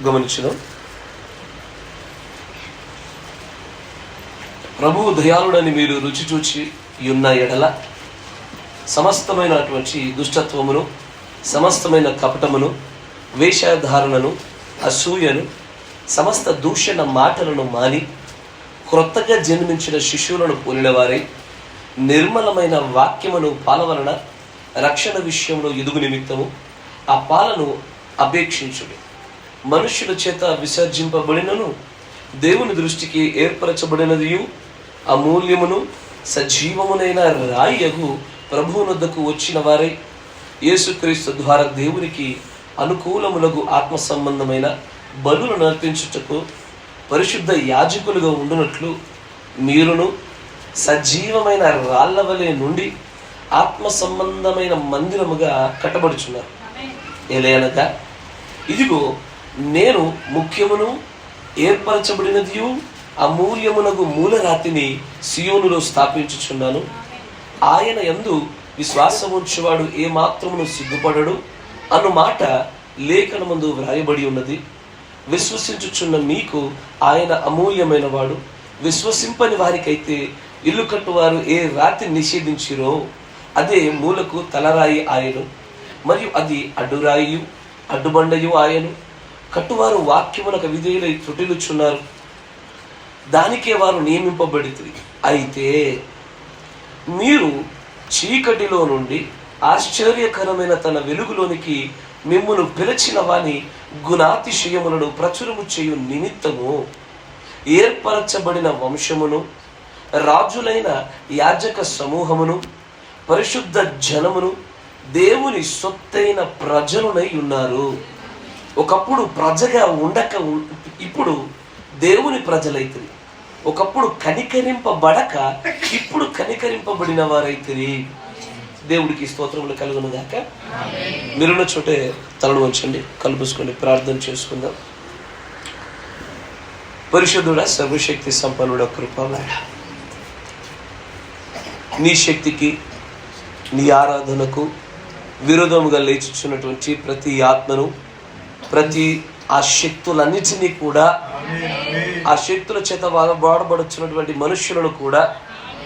గమనించును. ప్రభువు దయాళుడని మీరు రుచి చూచి ఉన్న ఎడల సమస్తమైనటువంటి దుష్టత్వమును, సమస్తమైన కపటమును, వేషధారణను, అసూయను, సమస్త దూషణ మాటలను మాని క్రొత్తగా జన్మించిన శిశువులను పోలిన వారై నిర్మలమైన వాక్యమును పాల వలన రక్షణ విషయంలో ఎదుగు నిమిత్తము ఆ పాలను అపేక్షించుడి. మనుష్యుల చేత విసర్జింపబడినను దేవుని దృష్టికి ఏర్పరచబడినదియు అమూల్యమును సజీవమునైన రాయగు ప్రభువునొద్దకు వచ్చిన వారై యేసుక్రీస్తు ద్వారా దేవునికి అనుకూలములకు ఆత్మ సంబంధమైన బలులను అర్పించుటకు పరిశుద్ధ యాజకులుగా ఉండునట్లు మీరును సజీవమైన రాళ్ల వలె నుండి ఆత్మ సంబంధమైన మందిరముగా కట్టబడుచున్నారు. ఎలయనగా ఇదిగో నేను ముఖ్యమును ఏర్పరచబడినదియు అమూల్యమునకు మూలరాతిని సియోనులో స్థాపించుచున్నాను. ఆయన యందు విశ్వాసముంచువాడు ఏ మాత్రమును సిగ్గుపడడు అను మాట లేఖనమందు వ్రాయబడి ఉన్నది. విశ్వసించుచున్న మీకు ఆయన అమూల్యమైన వాడు. విశ్వసింపని వారికైతే ఇల్లు కట్టువారు ఏ రాతి నిషేధించిరో అదే మూలకు తలరాయి ఆయను, మరియు అది అడ్డురాయి అడ్డుబండయు ఆయను. కట్టువారు వాక్యమునకు విధేయులై త్రుటిలుచున్నారు, దానికే వారు నియమింపబడితిరి. అయితే మీరు చీకటిలో నుండి ఆశ్చర్యకరమైన తన వెలుగులోనికి మిమ్మును పిలిచిన వాని గుణాతిశయములను ప్రచురము చేయు నిమిత్తము ఏర్పరచబడిన వంశమును, రాజులైన యాజక సమూహమును, పరిశుద్ధ జనమును, దేవుని సొత్తైన ప్రజలునై ఉన్నారు. ఒకప్పుడు ప్రజగా ఉండక ఇప్పుడు దేవుని ప్రజలైతిరి. ఒకప్పుడు కనికరింపబడక ఇప్పుడు కనికరింపబడిన వారైతిరి. దేవుడికి స్తోత్రములు కలుగును గాక. మీరున్న చోటే తలను వంచండి, కళ్ళు మూసుకొని ప్రార్థన చేసుకుందాం. పరిశుద్ధుడా, సర్వశక్తి సంపన్నుడ, కృపమయుడా, నీ శక్తికి నీ ఆరాధనకు విరోధముగా లేచుచున్నటువంటి ప్రతి ఆత్మను, ప్రతి ఆ శక్తులన్నిటినీ కూడా, ఆ శక్తుల చేత వాడబడుచున్నటువంటి మనుష్యులను కూడా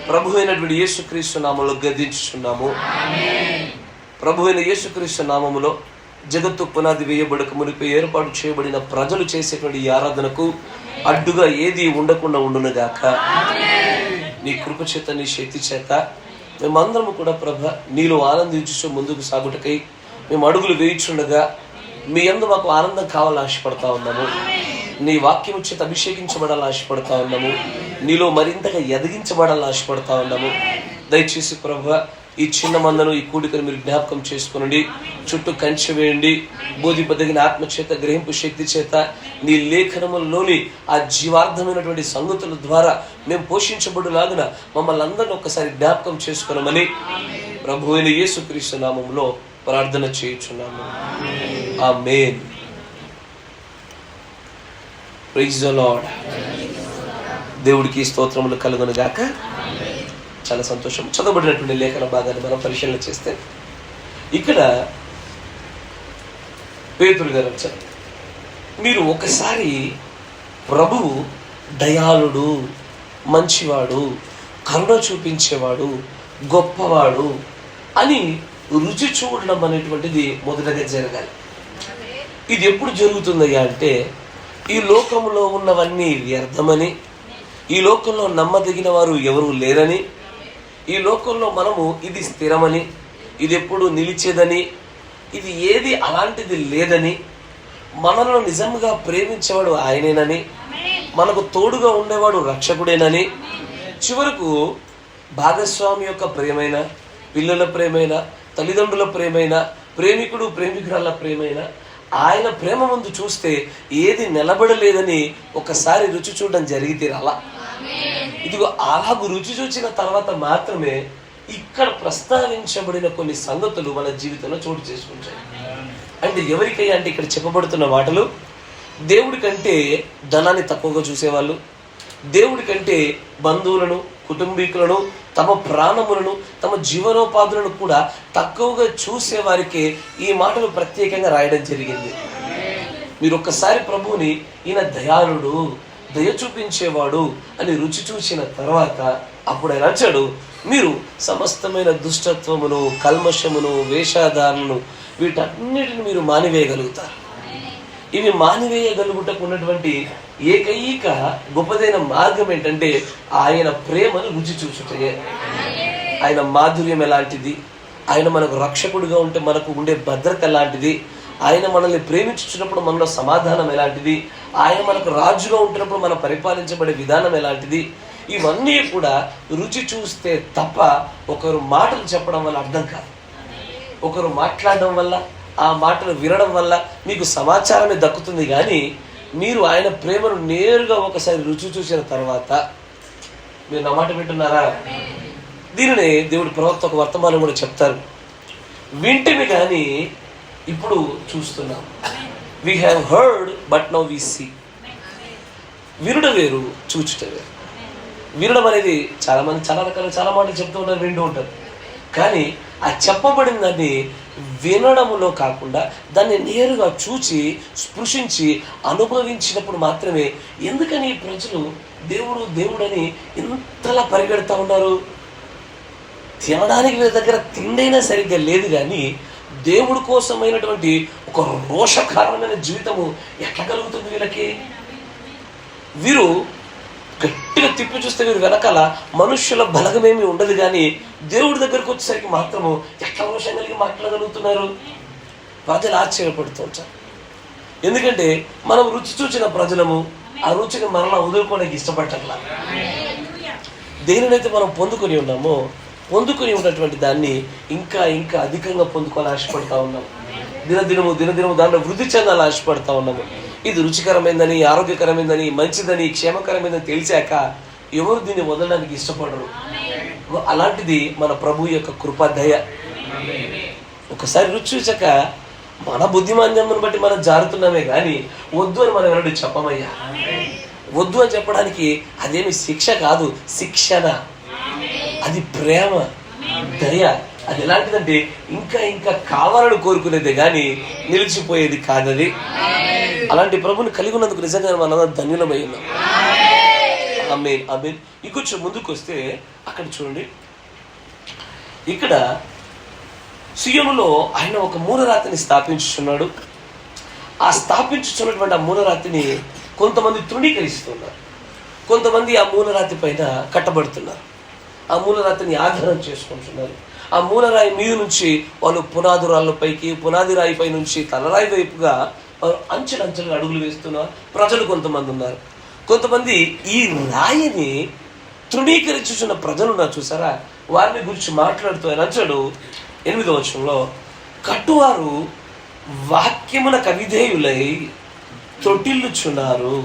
ప్రభు అయినటువంటి యేసుక్రీస్తు నామములో గద్దించుచున్నాము. ప్రభు అయిన యేసుక్రీస్తు నామములో జగత్తు పునాది వేయబడక మునిపై ఏర్పాటు చేయబడిన ప్రజలు చేసేటువంటి ఈ ఆరాధనకు అడ్డుగా ఏది ఉండకుండా ఉండునుగాక. నీ కృప చేత, నీ శక్తి చేత మేమందరము కూడా ప్రభ నీలో ఆనందించు ముందుకు సాగుటకై మేము అడుగులు వేయించుండగా మీ యందు మాకు ఆనందం కావాలని ఆశపడతా ఉన్నాము. నీ వాక్యము చేత అభిషేకించబడాలని ఆశపడతా ఉన్నాము. నీలో మరింతగా ఎదిగించబడాలని ఆశపడతా ఉన్నాము. దయచేసి ప్రభు ఈ చిన్న మందను, ఈ కూడికను మీరు జ్ఞాపకం చేసుకునండి. చుట్టూ కంచె వేయండి. బోధిపదగిన ఆత్మ చేత, గ్రహింపు శక్తి చేత, నీ లేఖనములలోని ఆ జీవార్థమైనటువంటి సంగతుల ద్వారా మేము పోషించబడులాగున మమ్మల్ని అందరినీ ఒక్కసారి జ్ఞాపకం చేసుకున్నామని ప్రభు అయిన యేసుక్రీస్తు నామములో ప్రార్థన చేయుచున్నాము. ఆమేన్. Praise the Lord. దేవుడికి స్తోత్రములు కలుగును గాక. చాలా సంతోషం. చదవబడినటువంటి లేఖన భాగాన్ని మనం పరిశీలన చేస్తే ఇక్కడ పేతురు గారు వచ్చారు. మీరు ఒకసారి ప్రభువు దయాళుడు, మంచివాడు, కరుణ చూపించేవాడు, గొప్పవాడు అని రుచి చూడడం అనేటువంటిది మొదటగా జరగాలి. ఇది ఎప్పుడు జరుగుతుందయ్యా అంటే, ఈ లోకంలో ఉన్నవన్నీ వ్యర్థమని, ఈ లోకంలో నమ్మదగిన వారు ఎవరు లేరని, ఈ లోకంలో మనము ఇది స్థిరమని, ఇది ఎప్పుడు నిలిచేదని, ఇది ఏది అలాంటిది లేదని, మనలో నిజంగా ప్రేమించేవాడు ఆయనేనని, మనకు తోడుగా ఉండేవాడు రక్షకుడేనని, చివరకు భాగస్వామి యొక్క ప్రేమైన, పిల్లల ప్రేమైన, తల్లిదండ్రుల ప్రేమైన, ప్రేమికుడు ప్రేమికురాల ప్రేమైన ఆయన ప్రేమ ముందు చూస్తే ఏది నిలబడలేదని ఒకసారి రుచి చూడడం జరిగితే అలా ఇదిగో అలాగూ రుచి చూచిన తర్వాత మాత్రమే ఇక్కడ ప్రస్తావించబడిన కొన్ని సంగతులు మన జీవితంలో చోటు చేసుకుంటాయి. అంటే ఎవరికై అంటే ఇక్కడ చెప్పబడుతున్న మాటలు దేవుడి కంటే ధనాన్ని తక్కువగా చూసేవాళ్ళు, దేవుడి కంటే బంధువులను, కుటుంబీకులను, తమ ప్రాణములను, తమ జీవనోపాధులను కూడా తక్కువగా చూసే వారికి ఈ మాటలు ప్రత్యేకంగా రాయడం జరిగింది. మీరు ఒక్కసారి ప్రభువుని ఈయన దయాళుడు, దయ చూపించేవాడు అని రుచి చూసిన తర్వాత అప్పుడు ఆయన అంటాడు, మీరు సమస్తమైన దుష్టత్వమును, కల్మషమును, వేషధారణను వీటన్నిటిని మీరు మానివేయగలుగుతారు. ఇవి మానివేయగలుగుటకు ఉన్నటువంటి ఏకైక గొప్పదైన మార్గం ఏంటంటే ఆయన ప్రేమను రుచి చూచుటయే. ఆయన మాధుర్యం ఎలాంటిది, ఆయన మనకు రక్షకుడిగా ఉంటే మనకు ఉండే భద్రత ఎలాంటిది, ఆయన మనల్ని ప్రేమించుచున్నప్పుడు మనలో సమాధానం ఎలాంటిది, ఆయన మనకు రాజుగా ఉంటున్నప్పుడు మనం పరిపాలించబడే విధానం ఎలాంటిది, ఇవన్నీ కూడా రుచి చూస్తే తప్ప ఒకరు మాటలు చెప్పడం వల్ల అర్థం కాదు. ఒకరు మాట్లాడడం వల్ల, ఆ మాటలు వినడం వల్ల మీకు సమాచారమే దక్కుతుంది. కానీ మీరు ఆయన ప్రేమను నేరుగా ఒకసారి రుచి చూసిన తర్వాత, మీరు నా మాట వింటున్నారా? దీనినే దేవుడి ప్రవక్త ఒక వర్తమానం కూడా చెప్తారు, వింటిని కానీ ఇప్పుడు చూస్తున్నాం. We have heard but now we see. వినుట వేరు, చూచుట వేరు. వినడం అనేది చాలా మాటలు చెప్తూ ఉంటారు, వింటూ ఉంటారు. కానీ ఆ చెప్పబడిన దాన్ని వినడములో కాకుండా దాన్ని నేరుగా చూచి, స్పృశించి, అనుభవించినప్పుడు మాత్రమే. ఎందుకని ప్రజలు దేవుడు దేవుడని ఇంతలా పరిగెడతా ఉన్నారు? తినడానికి వీళ్ళ దగ్గర తిండైనా సరిగ్గా లేదు, కానీ దేవుడి కోసమైనటువంటి ఒక రోషకారణమైన జీవితము ఎట్లా కలుగుతుంది వీళ్ళకి? వీరు గట్టిగా తిప్పి చూస్తే వీరు వెనకాల మనుష్యుల బలగమేమి ఉండదు, కానీ దేవుడి దగ్గరకు వచ్చేసరికి మాత్రము ఎట్లా రోషం కలిగి మాట్లాడగలుగుతున్నారు? ప్రజలు ఆశ్చర్యపడుతూ ఉంటారు. ఎందుకంటే మనం రుచి చూచిన ప్రజలము ఆ రుచిని మరలా వదులుకోవడానికి ఇష్టపడట్లా. దేనినైతే మనం పొందుకొని ఉన్నామో, పొందుకొని ఉన్నటువంటి దాన్ని ఇంకా ఇంకా అధికంగా పొందుకోవాలని ఆశపడతా ఉన్నాము. దినదినము దాంట్లో వృద్ధి చెందాలని ఆశపడతా ఉన్నాము. ఇది రుచికరమైందని, ఆరోగ్యకరమైందని, మంచిదని, క్షేమకరమైందని తెలిసాక ఎవరు దీన్ని వదలడానికి ఇష్టపడరు. అలాంటిది మన ప్రభు యొక్క కృపాదయ. ఒకసారి రుచి చూసాక మన బుద్ధిమాన్యమును బట్టి మనం జారుతున్నామే, కానీ వద్దు అని మనం ఎవరు చెప్పమయ్యా. వద్దు అని చెప్పడానికి అదేమి శిక్ష కాదు, శిక్షణ. అది ప్రేమ, దయ. అది ఎలాంటిదంటే ఇంకా ఇంకా కావాలని కోరుకునేదే కానీ నిలిచిపోయేది కాదది. అలాంటి ప్రభుని కలిగి ఉన్నందుకు నిజంగా మనం ధన్యులమై ఉన్నాం. ఆమేన్, ఆమేన్. ఇంకొంచెం ముందుకు వస్తే అక్కడ చూడండి, ఇక్కడ సియోనులో ఆయన ఒక మూలరాతిని స్థాపించుచున్నాడు. ఆ స్థాపించుచున్నటువంటి ఆ మూలరాతిని కొంతమంది తృణీకరిస్తున్నారు, కొంతమంది ఆ మూలరాతి పైన కట్టబడుతున్నారు, ఆ మూలరాతిని ఆధారం చేసుకుంటున్నారు. ఆ మూలరాయి మీద నుంచి వాళ్ళు పునాదురాళ్ళపైకి, పునాది రాయిపై నుంచి తలరాయి వైపుగా వారు అంచెలంచెలుగా అడుగులు వేస్తున్న ప్రజలు కొంతమంది ఉన్నారు. కొంతమంది ఈ రాయిని తృణీకరించుచున్న ప్రజలు ఉన్నారు, చూసారా? వారిని గురించి మాట్లాడుతూ ఆయన అంటాడు 8వ వచనంలో, కట్టువారు వాక్యమునకు అవిధేయులై తొట్టిల్లుచున్నారు,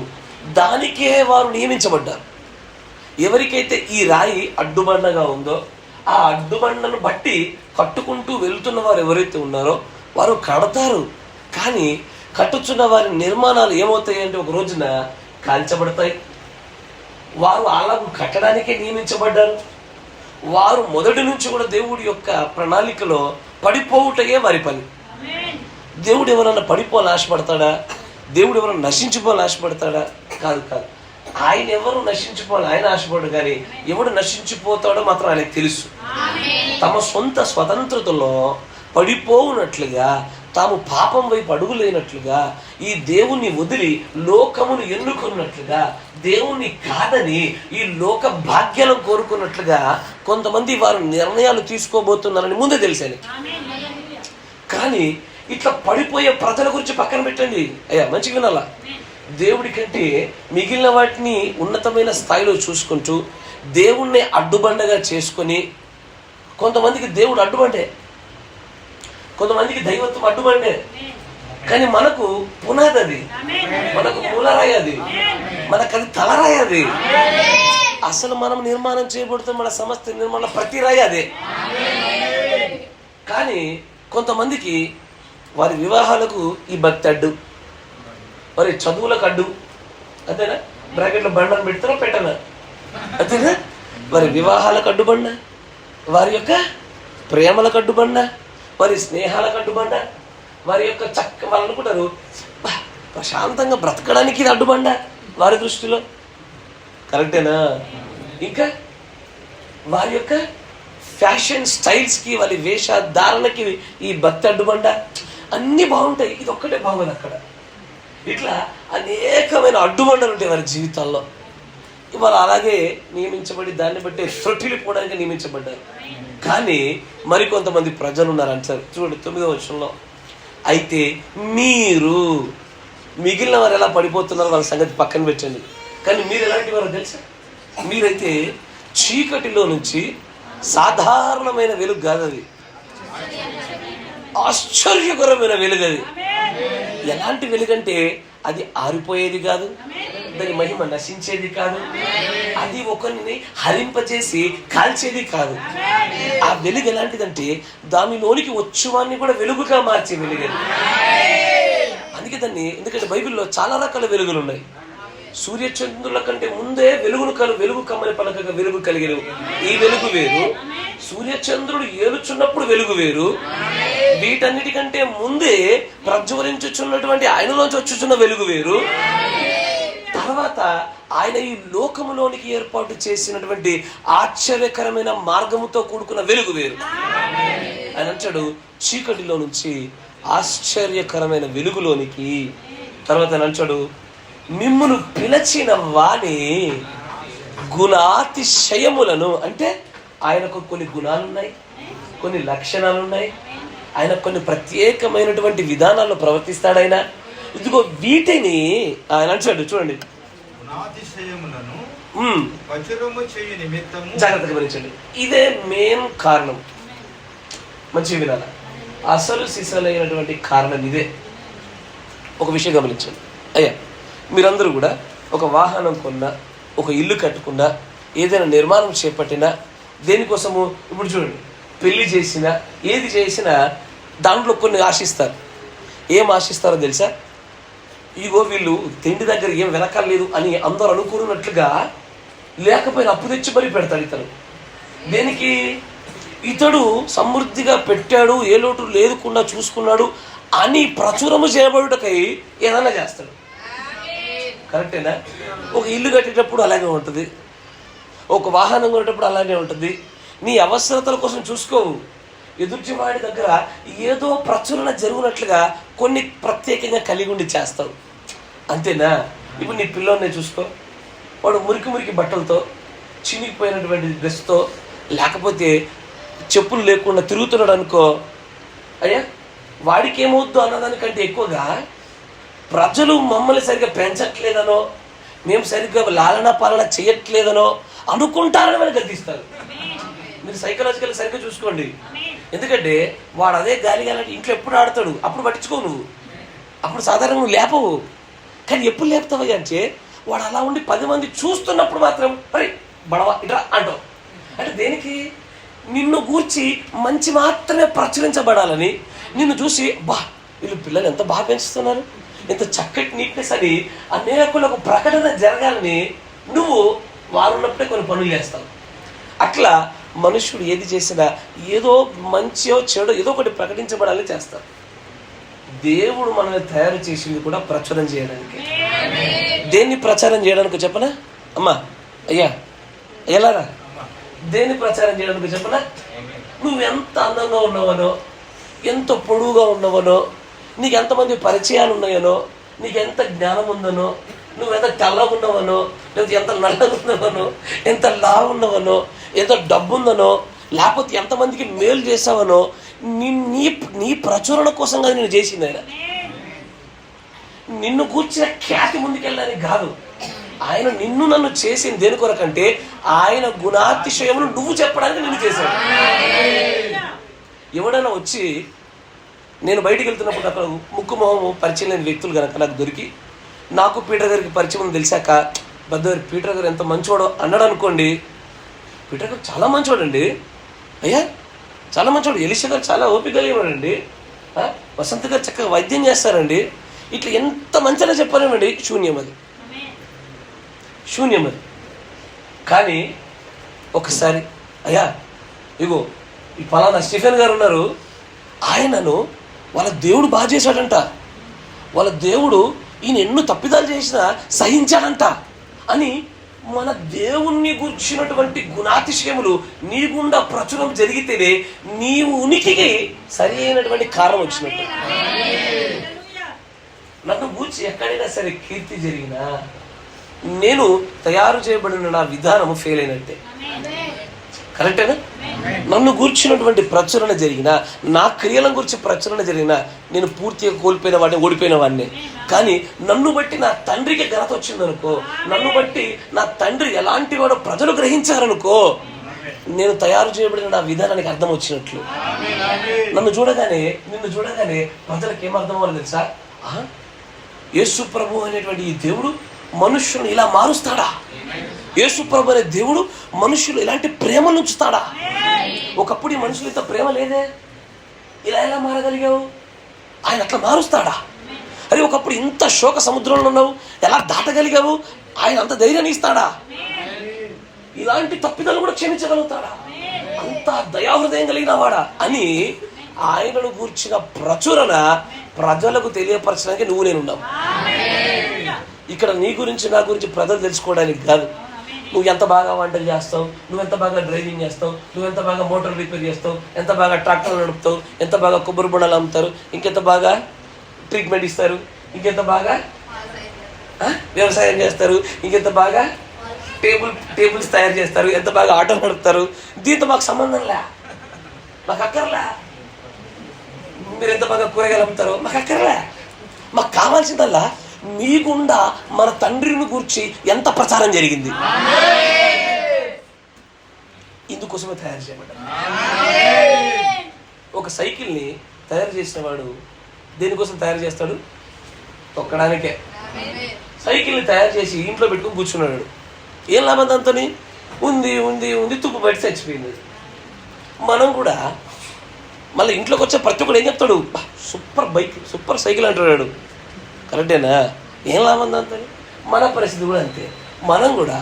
దానికే వారు నియమించబడ్డారు. ఎవరికైతే ఈ రాయి అడ్డుబండగా ఉందో ఆ అడ్డుబండను బట్టి కట్టుకుంటూ వెళ్తున్న వారు ఎవరైతే ఉన్నారో వారు కడతారు. కానీ కట్టుచున్న వారి నిర్మాణాలు ఏమవుతాయి అంటే ఒక రోజున కాల్చబడతాయి. వారు అలాగూ కట్టడానికే నియమించబడ్డారు. వారు మొదటి నుంచి కూడా దేవుడి యొక్క ప్రణాళికలో పడిపోవుటయే వారి పని. దేవుడు ఎవరన్నా పడిపోవాలని ఆశపడతాడా? దేవుడు ఎవరన్నా నశించిపోవాలని ఆశపడతాడా? కాదు, కాదు. ఆయన ఎవరు నశించిపోవాలి ఆయన ఆశపడు, కానీ ఎవడు నశించిపోతాడో మాత్రం ఆయనకు తెలుసు. తమ సొంత స్వతంత్రతలో పడిపోవునట్లుగా, తాము పాపం వైపు అడుగులేనట్లుగా, ఈ దేవుణ్ణి వదిలి లోకమును ఎన్నుకున్నట్లుగా, దేవుణ్ణి కాదని ఈ లోక భాగ్యాలను కోరుకున్నట్లుగా కొంతమంది వారు నిర్ణయాలు తీసుకోబోతున్నారని ముందే తెలిసాను. కానీ ఇట్లా పడిపోయే ప్రజల గురించి పక్కన పెట్టండి అయ్యా, మంచిగా వినాలా. దేవుడి కంటే మిగిలిన వాటిని ఉన్నతమైన స్థాయిలో చూసుకుంటూ దేవుణ్ణి అడ్డుబండగా చేసుకొని, కొంతమందికి దేవుడు అడ్డుబండే, కొంతమందికి దైవత్వం అడ్డుబండే, కానీ మనకు పునాది అది, మనకు మూలరాయి అది, మనకు అది తలరాయి అది. అసలు మనం నిర్మాణం చేయబడుతున్న మన సమస్త నిర్మాణ ప్రతి రాయి అదే. కానీ కొంతమందికి వారి వివాహాలకు ఈ భక్తి అడ్డు, వారి చదువులకు అడ్డు, అంతేనా? బ్రాకెట్లో బండను పెడతారా పెట్టనా? అంతేనా? వారి వివాహాలకు అడ్డుబండ, వారి యొక్క ప్రేమలకు అడ్డుబండ, వారి స్నేహాలకు అడ్డుబండ, వారి యొక్క వాళ్ళు అనుకుంటారు ప్రశాంతంగా బ్రతకడానికి ఇది అడ్డుబండ వారి దృష్టిలో. కరెక్టేనా? ఇంకా వారి యొక్క ఫ్యాషన్ స్టైల్స్కి, వారి వేషధారణకి ఈ భక్తి అడ్డుబండ. అన్నీ బాగుంటాయి, ఇది ఒక్కటే బాగోదు అక్కడ. ఇట్లా అనేకమైన అడ్డుబండలు ఉంటాయి వారి జీవితాల్లో. ఇవాళ అలాగే నియమించబడి దాన్ని బట్టి త్రొట్టిల్లిపోవడానికి నియమించబడ్డారు. కానీ మరికొంతమంది ప్రజలు ఉన్నారు అంటారు. చూడండి 9వ వచనంలో, అయితే మీరు, మిగిలిన వారు ఎలా పడిపోతున్నారో వాళ్ళ సంగతి పక్కన పెట్టండి, కానీ మీరు ఎలాంటి వారో తెలుసా? మీరైతే చీకటిలో నుంచి సాధారణమైన వెలుగు కాదు, అది ఆశ్చర్యకరమైన వెలుగు. అది ఎలాంటి వెలుగంటే అది ఆరిపోయేది కాదు, దాని మహిమ నశించేది కాదు, అది ఒకరిని హరింపచేసి కాల్చేది కాదు. ఆ వెలుగు ఎలాంటిదంటే దానిలోనికి వచ్చువాన్ని కూడా వెలుగుగా మార్చే వెలుగు. అందుకే దాన్ని, ఎందుకంటే బైబిల్లో చాలా రకాల వెలుగులు ఉన్నాయి. సూర్యచంద్రుల కంటే ముందే వెలుగు కమ్మని పలకగా వెలుగు కలిగిన ఈ వెలుగు వేరు, సూర్యచంద్రుడు ఏలుచున్నప్పుడు వెలుగు వేరు, వీటన్నిటికంటే ముందే ప్రజ్వలించుచున్నటువంటి ఆయనలోంచి వచ్చుచున్న వెలుగు వేరు, తర్వాత ఆయన ఈ లోకములోనికి ఏర్పాటు చేసినటువంటి ఆశ్చర్యకరమైన మార్గముతో కూడుకున్న వెలుగు వేరు. ఆయన అంటాడు చీకటిలో నుంచి ఆశ్చర్యకరమైన వెలుగులోనికి. తర్వాత ఆయన అంటాడు మిమ్మును పిలచిన వాని గుణాతిశయములను, అంటే ఆయనకు కొన్ని గుణాలున్నాయి, కొన్ని లక్షణాలున్నాయి, ఆయన కొన్ని ప్రత్యేకమైనటువంటి విధానాల్లో ప్రవర్తిస్తాడు ఆయన. ఇదిగో వీటిని ఆయన అంటాడు, చూడండి, జాగ్రత్తగా గమనించండి. ఇదే మెయిన్ కారణం, మంచి వినాల. అసలు సిసలైనటువంటి కారణం ఇదే. ఒక విషయం గమనించండి అయ్యా, మీరందరూ కూడా ఒక వాహనం కొన్నా, ఒక ఇల్లు కట్టుకున్నా, ఏదైనా నిర్మాణం చేపట్టినా, దేనికోసము, ఇప్పుడు చూడండి, పెళ్లి చేసినా, ఏది చేసినా దాంట్లో కొన్ని ఆశిస్తారు. ఏం ఆశిస్తారో తెలుసా? ఇగో వీళ్ళు తిండి దగ్గర ఏం వెనకాలేదు అని అందరూ అనుకున్నట్లుగా లేకపోయినా అప్పు తెచ్చి మరీ పెడతాడు ఇతను. దేనికి? ఇతడు సమృద్ధిగా పెట్టాడు, ఏ లోటు లేకుండా చూసుకున్నాడు అని ప్రచురము చేయబడుటకై ఏదైనా చేస్తాడు. కరెక్టేనా? ఒక ఇల్లు కట్టేటప్పుడు అలాగే ఉంటుంది, ఒక వాహనం కొనేటప్పుడు అలాగే ఉంటుంది. నీ అవసరతల కోసం చూసుకోవు, ఎదుర్చివాడి దగ్గర ఏదో ప్రచురణ జరుగునట్లుగా కొన్ని ప్రత్యేకంగా కలిగి ఉండి చేస్తావు, అంతేనా? ఇప్పుడు నీ పిల్లోనే చూసుకో, వాడు మురికి బట్టలతో, చినిగిపోయినటువంటి డ్రెస్తో, లేకపోతే చెప్పులు లేకుండా తిరుగుతున్నాడు అనుకో, అయ్యా వాడికి ఏమవుద్దు అన్నదానికంటే ఎక్కువగా ప్రజలు మమ్మల్ని సరిగ్గా పెంచట్లేదనో, మేము సరిగ్గా లాలన పాలన చేయట్లేదనో అనుకుంటారని మనకి గద్దిస్తారు. మీరు సైకలాజికల్ సరిగ్గా చూసుకోండి. ఎందుకంటే వాడు అదే గాలి ఇంట్లో ఎప్పుడు ఆడతాడు, అప్పుడు పట్టించుకోవు నువ్వు, అప్పుడు సాధారణంగా నువ్వు లేపవు. కానీ ఎప్పుడు లేపుతావు అంటే వాడు అలా ఉండి 10 మంది చూస్తున్నప్పుడు మాత్రం మరి బడవా ఇట్రా అంటావు. అంటే దేనికి? నిన్ను గూర్చి మంచి మాత్రమే ప్రచురించబడాలని, నిన్ను చూసి బా వీళ్ళు పిల్లలు ఎంత బాగా పెంచుతున్నారు, ఎంత చక్కటి నీట్నెస్ అని అనేకులకు ప్రకటన జరగాలని నువ్వు వారు ఉన్నప్పుడే కొన్ని పనులు చేస్తావు. అట్లా మనుషుడు ఏది చేసినా ఏదో మంచో చెడో ఏదో ఒకటి ప్రకటించబడాలని చేస్తారు. దేవుడు మనల్ని తయారు చేసింది కూడా ప్రచురం చేయడానికి. దేన్ని ప్రచారం చేయడానికి చెప్పనా అమ్మా? అయ్యా ఎలారా? దేన్ని ప్రచారం చేయడానికి చెప్పనా? నువ్వు ఎంత అందంగా ఉన్నావనో, ఎంత పొడువుగా ఉన్నావనో, నీకు ఎంతమంది పరిచయాలు ఉన్నాయనో, నీకు ఎంత జ్ఞానం ఉందనో, నువ్వు ఎంత తెల్లగా ఉన్నావనో, లేకపోతే ఎంత నల్లగా ఉన్నావనో, ఎంత లావు ఉన్నావనో, ఎంత డబ్బు ఉందనో, లేకపోతే ఎంతమందికి మేలు చేసావనో, నీ ప్రచురణ కోసం కాదు నేను చేసింది ఆయన. నిన్ను కూర్చిన ఖ్యాతి ముందుకెళ్ళడానికి కాదు. ఆయన నిన్ను నన్ను చేసింది దేని కొరకంటే ఆయన గుణాతిశయములు నువ్వు చెప్పడానికి నిన్ను చేశాడు. ఎవడైనా వచ్చి, నేను బయటికి వెళ్తున్నప్పుడు అక్కడ ముక్కు మొహము పరిచయం లేని వ్యక్తులు కనుక నాకు దొరికి, నాకు పీటర్ గారికి పరిచయం ఉంది తెలిసాక, బద్దవారి పీటర్ గారు ఎంత మంచివాడో అన్నాడు అనుకోండి. పీటర్ గారు చాలా మంచివాడు అండి, అయ్యా చాలా మంచివాడు, ఎలిషా గారు చాలా ఓపిక కలిగినాడండి, వసంత్ గారు చక్కగా వైద్యం చేస్తారండి, ఇట్లా ఎంత మంచిగా చెప్పారేమండి. శూన్యం అది. కానీ ఒకసారి అయ్యా ఇగో ఈ ఫలానా స్టీఫెన్ గారు ఉన్నారు, ఆయనను వాళ్ళ దేవుడు బాగా చేశాడంట, వాళ్ళ దేవుడు ఈయన ఎన్నో తప్పిదాలు చేసినా సహించాడంట అని మన దేవుణ్ణి గుర్చినటువంటి గుణాతిశయములు నీ గుండా ప్రచురం జరిగితేనే నీవు ఉనికికి సరి అయినటువంటి కారణం వచ్చినట్టు. నన్ను గూర్చి ఎక్కడైనా సరే కీర్తి జరిగినా నేను తయారు చేయబడిన నా విధానము ఫెయిల్ అయినట్టే. కరెక్టేనా? నన్ను గూర్చినటువంటి ప్రచురణ జరిగినా, నా క్రియలను గురించి ప్రచురణ జరిగినా నేను పూర్తిగా కోల్పోయిన వాడిని, ఓడిపోయిన వాడిని. కానీ నన్ను బట్టి నా తండ్రికి ఘనత వచ్చిందనుకో, నన్ను బట్టి నా తండ్రి ఎలాంటి వాడో ప్రజలు గ్రహించారనుకో, నేను తయారు చేయబడిన నా విధానానికి అర్థం వచ్చినట్లు. నిన్ను చూడగానే ప్రజలకు ఏమర్థం అవ్వాలి తెలుసా? యేసు ప్రభు అనేటువంటి ఈ దేవుడు మనుష్యులను ఇలా మారుస్తాడా? యేసు ప్రభు అనే దేవుడు మనుషులు ఇలాంటి ప్రేమను ఉంచుతాడా? ఒకప్పుడు ఈ మనుషులు ఇంత ప్రేమ లేదే, ఇలా ఎలా మారగలిగావు? ఆయన అట్లా మారుస్తాడా? అరే ఒకప్పుడు ఇంత శోక సముద్రంలో ఉన్నావు, ఎలా దాటగలిగావు? ఆయన అంత ధైర్యాన్ని ఇస్తాడా? ఇలాంటి తప్పిదాలు కూడా క్షమించగలుగుతాడా? అంత దయాహృదయం కలిగిన వాడా అని ఆయనను గూర్చిన ప్రచురణ ప్రజలకు తెలియపరచడానికి నువ్వు నేనున్నావు. ఇక్కడ నీ గురించి నా గురించి ప్రజలు తెలుసుకోవడానికి కాదు. నువ్వు ఎంత బాగా వంటలు చేస్తావు, నువ్వు ఎంత బాగా డ్రైవింగ్ చేస్తావు, నువ్వు ఎంత బాగా మోటార్ రిపేర్ చేస్తావు, ఎంత బాగా ట్రాక్టర్లు నడుపుతావు, ఎంత బాగా కొబ్బరి బొండాలు అమ్ముతారు, ఇంకెంత బాగా ట్రీట్మెంట్ ఇస్తారు, ఇంకెంత బాగా వ్యవసాయం చేస్తారు, ఇంకెంత బాగా టేబుల్స్ తయారు చేస్తారు, ఎంత బాగా ఆటో నడుపుతారు. దీంతో మాకు సంబంధం లే, మాకు అక్కర్లే. మీరు ఎంత బాగా కూరగాయలు అమ్ముతారో మాకు అక్కర్లే. మాకు కావాల్సిందల్లా మీగుండా మన తండ్రిని గురించి ఎంత ప్రచారం జరిగింది, ఇందుకోసమే తయారు చేయబడ్డాడు. ఒక సైకిల్ని తయారు చేసిన వాడు దేనికోసం తయారు చేస్తాడు? తొక్కడానికే. సైకిల్ని తయారు చేసి ఇంట్లో పెట్టుకుని కూర్చున్నాడు. ఏం లాభం దాంతో? ఉంది తుప్పు బయట చచ్చిపోయింది. మనం కూడా మళ్ళీ ఇంట్లోకి వచ్చే ప్రతి ఒక్కడు ఏం చెప్తాడు? సూపర్ బైక్, సూపర్ సైకిల్ అంటున్నాడు. కరెక్టేనా? ఏం లాభం దాంతో? మన పరిస్థితి కూడా అంతే. మనం కూడా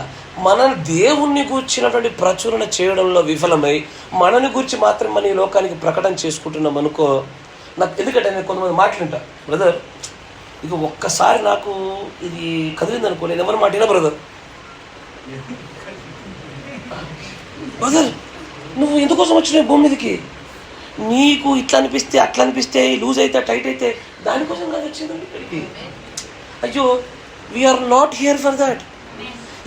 మన దేవుణ్ణి గూర్చినటువంటి ప్రచురణ చేయడంలో విఫలమై మనని గూర్చి మాత్రం మన ఈ లోకానికి ప్రకటన చేసుకుంటున్నాం అనుకో. నాకు ఎందుకంటే నేను కొంతమంది మాట్లాడుంటా, బ్రదర్ ఇక ఒక్కసారి నాకు ఇది కదిలింది అనుకో, నేను ఎవరు మాట్లాడినా బ్రదర్ నువ్వు ఎందుకోసం వచ్చినావు భూమి మీదకి? నీకు ఇట్లా అనిపిస్తే, అట్లా అనిపిస్తే, లూజ్ అయితే, టైట్ అయితే దానికోసం కాదు వచ్చిందండి ఇక్కడికి. అయ్యో, we are not here for that.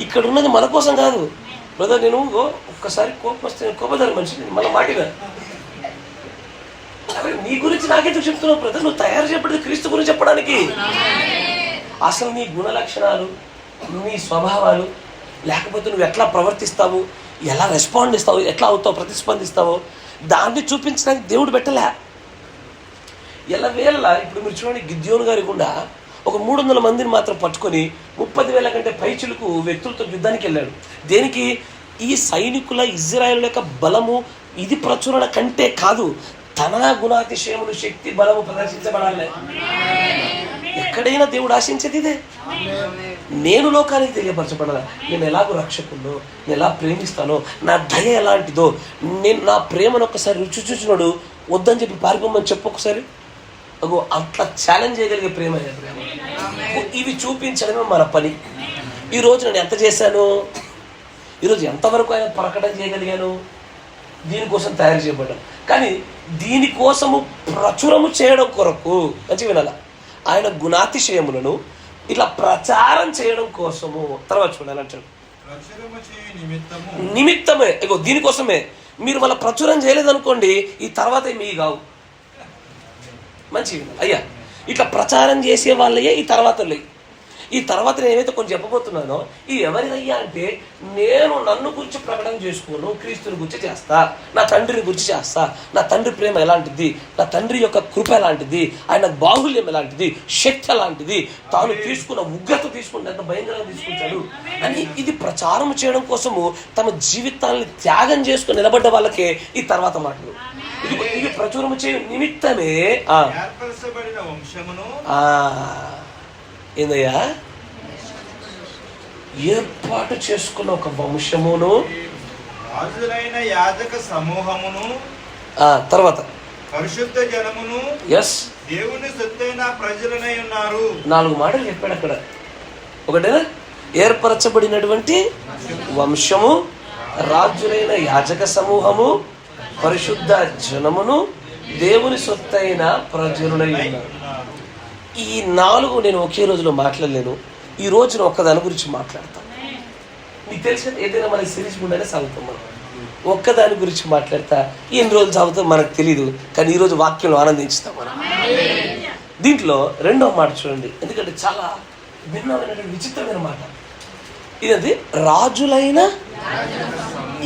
ఇక్కడ ఉన్నది మన కోసం కాదు బ్రదర్. నేను ఒక్కసారి కోపం వస్తే నేను కోపదారి మనిషి, మళ్ళీ మాటిగా అరే నీ గురించి నాకెందుకు చెప్తున్నావు బ్రదర్? నువ్వు తయారు చేయబడింది క్రీస్తు గురించి చెప్పడానికి. అసలు నీ గుణ లక్షణాలు, నీ స్వభావాలు, లేకపోతే నువ్వు ఎట్లా ప్రవర్తిస్తావు, ఎలా రెస్పాండ్ ఇస్తావు, ఎట్లా అవుతావు, ప్రతిస్పందిస్తావో దాన్ని చూపించడానికి దేవుడు పెట్టలే. ఎల్లవేళ ఇప్పుడు మీరు చూడండి, గిద్యోను గారి గుండా ఒక 300 మందిని మాత్రం పట్టుకొని 30,000 కంటే పైచులకు వ్యక్తులతో యుద్ధానికి వెళ్ళాడు. దేనికి? ఈ సైనికుల ఇజ్రాయేలు యొక్క బలము ఇది ప్రచురణ కంటే కాదు, తన గుణాతిశయములు, శక్తి, బలము ప్రదర్శించబడాలి. ఎక్కడైనా దేవుడు ఆశించేది ఇదే. నేను లోకానికి తెలియపరచబడాలి, నేను ఎలాగో రక్షకుల్లో, నేను ఎలా ప్రేమిస్తానో, నా దయ ఎలాంటిదో, నేను నా ప్రేమను ఒక్కసారి రుచి చూచినాడు వద్దని చెప్పి పారిపోమని చెప్పు ఒకసారి. అగో అట్లా ఛాలెంజ్ చేయగలిగే ప్రేమ. ఇవి చూపించడమే మన పని. ఈరోజు నేను ఎంత చేశాను, ఈరోజు ఎంతవరకు ఆయన ప్రకటన చేయగలిగాను, దీనికోసం తయారు చేయబడ్డాను. కానీ దీనికోసము ప్రచురము చేయడం కొరకు మంచి వినాల, ఆయన గుణాతిశయములను ఇట్లా ప్రచారం చేయడం కోసము. తర్వాత చూడాలంటాడు నిమిత్తమే. ఇగో దీనికోసమే. మీరు వాళ్ళ ప్రచురం చేయలేదనుకోండి, ఈ తర్వాత మీ కావు. మంచి అయ్యా, ఇట్లా ప్రచారం చేసే వాళ్ళయే ఈ తర్వాత. ఈ తర్వాత నేను ఏమైతే కొంచెం చెప్పబోతున్నానో ఈ ఎవరిదయ్యా అంటే, నేను నన్ను గురించి ప్రకటన చేసుకోను, క్రీస్తుని గురించి చేస్తా, నా తండ్రిని గురించి చేస్తా, నా తండ్రి ప్రేమ ఎలాంటిది, నా తండ్రి యొక్క కృప ఎలాంటిది, ఆయన బాహుల్యం ఎలాంటిది, శక్తి ఎలాంటిది, తాను తీసుకున్న ఉగ్రత తీసుకున్న ఎంత భయంకరంగా తీసుకుంటాడు అని ఇది ప్రచారం చేయడం కోసము తమ జీవితాన్ని త్యాగం చేసుకుని నిలబడ్డ వాళ్ళకే ఈ తర్వాత మాటలు. ఇది ప్రచురము చేయ నిమిత్తమే ఏందయ్యా, ఏర్పాటు చేసుకున్న ఒక వంశమును, రాజులైన యాజక సమూహమును, తర్వాత పరిశుద్ధ జనమును, దేవుని సొత్తైన ప్రజలనై ఉన్నారు. 4 మాటలు చెప్పాడు అక్కడ. ఒకటేనా, ఏర్పరచబడినటువంటి వంశము, రాజులైన యాజక సమూహము, పరిశుద్ధ జనమును, దేవుని సొత్తైన ప్రజలనై ఉన్నారు. ఈ 4 నేను ఒకే రోజులో మాట్లాడలేను. ఈ రోజున ఒక్కదాని గురించి మాట్లాడతాను. మీకు తెలిసిన ఏదైనా మన సిరీస్ ఉండాలి సాగుతాం. మనం ఒక్కదాని గురించి మాట్లాడతా. ఎన్ని రోజులు సాగుతాం మనకు తెలీదు, కానీ ఈరోజు వాక్యంలో ఆనందించుతాం మనం. దీంట్లో 2వ మాట చూడండి, ఎందుకంటే చాలా భిన్నమైనటువంటి విచిత్రమైన మాట. ఇది రాజులైన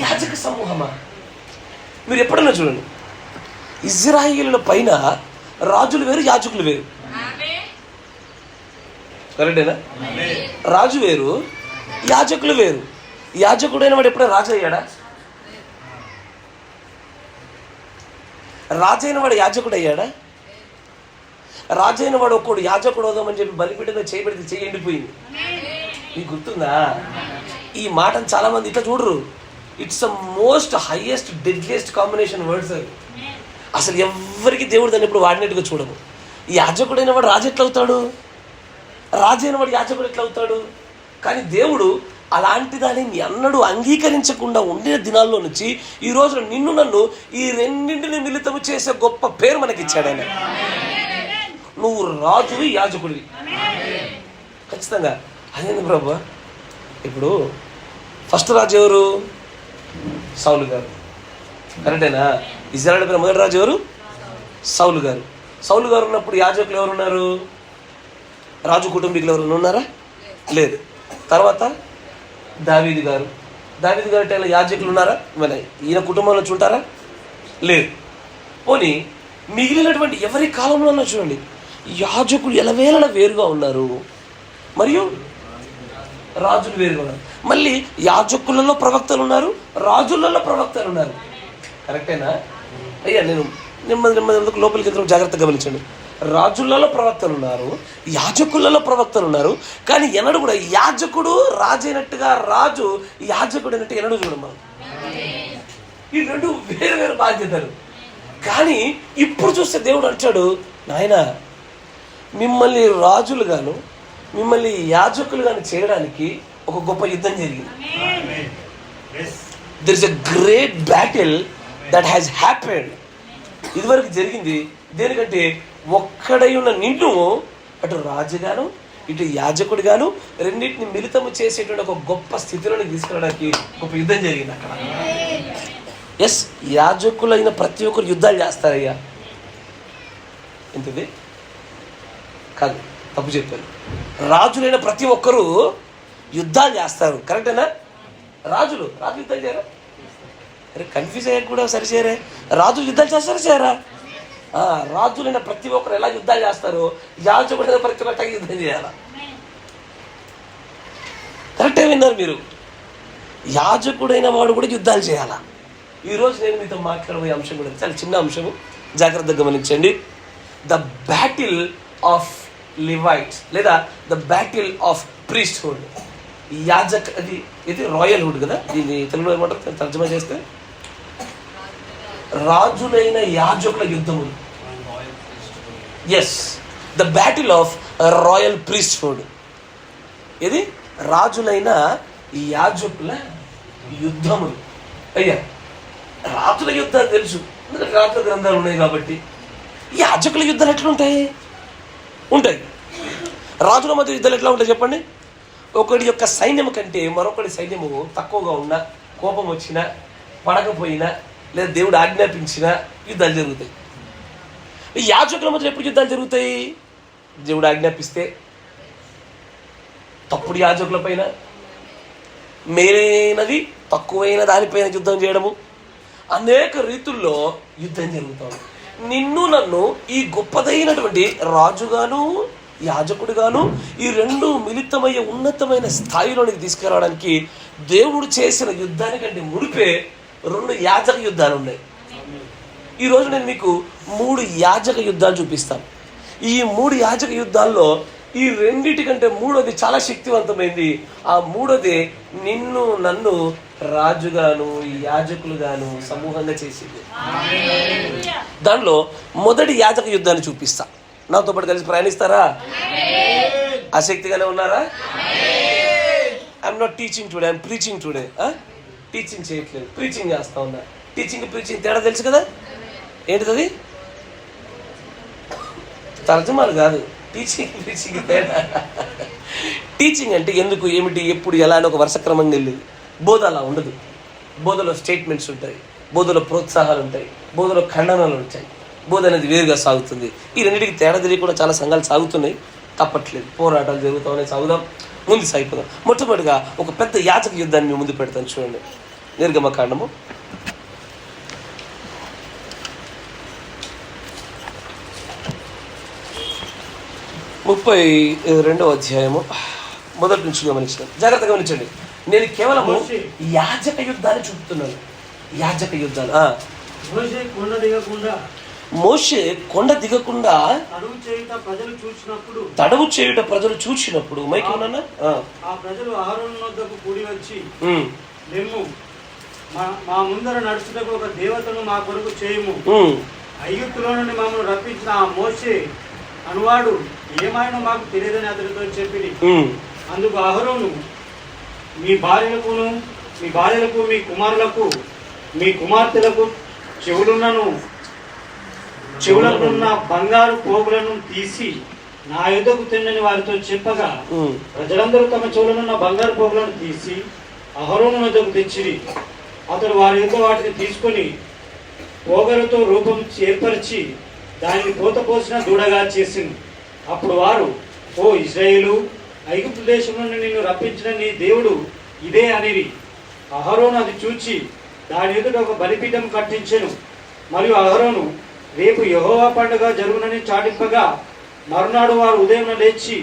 యాజక సమూహమా. మీరు ఎప్పుడన్నా చూడండి, ఇజ్రాయేలుల పైన రాజులు వేరు, యాజకులు వేరు. కరెక్టేనా? రాజు వేరు, యాజకులు వేరు. యాజకుడైన వాడు ఎప్పుడైనా రాజు అయ్యాడా? రాజైన వాడు యాజకుడు అయ్యాడా? రాజైన వాడు ఒక్కడు యాజకుడు అవుదామని చెప్పి బలిపీఠంగా చేయబడితే చెయ్యి ఎండిపోయింది. మీకు గుర్తుందా? ఈ మాటను చాలా మంది ఇట్లా చూడరు. It's the most highest deadliest combination words అవి. అసలు ఎవరికి దేవుడు దాన్ని ఇప్పుడు వాడినట్టుగా చూడము. ఈ యాజకుడైన వాడు రాజు ఎట్లా అవుతాడు? రాజైన వాడు యాజకుడు ఎట్లా అవుతాడు? కానీ దేవుడు అలాంటి దానిని అన్నడు అంగీకరించకుండా ఉండిన దినాల్లో నుంచి ఈ రోజు నిన్ను నన్ను ఈ రెండింటిని మిళితము చేసే గొప్ప పేరు మనకిచ్చాడు ఆయన. నువ్వు రాజువి, యాజకుడివి. ఖచ్చితంగా అదేంది ప్రభు. ఇప్పుడు ఫస్ట్ రాజు ఎవరు? సౌలు గారు. కరెక్టేనా? ఇజ్రాయేల్ పేరు మొదటి రాజు ఎవరు? సౌలు గారు. సౌలు గారు ఉన్నప్పుడు యాజకులు ఎవరున్నారు? రాజు కుటుంబీకులు ఎవరు ఉన్నారా? లేదు. తర్వాత దావీదు గారు. దావీదు గారు అంటే యాజకులు ఉన్నారా? మన ఈయన కుటుంబంలో చూంటారా? లేదు. పోనీ మిగిలినటువంటి ఎవరి కాలంలో చూడండి, యాజకులు ఎలవేళ వేరుగా ఉన్నారు, మరియు రాజులు వేరుగా ఉన్నారు. మళ్ళీ యాజకులలో ప్రవక్తలు ఉన్నారు, రాజులలో ప్రవక్తలు ఉన్నారు. కరెక్టేనా? అయ్యా నేను నెమ్మది లోపలికి వెళ్తాం, జాగ్రత్తగా గమనించండి. రాజులలో ప్రవక్తలు ఉన్నారు, యాజకులలో ప్రవక్తలు ఉన్నారు. కానీ ఎన్నడూ కూడా యాజకుడు రాజైనట్టుగా, రాజు యాజకుడు అన్నట్టు ఎన్నడూ చూడం మనం. ఈ 2 వేరు వేరు బాధ్యతలు. కానీ ఇప్పుడు చూస్తే దేవుడు అంటాడు, నాయన మిమ్మల్ని రాజులుగాను మిమ్మల్ని యాజకులుగాను చేయడానికి ఒక గొప్ప యుద్ధం జరిగింది. There is a great battle that has happened. ఇదివరకు జరిగింది దేనికంటే, ఒక్కడై ఉన్న నిన్ను అటు రాజుగాను ఇటు యాజకుడిగాను రెండింటిని మిళితము చేసేటువంటి ఒక గొప్ప స్థితిలోకి తీసుకురావడానికి గొప్ప యుద్ధం జరిగింది అక్కడ. ఎస్, యాజకులైన ప్రతి ఒక్కరు యుద్ధాలు చేస్తారయ్యా. ఎంతది కాదు, తప్పు చెప్పాను. రాజులైన ప్రతి ఒక్కరూ యుద్ధాలు చేస్తారు. కరెక్టేనా? రాజులు యుద్ధాలు చేయరా? అరే కన్ఫ్యూజ్ అయ్యాక కూడా సరిచేయరే. రాజులు యుద్ధాలు చేస్తారా చేయరా? రాజులైన ప్రతి ఒక్కరు ఎలా యుద్ధాలు చేస్తారు, యాజకుడైన ప్రతి ఒక్కరు యుద్ధం చేయాలా. కరెక్టే విన్నారు మీరు. యాజకుడైన వాడు కూడా యుద్ధాలు చేయాలా. ఈరోజు నేను మీతో మాట్లాడబోయే అంశం కూడా చాలా చిన్న అంశము, జాగ్రత్తగా గమనించండి. ద బ్యాటిల్ ఆఫ్ లివైట్స్ లేదా ద బ్యాటిల్ ఆఫ్ ప్రీస్ట్హుడ్. యాజక్ అది ఇది రాయల్హుడ్ కదా, దీన్ని తెలుగులో ఏమంటారు తర్జమా చేస్తే? రాజులైన యాజకుల యుద్ధములు. Yes, the battle of royal priesthood. ఇది రాజులైన యాజకుల యుద్ధములు. అయ్యా రాజుల యుద్ధాలు తెలుసు, ఎందుకంటే రాజుల గ్రంథాలు ఉన్నాయి కాబట్టి. యాజకుల యుద్ధాలు ఎట్లుంటాయి? ఉంటాయి. రాజుల మధ్య యుద్ధాలు ఎట్లా ఉంటాయి చెప్పండి? ఒకడి యొక్క సైన్యం కంటే మరొకటి సైన్యము తక్కువగా ఉన్నా, కోపం వచ్చినా, పడకపోయినా, లేదా దేవుడు ఆజ్ఞాపించినా యుద్ధాలు జరుగుతాయి. యాజకుల మధ్య ఎప్పుడు యుద్ధాలు జరుగుతాయి? దేవుడు ఆజ్ఞాపిస్తే, తప్పుడు యాజకుల పైన, మేలైనది తక్కువైన దానిపైన యుద్ధం చేయడము, అనేక రీతుల్లో యుద్ధం జరుగుతాం. నిన్ను నన్ను ఈ గొప్పదైనటువంటి రాజుగాను యాజకుడిగాను ఈ 2 మిళితమయ్యే ఉన్నతమైన స్థాయిలోనికి తీసుకురావడానికి దేవుడు చేసిన యుద్ధానికంటే ముడిపే 2 యాజక యుద్ధాలు ఉన్నాయి. ఈరోజు నేను మీకు 3 యాజక యుద్ధాలు చూపిస్తాను. ఈ 3 యాజక యుద్ధాల్లో ఈ 2కంటే 3వది చాలా శక్తివంతమైంది. ఆ 3వది నిన్ను నన్ను రాజుగాను యాజకులుగాను సమూహంగా చేసింది. దానిలో మొదటి యాజక యుద్ధాన్ని చూపిస్తా. నాతో పాటు కలిసి ప్రయాణిస్తారా? ఆసక్తిగానే ఉన్నారా? I'm not teaching today, I'm preaching today. Teaching చేయట్లేదు, ప్రీచింగ్ చేస్తా ఉన్నా. ప్రీచింగ్ తేడా తెలుసు కదా? ఏంటిది అది? తర్జమాలు కాదు, ప్రీచింగ్ తేడా. టీచింగ్ అంటే ఎందుకు, ఏమిటి, ఎప్పుడు, ఎలా అని ఒక వరుసక్రమంగా వెళ్ళేది. బోధ అలా ఉండదు. బోధలో స్టేట్మెంట్స్ ఉంటాయి, బోధలో ప్రోత్సాహాలు ఉంటాయి, బోధలో ఖండనలు ఉంటాయి. బోధ అనేది వేరుగా సాగుతుంది. ఈ రెండింటికి తేడా తెలియకుండా చాలా సంఘాలు సాగుతున్నాయి. తప్పట్లేదు, పోరాటాలు జరుగుతూ ఉన్నాయి. సాగుదాం, ముందు సాగిపోదాం. మొట్టమొదటిగా ఒక పెద్ద యాచక యుద్ధాన్ని మేము ముందు పెడతాను. చూడండి, నిర్గమకాండము 32వ అధ్యాయము మొదటి నుంచి గమనించండి, జాగ్రత్తగా గమనించండి. నేను కేవలము యాజక యుద్ధాన్ని చూపుతున్నాను. యాజక యుద్ధాలు. మోషే కొండ దిగకుండా తడవు చేయుట ప్రజలు చూసినప్పుడు మైకి ఉన్నా ప్రజలు అహరోను వద్దకు కూడి వచ్చి, మేము మా ముందర నడుచుటకు ఒక దేవతను మా కొరకు చేయము, ఐగుప్తులో నుండి మమ్మల్ని రప్పించిన ఆ మోషే అనువాడు ఏమైనా మాకు తెలియదని అతనితో చెప్పి, అందుకు అహరోను, మీ భార్యలకు మీ కుమారులకు మీ కుమార్తెలకు చెవులకున్న బంగారు పోగులను తీసి నా యుద్ధకు తిన్నని వారితో చెప్పగా, ప్రజలందరూ తమ చెవులనున్న బంగారు పోగులను తీసి అహరోను వద్దకు తెచ్చిరి. అతడు వారి యుద్ధ వాటిని తీసుకొని పోగలతో రూపం ఏర్పరిచి దానిని పోత పోసిన దూడగా చేసింది. అప్పుడు వారు, ఓ ఇశ్రాయేలు, ఐగుప్తు దేశం నుండి నిన్ను రప్పించిన నీ దేవుడు ఇదే అనిరి. అహరోను అది చూచి దాని ఎదుట ఒక బలిపీఠం కట్టించెను. మరియు అహరోను రేపు యెహోవా పండుగ జరుగునని చాటింపగా, మరునాడు వారు ఉదయం లేచి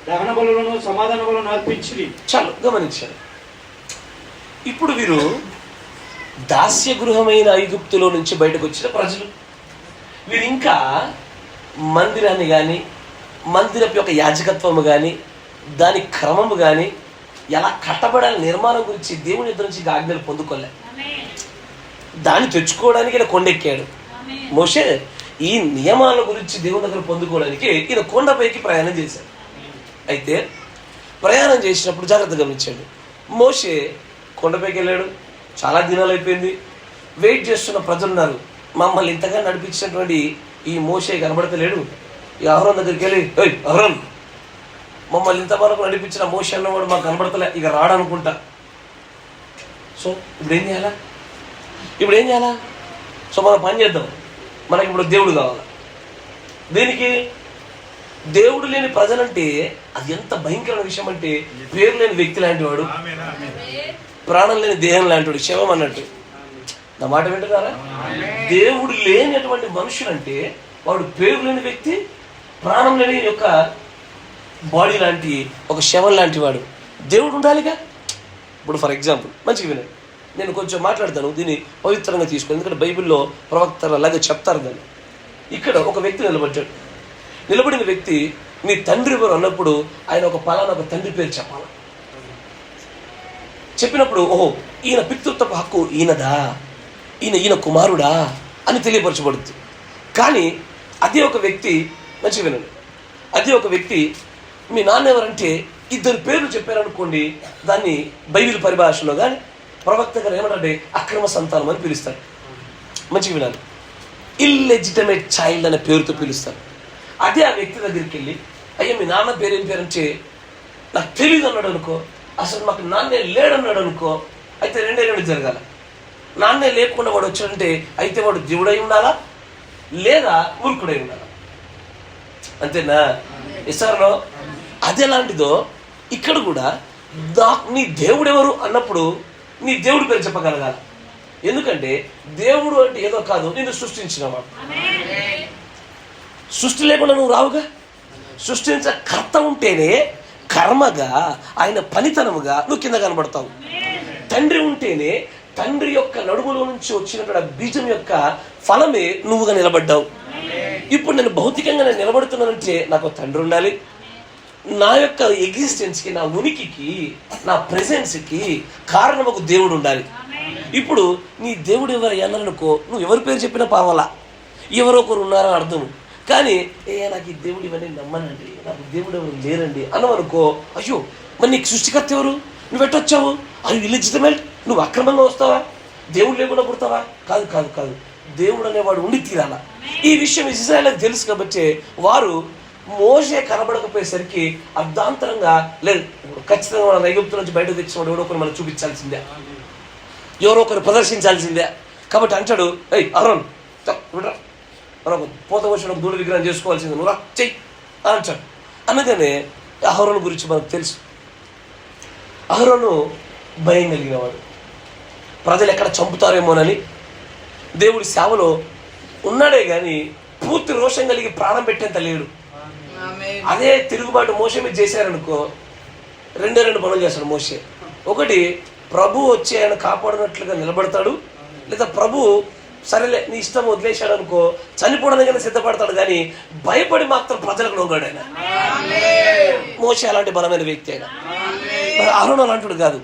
దహన బలులను సమాధాన బలులను అర్పించి. చాలు గమనించారు. ఇప్పుడు వీరు దాస్య గృహమైన ఐగుప్తులో నుంచి బయటకు వచ్చిన ప్రజలు. వీరు ఇంకా మందిరాన్ని కానీ, మందిరపు యొక్క యాజకత్వము కానీ, దాని క్రమము కానీ, ఎలా కట్టబడాలి నిర్మాణం గురించి దేవుని ఇద్దరు నుంచి ఆజ్ఞలు పొందుకోలే. దాన్ని తెచ్చుకోవడానికి ఈయన కొండెక్కాడు. మోషే ఈ నియమాల గురించి దేవుని దగ్గర పొందుకోవడానికి ఈయన కొండపైకి ప్రయాణం చేశాడు. అయితే ప్రయాణం చేసినప్పుడు జాగ్రత్త గమనించాడు. మోషే కొండపైకి వెళ్ళాడు, చాలా దినాలు అయిపోయింది. వెయిట్ చేస్తున్న ప్రజలున్నారు. మమ్మల్ని ఇంతగా నడిపించినటువంటి ఈ మోషే కనబడతలేడు. ఈ అహరోన్ దగ్గరికి వెళ్ళి, అహరోన్, మమ్మల్ని ఇంతవరకు నడిపించిన మోషే అన్నవాడు మాకు కనబడతలే, ఇక రాడనుకుంటా. సో ఇప్పుడు ఏం చేయాలా? సో మనం పని చేద్దాం. మనకి ఇప్పుడు దేవుడు కావాలి. దీనికి దేవుడు లేని ప్రజలంటే అది ఎంత భయంకరమైన విషయం అంటే, పేరు లేని వ్యక్తి లాంటి వాడు, ప్రాణం లేని దేహం లాంటి వాడు, శవం అన్నట్టు. నా మాట వింటున్నారా? దేవుడు లేనటువంటి మనుషులంటే వాడు పేరు లేని వ్యక్తి, ప్రాణం లేని యొక్క బాడీ లాంటి ఒక శవం లాంటి వాడు. దేవుడు ఉండాలిగా. ఇప్పుడు ఫర్ ఎగ్జాంపుల్ మంచిగా వినండి, నేను కొంచెం మాట్లాడతాను, దీన్ని పవిత్రంగా తీసుకోండి. ఎందుకంటే బైబిల్లో ప్రవక్తలు అలాగే చెప్తారు దాన్ని. ఇక్కడ ఒక వ్యక్తి నిలబడ్డాడు. నిలబడిన వ్యక్తి, మీ తండ్రి ఎవరు అన్నప్పుడు ఆయన ఒక పలానా ఒక తండ్రి పేరు చెప్పాలి. చెప్పినప్పుడు ఓహో ఈయన పితృత్వపు హక్కు ఈయనదా, ఈయన కుమారుడా అని తెలియపరచబడుతుంది. కానీ అదే ఒక వ్యక్తి, మంచిగా వినండి, అదే ఒక వ్యక్తి మీ నాన్న ఎవరంటే ఇద్దరు పేర్లు చెప్పారనుకోండి, దాన్ని బైబిల్ పరిభాషలో కానీ ప్రవక్త గారు ఏమంటే అక్రమ సంతానం అని పిలుస్తారు. మంచిగా వినాలి, ఇల్లెజిటమేట్ చైల్డ్ అనే పేరుతో పిలుస్తారు. అదే ఆ వ్యక్తి దగ్గరికి వెళ్ళి, అయ్యా మీ నాన్న పేరు ఏం పేరు అంటే నాకు తెలియదు అన్నాడు అనుకో, అసలు మాకు నాన్నే లేడన్నాడు అనుకో, అయితే రెండే జరగాల. నాన్నే లేకుండా వాడు వచ్చాడంటే అయితే వాడు దేవుడై ఉండాలా లేదా మూర్ఖుడై ఉండాలా. అంతేనా? ఇసార్లో అదే లాంటిదో ఇక్కడ కూడా నీ దేవుడు ఎవరు అన్నప్పుడు నీ దేవుడి పేరు చెప్పగలగాలి. ఎందుకంటే దేవుడు అంటే ఏదో కాదు, నిన్ను సృష్టించినవాడు. సృష్టి లేకుండా నువ్వు రావుగా. సృష్టించకర్త ఉంటేనే కర్మగా, ఆయన పనితనముగా నువ్వు కింద కనబడతావు. తండ్రి ఉంటేనే తండ్రి యొక్క నడుములో నుంచి వచ్చినటువంటి బీజం యొక్క ఫలమే నువ్వుగా నిలబడ్డావు. ఇప్పుడు నేను భౌతికంగా నేను నిలబడుతున్నానంటే నాకు తండ్రి ఉండాలి. నా యొక్క ఎగ్జిస్టెన్స్కి, నా ఉనికికి, నా ప్రెజెన్స్కి కారణం ఒక దేవుడు ఉండాలి. ఇప్పుడు నీ దేవుడు ఎవరు అన్నారనుకో, నువ్వు ఎవరి పేరు చెప్పినా పర్వాలా, ఎవరో ఒకరు ఉన్నారని అర్థం. కానీ నాకు ఈ దేవుడు ఇవన్నీ నమ్మనండి, నాకు దేవుడు ఎవరు లేరండి అన్నవనుకో, అయ్యో మరి నీకు సృష్టికర్త ఎవరు, నువ్వు ఎట్టొచ్చావు, అది ఇల్లిజిటమేట్, నువ్వు అక్రమంగా వస్తావా, దేవుడు లేకుండా పుడతావా? కాదు కాదు కాదు, దేవుడు అనేవాడు ఉండి తీరాల. ఈ విషయం ఇశ్రాయేలుకు తెలుసు కాబట్టి వారు మోషే కనబడకపోయేసరికి అర్ధాంతరంగా లేదు, ఖచ్చితంగా మన ఐగుప్తు నుంచి బయటకు తెచ్చినప్పుడు ఎవరో ఒకరు మనం చూపించాల్సిందే, ఎవరో ఒకరు ప్రదర్శించాల్సిందే. కాబట్టి అంటాడు, ఏయ్ అహరోన్ మనకు పోత వచ్చిన దూడ విగ్రహం చేసుకోవాల్సింది, నువ్వు రా చెయ్యి అని అంటాడు. అనగానే అహరోను గురించి మనకు తెలుసు. అహరోను భయం కలిగినవాడు, ప్రజలు ఎక్కడ చంపుతారేమోనని దేవుడి సేవలో ఉన్నాడే కానీ పూర్తి రోషం కలిగి ప్రాణం పెట్టేంత లేడు. అదే తిరుగుబాటు మోషే మీద చేశారనుకో, రెండు పనులు చేస్తాడు మోషే. ఒకటి, ప్రభు వచ్చి ఆయన కాపాడినట్లుగా నిలబడతాడు, లేదా ప్రభు సరేలే నీ ఇష్టం వదిలేశాడు అనుకో, చనిపోవడానికి సిద్ధపడతాడు, కానీ భయపడి మాత్రం ప్రజలకు లొంగాడు ఆయన. మోషే అలాంటి బలమైన వ్యక్తి ఆయన. మరి అహరోను అలాంటివాడు కాదు.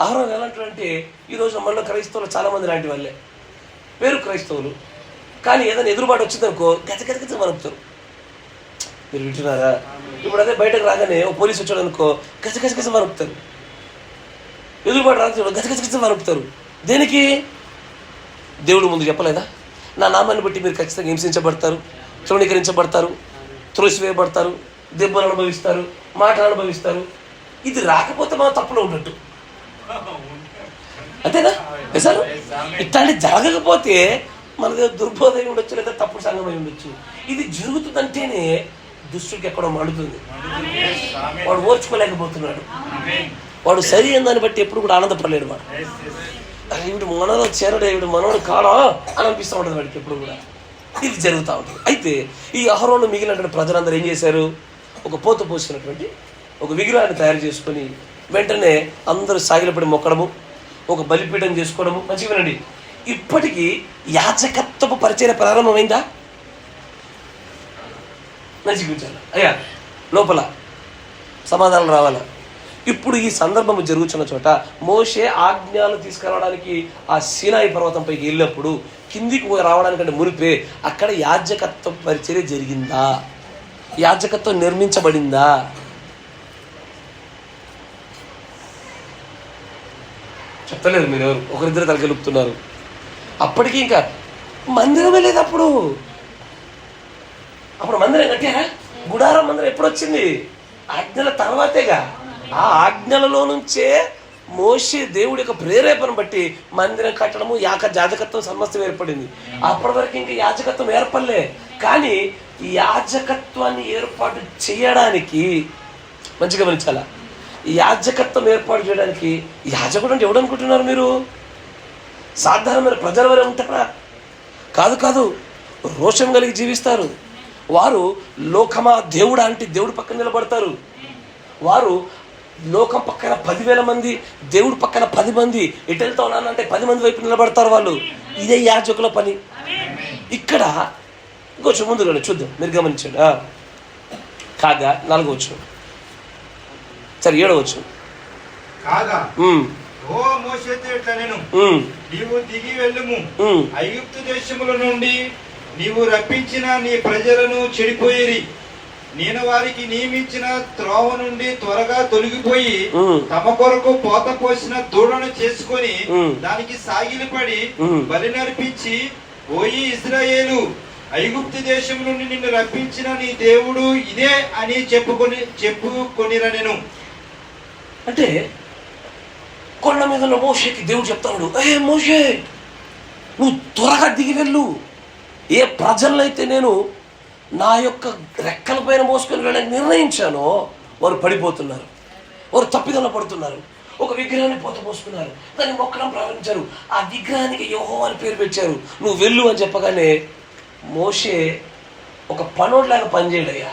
అహరోను ఎలాంటివాడు అంటే, ఈరోజు మనలో క్రైస్తవులు చాలా మంది లాంటి వాళ్ళే, పేరు క్రైస్తవులు, కానీ ఏదైనా ఎదురుబాటు వచ్చిందనుకో గజగజగజ వణుకుతారు. మీరు వింటున్నారా? ఇప్పుడు అదే బయటకు రాగానే ఓ పోలీసు వచ్చాడు అనుకో గజగజగజ వణుకుతారు, ఎదురుబాటు రాదు గజగజగజ వణుకుతారు. దేనికి? దేవుడు ముందు చెప్పలేదా, నా నామాన్ని బట్టి మీరు ఖచ్చితంగా హింసించబడతారు, తృణీకరించబడతారు, త్రోసివేయబడతారు, దెబ్బలు అనుభవిస్తారు, మాటలు అనుభవిస్తారు. ఇది రాకపోతే మనం తప్పులో ఉన్నట్టు, అంతేనా సార్? ఇట్లాంటి జరగకపోతే మనది దుర్బోధం ఉండొచ్చు, లేదా తప్పుడు సంగమై ఉండొచ్చు. ఇది జరుగుతుందంటేనే దుష్టుడికి ఎక్కడో మండుతుంది, వాడు ఓర్చుకోలేకపోతున్నాడు, వాడు సరి అయిన దాన్ని బట్టి ఎప్పుడు కూడా ఆనందపడలేడు. వాడు ఈవిడు మనలో చేరడే, ఈవిడు మనోడు కాడా అని అనిపిస్తూ ఉంటుంది వాడికి ఎప్పుడు కూడా. ఇది జరుగుతూ ఉంటుంది. అయితే ఈ అహరోను మిగిలినటువంటి ప్రజలందరూ ఏం చేశారు, ఒక పోత పోసినటువంటి ఒక విగ్రహాన్ని తయారు చేసుకొని వెంటనే అందరూ సాగిలపడి మొక్కడము, ఒక బలిపీఠం చేసుకోవడము. మంచిగా వినండి, ఇప్పటికీ యాజకత్వపు పరిచయం ప్రారంభమైందా? మంచిగా వింటాను అయ్యా, లోపల సమాధానం రావాలా. ఇప్పుడు ఈ సందర్భం జరుగుతున్న చోట మోషే ఆజ్ఞలు తీసుకురావడానికి ఆ సీనాయి పర్వతంపైకి వెళ్ళినప్పుడు కిందికి రావడానికంటే మునిపే అక్కడ యాజకత్వ పరిచర్య జరిగిందా? యాజకత్వం నిర్మించబడిందా? చెప్తలేదు మీరు, ఎవరు ఒకరిద్దరు తలకెలుపుతున్నారు. అప్పటికి ఇంకా మందిరమే లేదు. అప్పుడు మందిరం కట్టారా? గుడారం మందిరం ఎప్పుడు వచ్చింది? ఆజ్ఞల తర్వాతేగా. ఆ ఆజ్ఞలలో నుంచే మోషే దేవుడి యొక్క ప్రేరేపణ బట్టి మందిరం కట్టడము, యాజకత్వం సమస్తం ఏర్పడింది. అప్పటి వరకు ఇంకా యాజకత్వం ఏర్పడలే. కానీ ఈ యాజకత్వాన్ని ఏర్పాటు చేయడానికి మంచిగా గమనించాలా, ఈ యాజకత్వం ఏర్పాటు చేయడానికి యాజకుడు అంటే ఎవడు అనుకుంటున్నారు మీరు? సాధారణమైన ప్రజల వరే ఉంటారా? కాదు కాదు, రోషం కలిగి జీవిస్తారు వారు. లోకమా దేవుడా అంటే దేవుడు పక్కన నిలబడతారు. వారు లోకం పక్కన 10,000 మంది, దేవుడు పక్కన 10 మంది. ఎటు వెళ్తా ఉన్నానంటే 10 మంది వైపు నిలబడతారు వాళ్ళు. ఇదే యాజకుల పని. ఇక్కడ ఇంకొంచెం ముందుగానే చూద్దాం, మీరు గమనించండి. కాగా 4వ వచనం, సరే 7వ వచనం. కాగా ఓ మోషేతో ఇట్లా నేను, నీవు దిగి వెళ్ళుము, ఐగుప్తు దేశముల నుండి నీవు రప్పించిన నీ ప్రజలను చెడిపోయిరి. నేను వారికి నియమించిన త్రోవ నుండి త్వరగా తొలగిపోయి తమ కొరకు పోత పోసిన దూడను చేసుకొని దానికి సాగిలిపడి బలి నర్పించి, ఓయి ఇశ్రాయేలు, ఐగుప్తు దేశం నుండి నిన్ను రప్పించిన నీ దేవుడు ఇదే అని చెప్పుకొనిరా నేను. అంటే కొండ మీద ఉన్న మోషేకి దేవుడు చెప్తాడు, ఏ మోషే, నువ్వు త్వరగా దిగి వెళ్ళు. ఏ ప్రజలైతే నేను నా యొక్క రెక్కల పైన మోసుకొని వెళ్ళడానికి నిర్ణయించానో వారు పడిపోతున్నారు, వారు తప్పిదల పడుతున్నారు. ఒక విగ్రహాన్ని పోత పోసుకున్నారు, దాన్ని మొక్కడం ప్రారంభించారు. ఆ విగ్రహానికి యెహోవా అని పేరు పెట్టారు. నువ్వు వెళ్ళు అని చెప్పగానే మోషే ఒక పనోడిలాగా పనిచేయడయ్యా.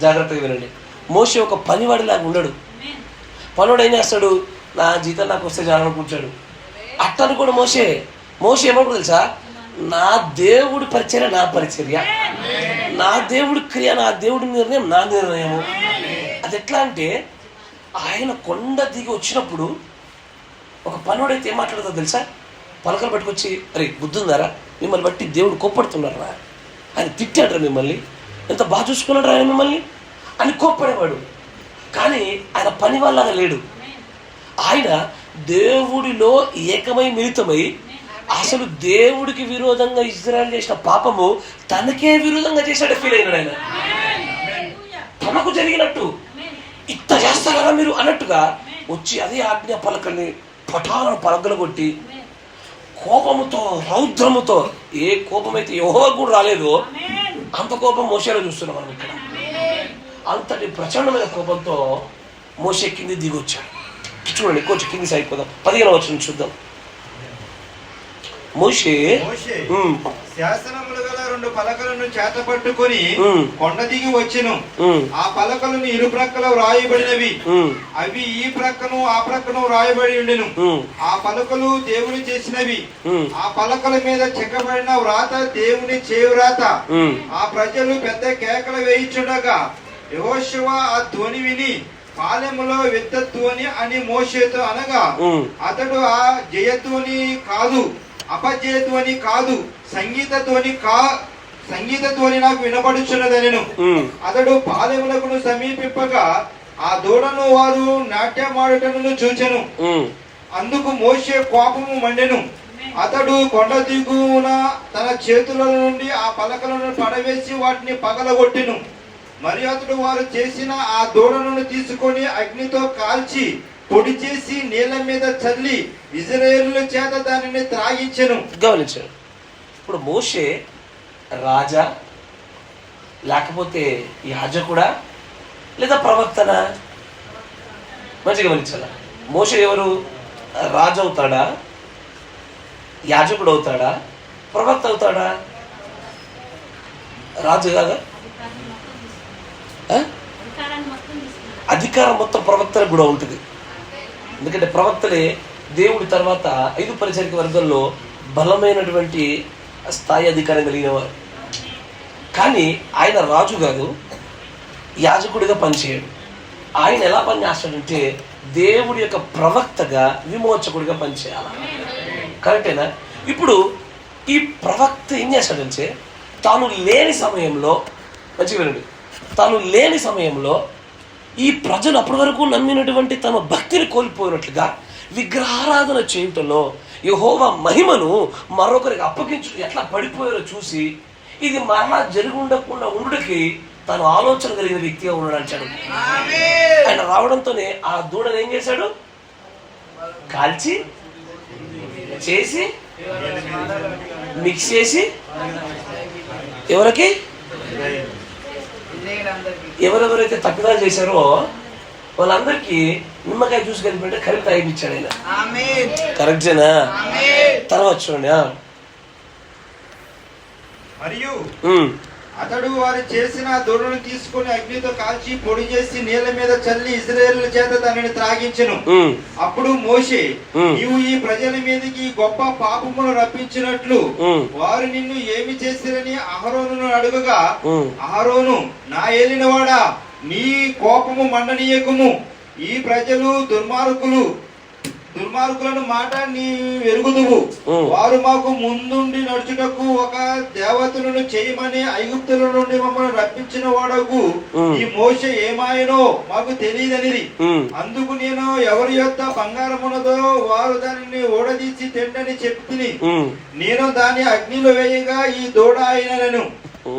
జాగ్రత్తగా వినండి, మోషే ఒక పనివాడిలాగా ఉండడు. పనోడు ఏం చేస్తాడు? నా జీతం నాకు వస్తే చాలని కూర్చాడు. అట్టను కూడా మోషే ఏమనుకో తెలుసా, నా దేవుడి పరిచర్య నా పరిచర్య, నా దేవుడి క్రియ నా దేవుడి నిర్ణయం నా నిర్ణయము. అది ఎట్లా అంటే, ఆయన కొండ దిగి వచ్చినప్పుడు ఒక పనుడైతే ఏం మాట్లాడుతుందో తెలుసా? పలకలు పట్టుకొచ్చి, అరే బుద్ధుందారా, మిమ్మల్ని బట్టి దేవుడు కోప్పడుతున్నారా, ఆయన తిట్టాడు మిమ్మల్ని, ఎంత బాగా చూసుకున్నాడు ఆయన మిమ్మల్ని అని కోప్పడేవాడు. కానీ ఆయన పని వల్లగా లేడు. ఆయన దేవుడిలో ఏకమై మిళితమై అసలు దేవుడికి విరోధంగా ఇజ్రాయెల్ చేసిన పాపము తనకే విరోధంగా చేశాడు ఫీల్ అయినాడు ఆయన. తనకు జరిగినట్టు ఇంత చేస్తారా మీరు అన్నట్టుగా వచ్చి అదే ఆజ్ఞా పలకల్ని పటాలను పలకలగొట్టి కోపముతో రౌద్రముతో, ఏ కోపమైతే యెహోవాకు కూడా రాలేదో అంత కోపం మోషేలో చూస్తున్నాం మనం ఇక్కడ. అంతటి ప్రచండమైన కోపంతో మోషే కింది దిగొచ్చాడు. చూడండి, కొంచెం కింది సాగిపోదాం. 15వ వచనం చూద్దాం. మోషే శాసనములు గల 2 పలకలను చేత పట్టుకొని కొండ దిగి వచ్చెను. ఆ పలకలను ఇరు ప్రక్కల వ్రాయబడినవి, అవి ఈ ప్రక్కను ఆ ప్రక్కను వ్రాయబడి ఉండెను. ఆ పలకలు దేవుని చేసినవి. ఆ పలకల మీద చెక్కబడిన వ్రాత దేవుని చేవ్రాత. ఆ ప్రజలు పెద్ద కేకలు వేయించుండగా యెహోషువ ఆ ధ్వని విని పాలెములో ధ్వని అని మోషేతో అనగా, అతడు ఆ జయధ్వని కాదు, అపజయధ్వని కాదు, సంగీత ధ్వని నాకు వినపడుచున్నదనెను. అతడు పాలెములకు సమీపింపగా ఆ దూడను వారు నాట్యమాడుటను చూచెను. అందుకు మోషే కోపము మండెను. అతడు కొండ దిగువన తన చేతుల నుండి ఆ పలకలను పడవేసి వాటిని పగలగొట్టెను. మరి అతడు వారు చేసిన ఆ దూడను తీసుకొని అగ్నితో కాల్చి పొడి చేసి నీళ్ల మీద చల్లి ఇశ్రాయేలుల చేత దానిని త్రాగించెను. గమనించాడు. ఇప్పుడు మోషే రాజా, లేకపోతే యాజకుడా, లేదా ప్రవక్తనా? మంచిగా గమనించాలా. మోషే ఎవరు? రాజు అవుతాడా, యాజకుడు అవుతాడా, ప్రవక్త అవుతాడా? రాజు కాదా? అధికారం మొత్తం ప్రవక్తలకు కూడా ఉంటుంది. ఎందుకంటే ప్రవక్తలే దేవుడి తర్వాత 5 పరిచారిక వర్గంలో బలమైనటువంటి స్థాయి అధికారం కలిగిన వారు. కానీ ఆయన రాజు కాదు, యాజకుడిగా పనిచేయడు. ఆయన ఎలా పనిచేస్తాడంటే దేవుడి యొక్క ప్రవక్తగా, విమోచకుడిగా పనిచేయాలి. కరెక్టేనా? ఇప్పుడు ఈ ప్రవక్త ఏం చేస్తాడంటే తాను లేని సమయంలో, మంచిగా వినండి, తాను లేని సమయంలో ఈ ప్రజలు అప్పటి వరకు నమ్మినటువంటి తమ భక్తిని కోల్పోయినట్లుగా విగ్రహారాధన చేయటంలో యెహోవా మహిమను మరొకరికి అప్పగించు ఎట్లా పడిపోయారో చూసి ఇది మరలా జరిగి ఉండకుండా ఉండుడికి తను ఆలోచన కలిగిన వ్యక్తిగా ఉన్నాడు. ఆయన రావడంతోనే ఆ దూడను ఏం చేశాడు? కాల్చి చేసి మిక్స్ చేసి ఎవరికి, ఎవరెవరైతే తప్పిదాలు చేశారో వాళ్ళందరికీ నిమ్మకాయ జ్యూస్ కలిపి కలిపి తాగిపించాడు ఆయన. కరెక్టేనా? తర్వాత చూడండి. మరియు అతడు వారు చేసిన దూడను తీసుకుని అగ్నితో కాల్చి పొడి చేసి నీళ్ల మీద చల్లి ఇశ్రాయేలుల చేత దానిని త్రాగించెను. అప్పుడు మోషే, నీవు ఈ ప్రజల మీదకి గొప్ప పాపమును రప్పించినట్లు వారు నిన్ను ఏమి చేసిరని అహరోనును అడుగగా, అహరోను, నా ఏలినవాడా, నీ కోపము మండనీయకుము. ఈ ప్రజలు దుర్మార్గులను మాట నీ ఎరుగుదువు. వారు మాకు ముందుండి నడుచుటకు ఒక దేవతలను చేయమని ఐగుప్తుల నుండి మమ్మల్ని రప్పించిన వాడకు ఈ మోషే ఏమాయనో మాకు తెలియదనిది. అందుకు నేను ఎవరి యొక్క బంగారమునదో వారు దానిని ఓడదీసి తిండని చెప్పి నేను దాని అగ్నిలో వేయగా ఈ దూడ అయినను.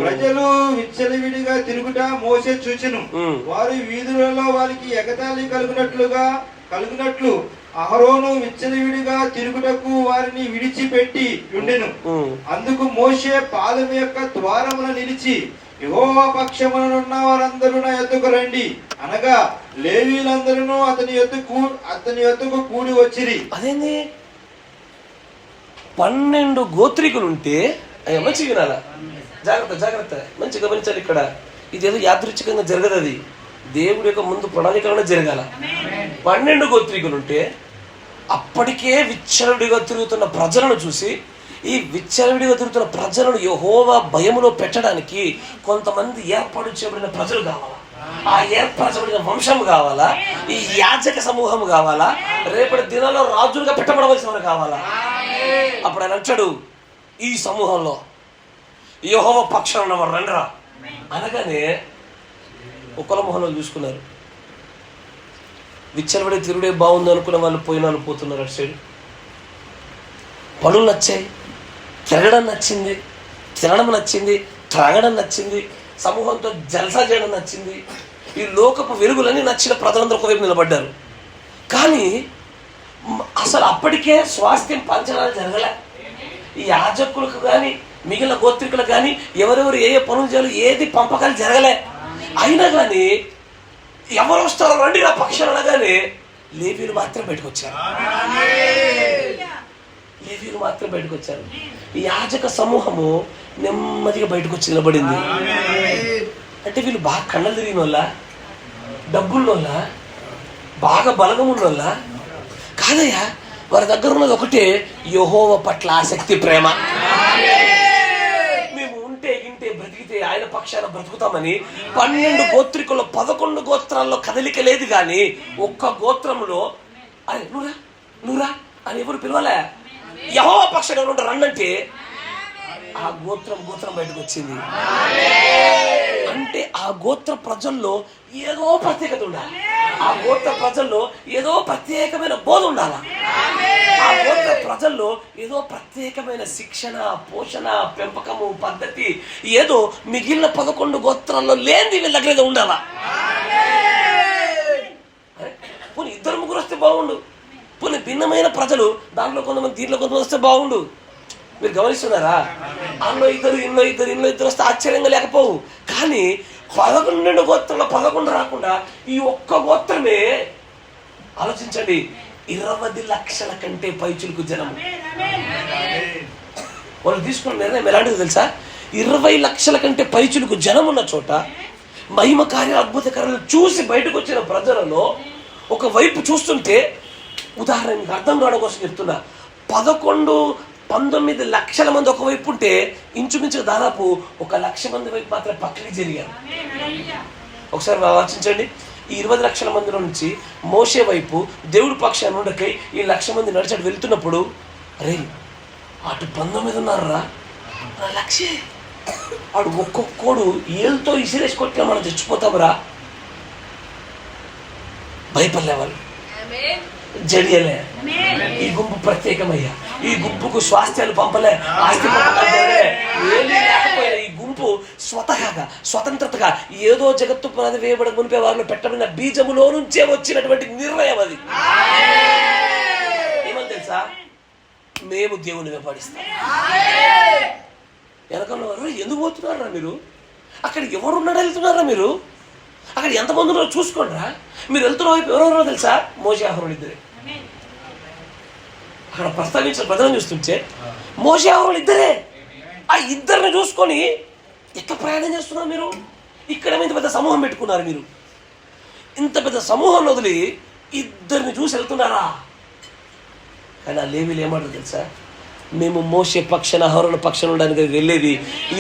ప్రజలు విచ్చలవిడిగా తిరుగుట మోషే చూచెను. వారు వీధులలో వారికి ఎగతాళి కలుగునట్లు అహరోను విచ్చలవిడిగా తిరుగుటకు వారిని విడిచిపెట్టి ఉండెను. అందుకు మోషే పాలెము యొక్క ద్వారమున నిలిచి, యెహోవా పక్షమునున్న వారందరూ నా యొద్దకు రండి అనగా లేవీలందరూ అతని యొద్దకు కూడి వచ్చిరి. అదేంది 12 గోత్రికులుంటే మంచిగా వినాలా, జాగ్రత్త మంచిగా గమనించాలి. ఇక్కడ ఇదేదో యాదృచ్ఛికంగా జరగదు, అది దేవుడి యొక్క ముందు ప్రణాళికలోనే జరగాల. 12 గోత్రికులుంటే అప్పటికే విచ్చలవిడిగా తిరుగుతున్న ప్రజలను చూసి, ఈ విచ్చలవిడిగా తిరుగుతున్న ప్రజలను యెహోవా భయములో పెట్టడానికి కొంతమంది ఏర్పాటు చేయబడిన ప్రజలు కావాలా, ఆ ఏర్పరచబడిన వంశం కావాలా, ఈ యాజక సమూహం కావాలా, రేపటి దినాల్లో రాజులుగా పెట్టబడవలసిన వారు కావాలా. అప్పుడు ఆయన అంటాడు, ఈ సమూహంలో యెహోవా పక్షాన ఉన్నవారు రండిరా అనగానే ఒకళ్ళ మొహంలో చూసుకున్నారు. విచ్చలబడే తిరుడే బాగుంది అనుకున్న వాళ్ళు పోయిన వాళ్ళు పోతున్నారు. అటు సైడ్ పనులు నచ్చాయి, తిరగడం నచ్చింది, తినడం నచ్చింది, త్రాగడం నచ్చింది, సమూహంతో జల్సా చేయడం నచ్చింది, ఈ లోకపు వెలుగులన్నీ నచ్చిన ప్రజలందరూ ఒకవైపు నిలబడ్డారు. కానీ అసలు అప్పటికే స్వాస్థ్యం పంచనాలు జరగలే. ఈ యాజకులకు కానీ మిగిలిన గోత్రికులకు కానీ ఎవరెవరు ఏ పనులు చేయాలి ఏది పంపకాలు జరగలే. అయినా కానీ ఎవరు వస్తారో రండి నా పక్షాలు అనగానే లేవీలు మాత్రం బయటకు వచ్చారు. లేవీలు మాత్రం బయటకు వచ్చారు. ఈ యాజక సమూహము నెమ్మదిగా బయటకు వచ్చి నిలబడింది. అంటే వీళ్ళు బాగా కళ్ళలు తిరిగిన వాళ్ళ, డబ్బున్నోళ్ళ, బాగా బలగం ఉన్నోళ్ళ కాదయ్యా. వారి దగ్గర ఉన్నది ఒకటే, యెహోవా పట్ల ఆసక్తి, ప్రేమ. మేము ఉంటే గింటే బ్రతికితే ఆయన పక్షాన బ్రతుకుతామని 12 గోత్రికుల్లో 11 గోత్రాల్లో కదలిక లేదు. కానీ ఒక్క గోత్రంలో అరే నువ్వురా అని ఎవరు పిలవలే. యెహోవా పక్షాన ఎవరు రండంటే ఆ గోత్రం బయటకు వచ్చింది. అంటే ఆ గోత్ర ప్రజల్లో ఏదో ప్రత్యేకత ఉండాలి. ఆ గోత్ర ప్రజల్లో ఏదో ప్రత్యేకమైన బోధ ఉండాలి. ఆ గోత్ర ప్రజల్లో ఏదో ప్రత్యేకమైన శిక్షణ, పోషణ, పెంపకము పద్ధతి ఏదో మిగిలిన 11 గోత్రాల్లో లేనిది వీళ్ళ దగ్గర ఏదో ఉండాలా. పోనీ 2-3 వస్తే బాగుండు. పోనీ భిన్నమైన ప్రజలు దాంట్లో కొంతమంది దీంట్లో కొంతమంది వస్తే బాగుండు. మీరు గమనిస్తున్నారా? అందులో ఇద్దరు వస్తే ఆశ్చర్యంగా లేకపోవు. కానీ 11 గోత్రంలో 11 రాకుండా ఈ ఒక్క గోత్రమే ఆలోచించండి. 20 లక్షల కంటే పైచులకు జనము. వాళ్ళు తీసుకున్న నిర్ణయం ఎలాంటిది తెలుసా? 20 లక్షల కంటే పైచులకు జనం ఉన్న చోట మహిమ కార్య అద్భుత కార్యాలు చూసి బయటకు వచ్చిన ప్రజలలో ఒకవైపు చూస్తుంటే, ఉదాహరణకి అర్థం కావడం కోసం చెప్తున్నా, 19 లక్షల మంది ఒకవైపు ఉంటే ఇంచుమించుగా దాదాపు 1 లక్ష మంది వైపు మాత్రం పక్కకి జరిగారు. ఒకసారి ఆలోచించండి. ఈ 20 లక్షల మందిలో నుంచి మోషే వైపు దేవుడి పక్షాన ఉండకై ఈ 1 లక్ష మంది నడిచాడు వెళ్తున్నప్పుడు, అరే అటు 19 ఉన్నారా, 1 లక్షే, వాడు ఒక్కొక్కడు ఏళ్ళతో ఇసిరేసి కొట్టినా మనం చచ్చిపోతామరా. భయపడలే వాళ్ళు, జడియలే. ఈ గుంపు ప్రత్యేకమయ్యా. ఈ గుంపుకు స్వాస్థ్యాలు పంపలే, ఆస్తి పంపలే, లేకపోయినా ఈ గుంపు స్వతహాగా స్వతంత్రతగా ఏదో జగత్తు పునాది వేయబడ మునిపే వారిలో పెట్టబడిన బీజములో నుంచే వచ్చినటువంటి నిర్ణయం అది. ఏమని తెలుసా? మేము దేవుని వెంబడిస్తాం. వెనకన్నారు ఎందుకు పోతున్నారా మీరు? అక్కడ ఎవరున్నాడో వెళ్తున్నారా మీరు? అక్కడ ఎంతమంది ఉన్నారో చూసుకోండిరా. మీరు వెళ్తున్న వైపు ఎవరెవరో తెలుసా? మోషే అహరోను ఇద్దరే. అక్కడ ప్రస్తావించిన ప్రజలను చూస్తుంటే మోషే అహరోను ఇద్దరే. ఆ ఇద్దరిని చూసుకొని ఎక్కడ ప్రయాణం చేస్తున్నారు మీరు? ఇక్కడ ఇంత పెద్ద సమూహం పెట్టుకున్నారు మీరు. ఇంత పెద్ద సమూహం వదిలి ఇద్దరిని చూసి వెళ్తున్నారా? కానీ ఆ లేవీలు ఏమంటారు తెలుసా? మేము మోషే పక్షాన అహరోను పక్షాన ఉండడానికి వెళ్ళేది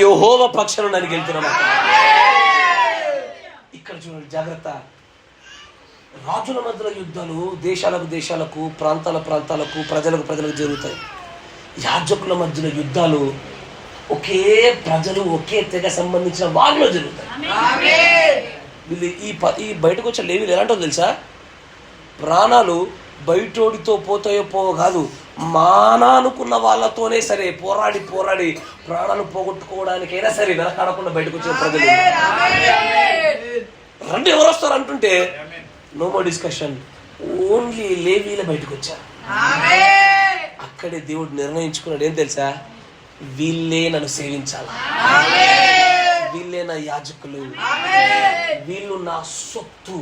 యెహోవా పక్షాన ఉండడానికి వెళ్తున్నాం. ఇక్కడ చూడండి జాగ్రత్త. రాజుల మధ్యలో యుద్ధాలు దేశాలకు ప్రాంతాలకు ప్రజలకు జరుగుతాయి. యాజకుల మధ్యలో యుద్ధాలు ఒకే ప్రజలు ఒకే తెగ సంబంధించిన వారిలో జరుగుతాయి. వీళ్ళు ఈ బయటకు వచ్చే లేవీలు ఎలాంటో తెలుసా? ప్రాణాలు బయటోడితో పోతాయో కాదు, మానానుకున్న వాళ్ళతోనే సరే పోరాడి ప్రాణాలు పోగొట్టుకోవడానికైనా సరే వెనకాడకుండా బయటకు వచ్చిన ప్రజలు. రండి ఎవరు వస్తారు అంటుంటే నో మోర్ డిస్కషన్, ఓన్లీ లేవీల బయటకు వచ్చారు. అక్కడే దేవుడు నిర్ణయించుకున్నాడు ఏం తెలుసా? వీళ్ళే నన్ను సేవించాలా, వీళ్ళే నా యాజకులు, వీళ్ళు నా సొత్తు.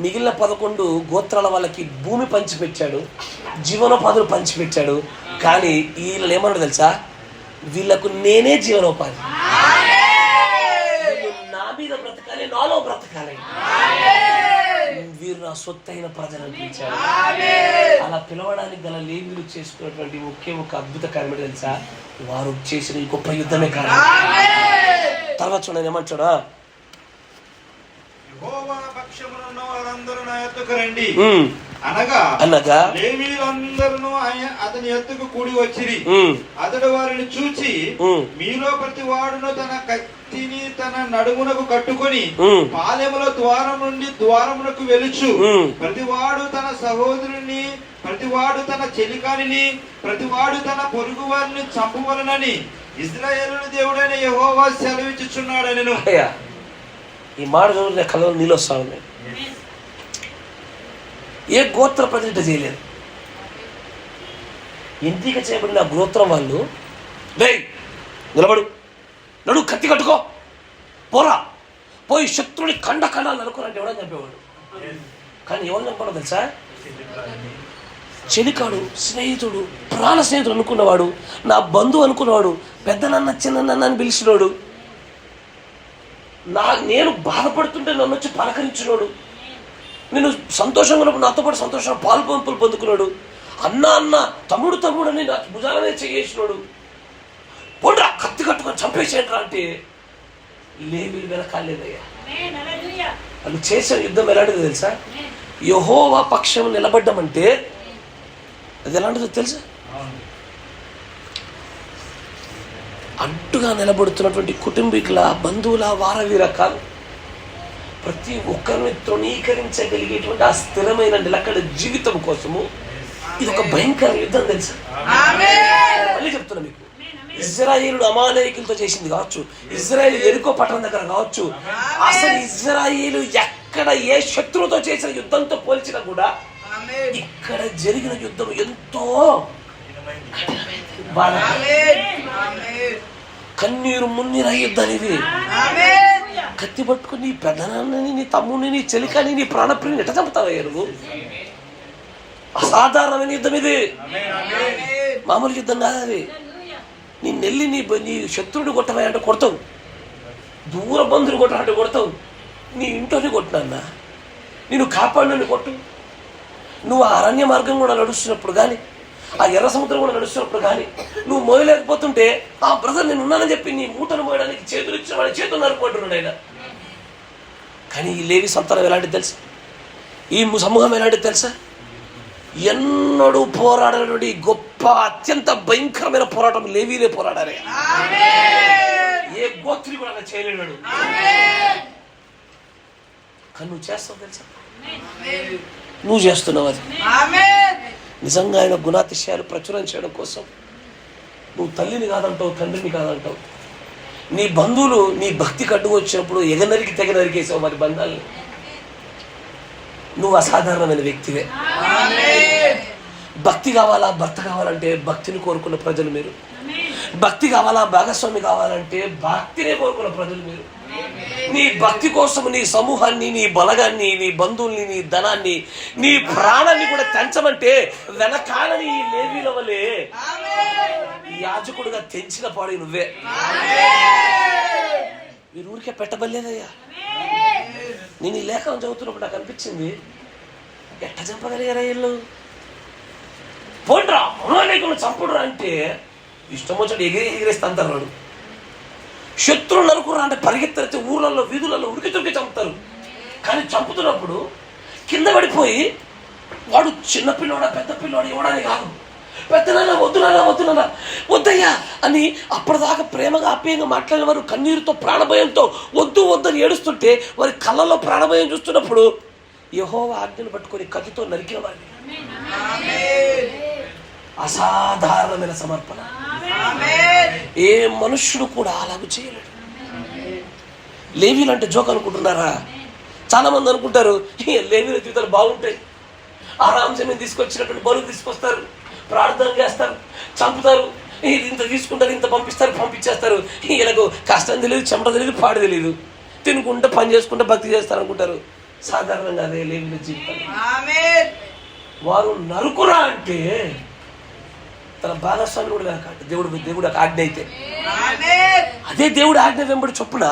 మిగిలిన 11 గోత్రాల వాళ్ళకి భూమి పంచిపెట్టాడు, జీవనోపాధులు పంచిపెట్టాడు. కానీ వీళ్ళు ఏమన్నాడు తెలుసా? వీళ్ళకు నేనే జీవనోపాధి, వీళ్ళు నా మీద బ్రతకాలి, నాలో బ్రతకాలి, వీరు నా సొత్తైన ప్రజలు అనిపించారు. అలా పిలవడానికి గల లేవీలు చేసుకున్నటువంటి ఒకే ఒక అద్భుత కార్యం తెలుసా? వారు చేసిన ఈ గొప్ప యుద్ధమే కారణం. తర్వాత చూడండి ఏమంటాడా? యెహోవా పక్షమున ఉన్న వారందరూ నా యొద్దకు రండి, అనగా లేవీయులందరూ అతని ఎద్దుకు కూడి వచ్చిరి. అతడు వారిని చూచి, మీలో ప్రతి వాడును తన కత్తిని తన నడుమునకు కట్టుకొని పాలెముల ద్వారం నుండి ద్వారమునకు వెలుచు, ప్రతివాడు తన సహోదరుని, ప్రతివాడు తన చెలికానిని, ప్రతివాడు తన పొరుగు వారిని చంపవలనని ఇశ్రాయేలు దేవుడైన యెహోవా సెలవిచ్చుచున్నాడనెను. ఈ మాట చదువుతున్న కళ్ళలో నీళ్ళు వస్తా ఉన్నాయి. ఏ గోత్ర ప్రతిష్ఠ చేయలేదు. ఎంపిక చేయబడిన గోత్రం వాళ్ళు, లే నిలబడు, నడు, కత్తి కట్టుకో, పోరా, పోయి శత్రుని కండ కండాలు నరుకోరంటే ఎవడని చంపేవాడు. కానీ ఎవరు చంపాలో తెలుసా? చెలికాడు, స్నేహితుడు, ప్రాణ స్నేహితుడు అనుకున్నవాడు, నా బంధువు అనుకున్నవాడు, పెద్దనన్న చిన్ననన్న అని పిలిచినోడు, నేను బాధపడుతుంటే నన్ను వచ్చి పలకరించినోడు, నేను సంతోషంగా ఉన్నప్పుడు నాతో పాటు సంతోషంగా పాలు పంపులు పొందుకున్నాడు, అన్న అన్న తమ్ముడు తమ్ముడు అని నా భుజాలనే చేసినాడు, పోండ్రా కత్తి కట్టుకొని చంపేసేయండిరా అంటే లేవీలు వెనకాలేదయ్యా. వాళ్ళు చేసిన యుద్ధం ఎలాంటిదో తెలుసా? యెహోవా పక్షం నిలబడ్డమంటే అది ఎలాంటిదో తెలుసా? అడ్డుగా నిలబడుతున్నటువంటి కుటుంబీకుల, బంధువుల, వారవీర కాదు, ప్రతి ఒక్కరిని తృణీకరించగలిగేటువంటి ఆ స్థిరమైన నిలకడ జీవితం కోసము ఇది ఒక భయంకర యుద్ధం తెలుసా? మళ్ళీ చెప్తున్నా మీకు, ఇజ్రాయేలు అమాలేకులతో చేసింది కావచ్చు, ఇజ్రాయేలు ఎరికో పట్టణం దగ్గర కావచ్చు, అసలు ఇజ్రాయేలు ఎక్కడ ఏ శత్రువుతో చేసిన యుద్ధంతో పోల్చినా కూడా ఇక్కడ జరిగిన యుద్ధం ఎంతో కన్నీరు మున్నీరు యుద్ధం ఇది. కత్తి పట్టుకుని నీ పెద్దనాన్నని, నీ తమ్ముని, నీ చెలికని, నీ ప్రాణప్రియుని ఎట్ట చంపుతావయ్యా నువ్వు? అసాధారణమైన యుద్ధం ఇది, మామూలు యుద్ధం కాదు అది. నీ నెల్లి నీ శత్రువుని కొట్టవా కొడతావు, దూర బంధువుని కొట్టాలంటే కొడతావు, నీ ఇంట్లోని కొట్టినా నేను కాపాడినని కొట్టు. నువ్వు ఆ అరణ్య మార్గం కూడా నడుస్తున్నప్పుడు కానీ, ఆ ఎర్ర సముద్రం కూడా నడుస్తున్నప్పుడు కానీ నువ్వు మోయలేకపోతుంటే, ఆ బ్రదర్ నేను ఉన్నానని చెప్పి నీ మూటను మోయడానికి చేతులు ఇచ్చిన వాడి చేతులు నరుకుంటున్నాడు ఆయన. కానీ ఈ లేవి సంతానం ఎలాంటిది తెలుసా? ఈ సమూహం ఎలాంటిది తెలుసా? ఎన్నడూ పోరాడనటువంటి గొప్ప అత్యంత భయంకరమైన పోరాటం లేవీలే పోరాడారు. ఏ గోత్రి కూడా అలా చేయలేడు. కానీ నువ్వు చేస్తావు తెలుసా? నువ్వు చేస్తున్నావు అది. నిజంగా ఆయన గుణాతిశయాలు ప్రచురం చేయడం కోసం నువ్వు తల్లిని కాదంటావు, తండ్రిని కాదంటావు, నీ బంధువులు నీ భక్తికి అడ్డు వచ్చినప్పుడు ఎగనరికి తెగ నరికేసావు మరి బంధాలని. నువ్వు అసాధారణమైన వ్యక్తివే. భక్తి కావాలా, భర్త కావాలంటే భక్తిని కోరుకున్న ప్రజలు మీరు. భక్తి కావాలా, భాగస్వామి కావాలంటే భక్తినే కోరుకున్న ప్రజలు మీరు. నీ భక్తి కోసం నీ సమూహాన్ని, నీ బలగాన్ని, నీ బంధువుల్ని, నీ ధనాన్ని, నీ ప్రాణాన్ని కూడా తెంచమంటే వెనకాలని ఈ లేవీల వలె యాజకుడుగా తెంచిన పాడు నువ్వే. మీరు ఊరికే పెట్టబడలేదయ్యా. నేను ఈ లేఖనం చదువుతున్నప్పుడు నాకు అనిపించింది, ఎట్ట చంపగలిగారా వీళ్ళు? పోండ్రా మనోనేకులను చంపుడురా అంటే ఇష్టం వచ్చాడు ఎగిరేస్తే అంటారు. శత్రువు నరుకురా అంటే పరిగెత్తే ఊర్లలో వీధులలో ఉరికి తురికి చంపుతారు. కానీ చంపుతున్నప్పుడు కింద పడిపోయి వాడు చిన్నపిల్లోడా పెద్ద పిల్లోడు ఇవ్వడానికి కాదు, పెద్దనాన్న వద్దునాన్న వద్దునాన్న వద్దయ్యా అని అప్పటిదాకా ప్రేమగా ఆప్యాయంగా మాట్లాడిన వారు కన్నీరుతో ప్రాణభయంతో వద్దు వద్దని ఏడుస్తుంటే వారి కళ్ళలో ప్రాణభయం చూస్తున్నప్పుడు యెహోవా ఆజ్ఞను పట్టుకొని కత్తితో నరికిన వారిని. అసాధారణమైన సమర్పణ. ఏ మనుష్యుడు కూడా అలాగూ చేయలేడు. లేవీలు అంటే జోక్ అనుకుంటున్నారా? చాలా మంది అనుకుంటారు లేవీల జీవితాలు బాగుంటాయి, ఆరాంశం తీసుకొచ్చినటువంటి బరువు తీసుకొస్తారు, ప్రార్థన చేస్తారు, చంపుతారు, ఇంత తీసుకుంటారు, ఇంత పంపించేస్తారు. వీళ్ళకు కష్టం తెలియదు, చెమట తెలియదు, పాడు తెలియదు, తినుకుంటే పని చేసుకుంటే భక్తి చేస్తారు అనుకుంటారు. సాధారణంగా అదే లేవీల జీవితం. వారు నరుకురా అంటే తన భాగస్వామి కూడా కాదు, దేవుడు ఆజ్ఞ అయితే అదే దేవుడు ఆజ్ఞ వెంబడి చొప్పున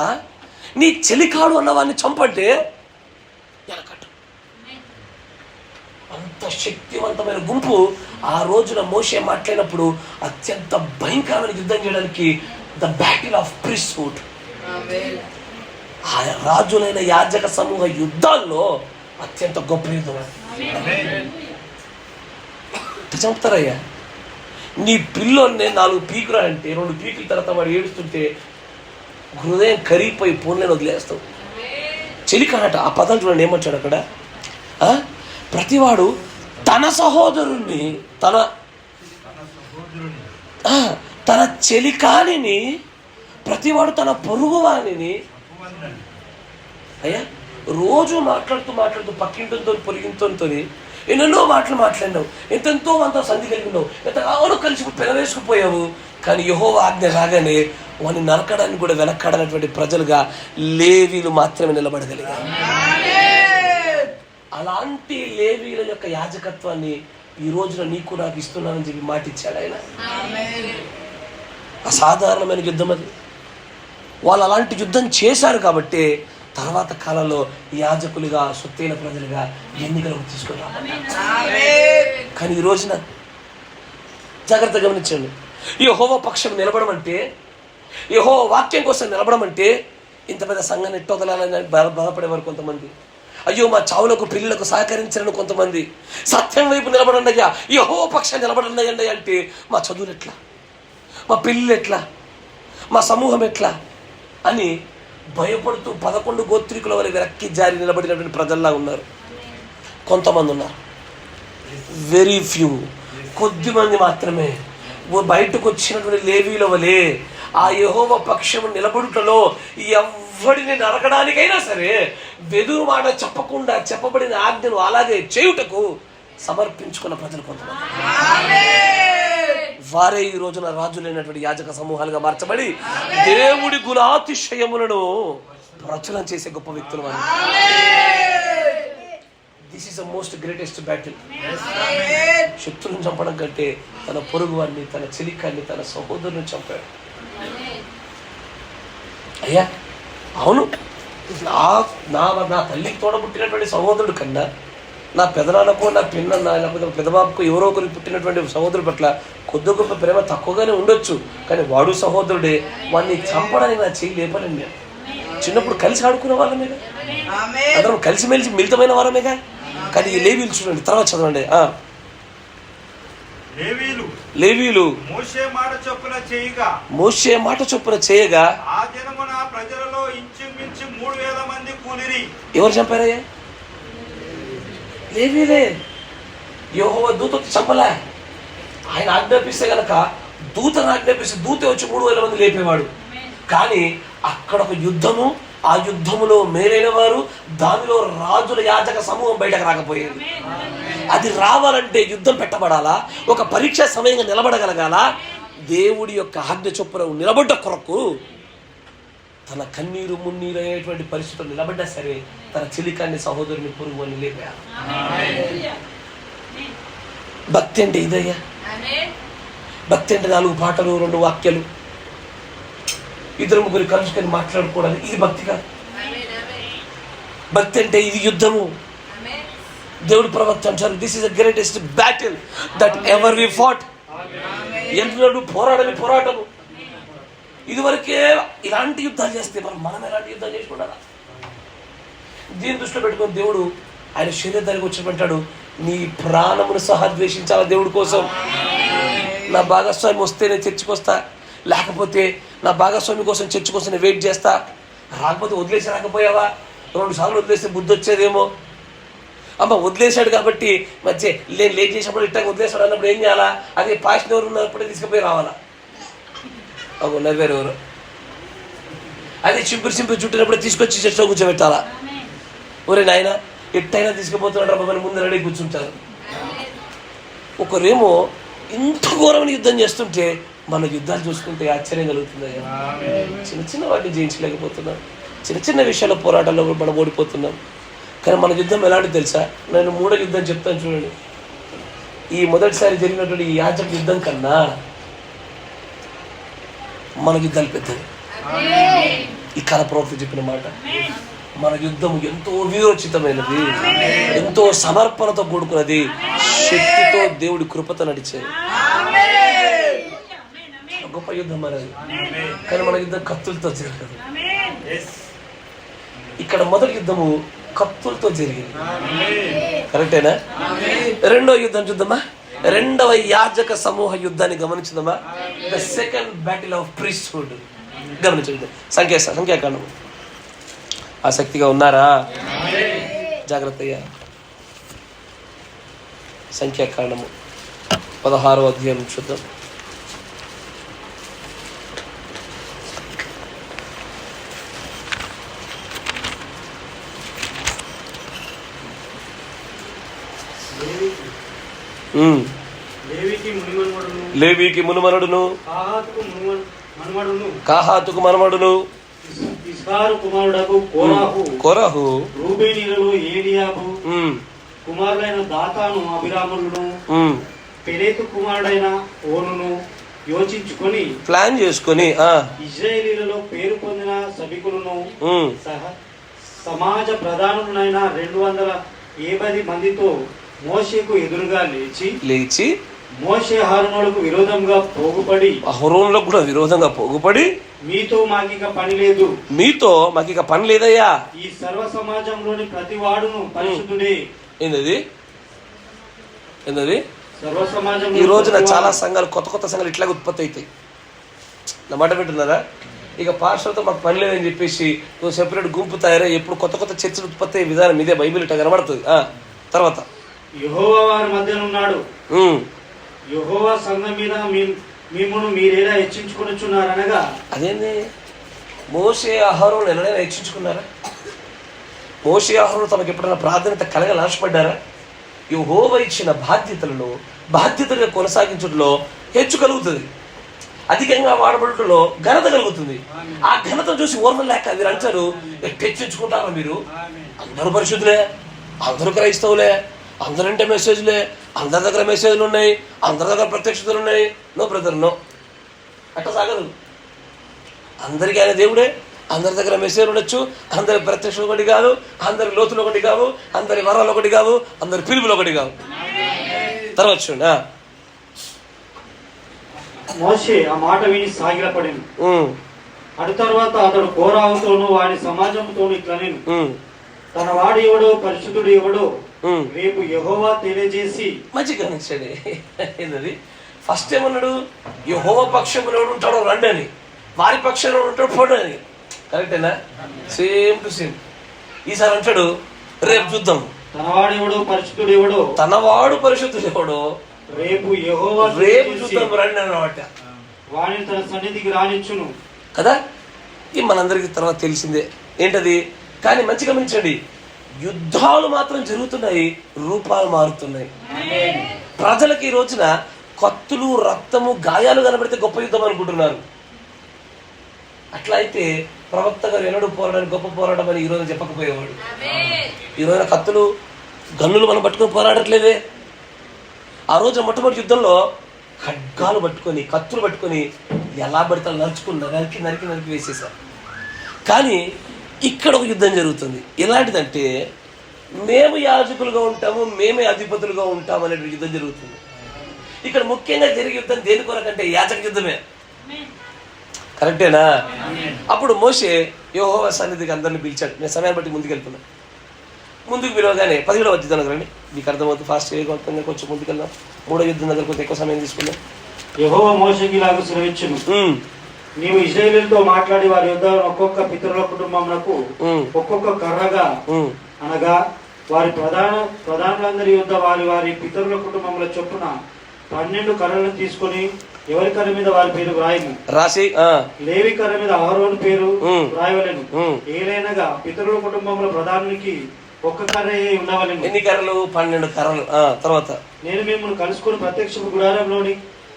నీ చెలికాడు అన్నవాడిని చంపంటే ఎనకట్టు. అంత శక్తివంతమైన గుంపు ఆ రోజున మోషే మాట్లాడినప్పుడు అత్యంత భయంకరమైన యుద్ధం చేయడానికి ద బ్యాటిల్ ఆఫ్ ప్రీస్ట్హుడ్, ఆ రాజులైన యాజక సమూహ యుద్ధాల్లో అత్యంత గొప్ప యుద్ధం. చంపుతారయ్యా. నీ పిల్లోనే 4 పీకురా అంటే 2 పీకుల తర్వాత వాడు ఏడుస్తుంటే హృదయం కరిగిపోయి పోన్లేని వదిలేస్తావు. చెలికాట ఆ పదాలు చూడండి ఏమంటాడు అక్కడ. ప్రతివాడు తన సహోదరుణ్ణి తన చెలికానిని, ప్రతివాడు తన పొరుగువాణిని. అయ్యా రోజు మాట్లాడుతూ పక్కింటితో పొరిగింతో ఎన్నెన్నో మాటలు మాట్లాడినావు, ఎంతెంతో అంత సంధి కలిగినావు, ఎంతగానో కలిసి పెనవేసుకుపోయావు. కానీ యెహోవా ఆజ్ఞ రాగానే వాడిని నరకడానికి కూడా వెనక్కాడనటువంటి ప్రజలుగా లేవీలు మాత్రమే నిలబడగలిగారు. అలాంటి లేవీల యొక్క యాజకత్వాన్ని ఈ రోజున నీకు నాకు ఇస్తున్నానని చెప్పి మాట ఇచ్చాడు ఆయన. అసాధారణమైన యుద్ధం అది. వాళ్ళు అలాంటి యుద్ధం చేశారు కాబట్టి తర్వాత కాలంలో యాజకులుగా, సొత్తైన ప్రజలుగా ఎన్నికలకు తీసుకురా. కానీ ఈ రోజున జాగ్రత్త గమనించండి, యెహోవా పక్షం నిలబడమంటే, యెహోవా వాక్యం కోసం నిలబడమంటే ఇంత పెద్ద సంఘాన్ని ఎట్టొదలాలని బాధపడేవారు కొంతమంది. అయ్యో మా చావులకు పెళ్లిలకు సహకరించాలని కొంతమంది. సత్యం వైపు నిలబడండి అయ్యా, యెహోవా పక్షం నిలబడండి అంటే మా చదువులు ఎట్లా, మా పెళ్ళిళ్ళు ఎట్లా, మా సమూహం ఎట్లా అని భయపడుతూ 11 గోత్రికుల వల్ల వెనక్కి జారి నిలబడినటువంటి ప్రజల్లా ఉన్నారు. కొంతమంది ఉన్నారు, వెరీ ఫ్యూ, కొద్ది మంది మాత్రమే బయటకు వచ్చినటువంటి లేవీల వలె ఆ యెహోవా పక్షము నిలబడుటలో ఎవడిని నరకడానికైనా సరే వెదురు మాట చెప్పకుండా చెప్పబడిన ఆజ్ఞను అలాగే చేయుటకు సమర్పించుకున్న ప్రజలు కొంతమంది. వారే ఈ రోజున రాజులైనటువంటి యాజక సమూహాలుగా మార్చబడి దేవుడి గుణాతిశయములను ప్రచురణ చేసే గొప్ప వ్యక్తులు వారు. This is the most greatest battle. శత్రువుని చంపడం కంటే తన పొరుగు వారిని, తన చెలికాన్ని, తన సహోదరుని చంపాడు. అయ్యా అవును, నా తల్లికి తోడబుట్టినటువంటి సహోదరుడు కన్నా నా పెదనాన్నకో, నా పిన్న, లేకపోతే పెదబాబుకు ఎవరో ఒకరికి పుట్టినటువంటి సహోదరుడు పట్ల కొద్ది గొప్ప ప్రేమ తక్కువగానే ఉండొచ్చు. కానీ వాడు సహోదరుడే, వాడిని చంపడానికి నా చెయ్యి లేపలేను. నేను చిన్నప్పుడు కలిసి ఆడుకునే వాళ్ళమేగా, అందరం కలిసిమెలిసి మిళితమైన వారమేగా. కానీ ఈ లేవీలు చూడండి, తర్వాత చదవండి. లేవీలు మోషే మాట చొప్పున చేయగా ఆ దినమున ప్రజలలో ఇంచుమించు 3000 మంది కూలిరి. ఎవరు చంపారయ్యా? లేవీలే. యెహోవా దూత చంపలే, ఆయన ఆజ్ఞాపిస్తే గనక దూతను ఆజ్ఞాపిస్తే దూతే వచ్చి 3000 మంది లేపేవాడు. కానీ అక్కడ ఒక యుద్ధము, ఆ యుద్ధములో మేలైన వారు, దానిలో రాజుల యాజక సమూహం బయటకు రాకపోయేది. అది రావాలంటే యుద్ధం పెట్టబడాలా, ఒక పరీక్షా సమయంగా నిలబడగలగాల. దేవుడి యొక్క ఆజ్ఞ చొప్పున నిలబడ్డ కొరకు తన కన్నీరు మున్నీరు అయ్యేటువంటి పరిస్థితులు నిలబడ్డా సరే తన చెలికాన్ని, సహోదరుని, పొరుగు అని లేపారు. భక్తి అంటే ఇదయ్యా. భక్తి అంటే 4 పాటలు, 2 వాక్యాలు, 2-3 కలుసుకొని మాట్లాడుకోవడానికి ఇది భక్తి కాదు. భక్తి అంటే ఇది యుద్ధము. దేవుడి ప్రవక్త అంటారు, this is the greatest battle that ever we fought. ఎన్నడూ పోరాటము. ఇదివరకే ఇలాంటి యుద్ధాలు చేస్తే మనం ఎలాంటి యుద్ధాలు చేసుకుంటారా? దీన్ని దృష్టిలో పెట్టుకొని దేవుడు ఆయన శరీరానికి వచ్చినట్టాడు, నీ ప్రాణమును సహా ద్వేషించాలా దేవుడి కోసం. నా భాగస్వామి వస్తే నేను చర్చికి వస్తా, లేకపోతే నా భాగస్వామి కోసం చర్చి కోసం నేను వెయిట్ చేస్తా. రాకపోతే వదిలేసి రాకపోయావా, 2 సార్లు వదిలేస్తే బుద్ధి వచ్చేదేమో. అమ్మ వదిలేశాడు కాబట్టి మధ్య నేను లేట్ చేసినప్పుడు ఇట్లా వదిలేశాడు అన్నప్పుడు ఏం చేయాలా? అదే పాషన్ ఎవరు ఉన్నప్పుడే తీసుకుపోయి రావాలా? అవు నవ్వారు ఎవరు? అదే సింపుల్ చుట్టినప్పుడు తీసుకొచ్చి చర్చలో కూర్చోబెట్టాలా? ఒరే నాయన ఎట్టయినా తీసుకుపోతున్నాడు మమ్మల్ని ముందు రెడీ కూర్చుంటారు. ఒకరేమో ఇంత ఘోరమైన యుద్ధం చేస్తుంటే మన యుద్ధాలు చూసుకుంటే ఆశ్చర్యం కలుగుతుంది. చిన్న వాటిని జయించలేకపోతున్నాం, చిన్న విషయాల పోరాటాల్లో మనం ఓడిపోతున్నాం. కానీ మన యుద్ధం ఎలాంటి తెలుసా? నేను 3వ యుద్ధం చెప్తాను చూడండి. ఈ మొదటిసారి జరిగినటువంటి ఈ యాజక యుద్ధం కన్నా మన యుద్ధాలు పెద్దవి. ఈ కళ ప్రవక్త చెప్పిన మాట, మన యుద్ధం ఎంతో వీరోచితమైనది, ఎంతో సమర్పణతో కూడుకున్నది, శక్తితో దేవుడి కృపతో నడిచేది. గొప్ప యుద్ధం మనది. కానీ మన యుద్ధం కత్తులతో జరగదు. ఇక్కడ మొదటి యుద్ధము కత్తులతో జరిగింది. కరెక్టేనా? 2వ యుద్ధం చూద్దామా? రెండవ యాజక సమూహ యుద్ధాన్ని గమనించుదామా? The second battle of priesthood గమనించండి. సంఖ్యాకాండం. ఆసక్తిగా ఉన్నారా? జాగ్రత్తగా. సంఖ్యాకాండము 16వ అధ్యాయం చూద్దాం. లేవీకి మునుమనుడును కాహాతుకు మనమడును ఇస్హారు కుమారుడకు కోరాహు రూబేనీయులలో ఏలియాబు కుమారుడైన దాతాను అభిరాములను పెరేతు కుమారుడైన ఓనును యోచించుకొని ప్లాన్ చేసుకొని ఇశ్రాయేలీలలో పేరు పొందిన సభికులను సమాజ ప్రధానులైన 250 మందితో మోషేకు ఎదురుగా లేచి మోషే అహరోనులకు విరోధంగా పోగుపడి మీతో మాకిక పని లేదయ్యా, ఈ సర్వ సమాజంలోని ప్రతి వాడును పరిశుద్ధుడే. ఏంటది? సర్వ సమాజం. ఈ రోజున చాలా సంఘాలు, కొత్త సంఘాలు ఇట్లాగే ఉత్పత్తి అవుతాయి. నా మాట వింటున్నారా? ఇక పాస్టర్తో మాకు పని లేదని చెప్పేసి సెపరేట్ గుంపు తయారై ఎప్పుడు కొత్త చర్చలు ఉత్పత్తి అయ్యే విధానం ఇదే బైబిల్ ఇట్లా కనబడుతుంది. తర్వాత యెహోవా వారి మధ్య ఉన్నాడు. యెహోవా సంఘం మీద మిమ్మును మీరేలా హెచ్చించుకొనుచున్నారనగా, అదేంది? మోషే అహరోను ఎన్నడైనా హెచ్చించుకున్నారా? మోషే అహరోను తమకు ఎప్పుడైనా ప్రాధాన్యత కలగాలని ఆశపడ్డారా? యెహోవా ఇచ్చిన బాధ్యతగా కొనసాగించడంలో హెచ్చు కలుగుతుంది, అధికంగా వాడబడటంలో ఘనత కలుగుతుంది. ఆ ఘనత చూసి ఓర్మలేక మీరు అంటారు, హెచ్చించుకుంటారా? మీరు అందరూ పరిశుద్ధులే, అందరూ క్రైస్తవులే, అందరంటే మెసేజ్లే, అందరి దగ్గర మెసేజ్లు ఉన్నాయి, అందరి దగ్గర ప్రత్యక్షతలు ఉన్నాయి. నో బ్రదర్, నో, అట్లా సాగదు. అందరికీ ఆయన దేవుడే, అందరి దగ్గర మెసేజ్ ఉండొచ్చు, అందరి ప్రత్యక్షం ఒకటి కాదు, అందరి లోతులు ఒకటి కావు, అందరి వరాలు ఒకటి కావు, అందరి పిలుపులు ఒకటి కావు. తర్వాత చూడండి. మోషే ఆ మాట విని సాగిలపడింది. అటు తర్వాత అతడు కోరాహుతోను వాడి సమాజంతోను ఇట్లా నేను తన వాడు ఎవడో పరిశుద్ధుడు ఎవడో రేపు యెహోవా తెలియజేసి. మంచిగా గమనించండి. ఏంటది? ఫస్ట్ ఏమన్నాడు? యెహోవా పక్షంలో ఉంటాడో రండి అని, వారి పక్షంలో ఉంటాడు పోడు అని. కరెక్టేనా? Same to same. ఈసారి అంటాడు రేపు చూద్దాం. తనవాడు పరిశుద్ధుడు ఎవడో రేపు చూద్దాం రండి అన్నమాట. వాడిని తన సన్నిధికి రానిచ్చును కదా. ఇది మనందరికి తర్వాత తెలిసిందే ఏంటది. కానీ మంచిగా గమనించండి, యుద్ధాలు మాత్రం జరుగుతున్నాయి, రూపాలు మారుతున్నాయి. ప్రజలకు ఈ రోజున కత్తులు, రక్తము, గాయాలు కనబడితే గొప్ప యుద్ధం అనుకుంటున్నారు. అట్లా అయితే ప్రవక్త గారు ఎన్నడూ పోరాడని గొప్ప పోరాటం అని ఈ రోజు చెప్పకపోయేవాడు. ఈ రోజున కత్తులు, గన్నులు మనం పట్టుకొని పోరాడట్లేదే. ఆ రోజు మొట్టమొదటి యుద్ధంలో ఖడ్గాలు పట్టుకొని, కత్తులు పట్టుకొని ఎలా పడితే నరికి వేసేసారు. కానీ ఇక్కడ ఒక యుద్ధం జరుగుతుంది. ఎలాంటిదంటే మేము యాజకులుగా ఉంటాము, మేమే అధిపతులుగా ఉంటాము అనే యుద్ధం జరుగుతుంది. ఇక్కడ ముఖ్యంగా జరిగే యుద్ధం దేని కొరకంటే యాజక యుద్ధమే. కరెక్టేనా? అప్పుడు మోషే యెహోవా సన్నిధికి అందరిని పిలిచాడు. నేను సమయాన్ని బట్టి ముందుకు పిలవగానే 17వ అధ్యాయం దగ్గర రండి, మీకు అర్థమవుతుంది. ఫాస్ట్ చేయగలుగుతాం, కొంచెం ముందుకెళ్దాం. 3వ యుద్ధం దగ్గర కొంచెం ఎక్కువ సమయం తీసుకుందాం. యెహోవా మోషేకి ఇలాగ సెలవిచ్చెను, నీవు ఇశ్రాయేలీయులతో మాట్లాడి వారి యొద్ద ఒక్కొక్క పితరుల కుటుంబములకు ఒక్కొక్క కర్రగా, అనగా వారి ప్రధానులందరి యొద్ద వారి పితరుల కుటుంబముల చొప్పున 12 కర్రలను తీసుకొని ఎవరి కర్ర మీద వారి పేరు రాసి లేవి కర్ర మీద అహరోను పేరు రాయవలెను. ఏలైనగా పితరుల కుటుంబముల ప్రధానికి ఒక్క కర్రే ఉండవలెను. ఎన్ని కర్రలు? 12 కర్రలు. తర్వాత నేను మిమ్మల్ని కలుసుకుని ప్రత్యక్ష గుడారంలోని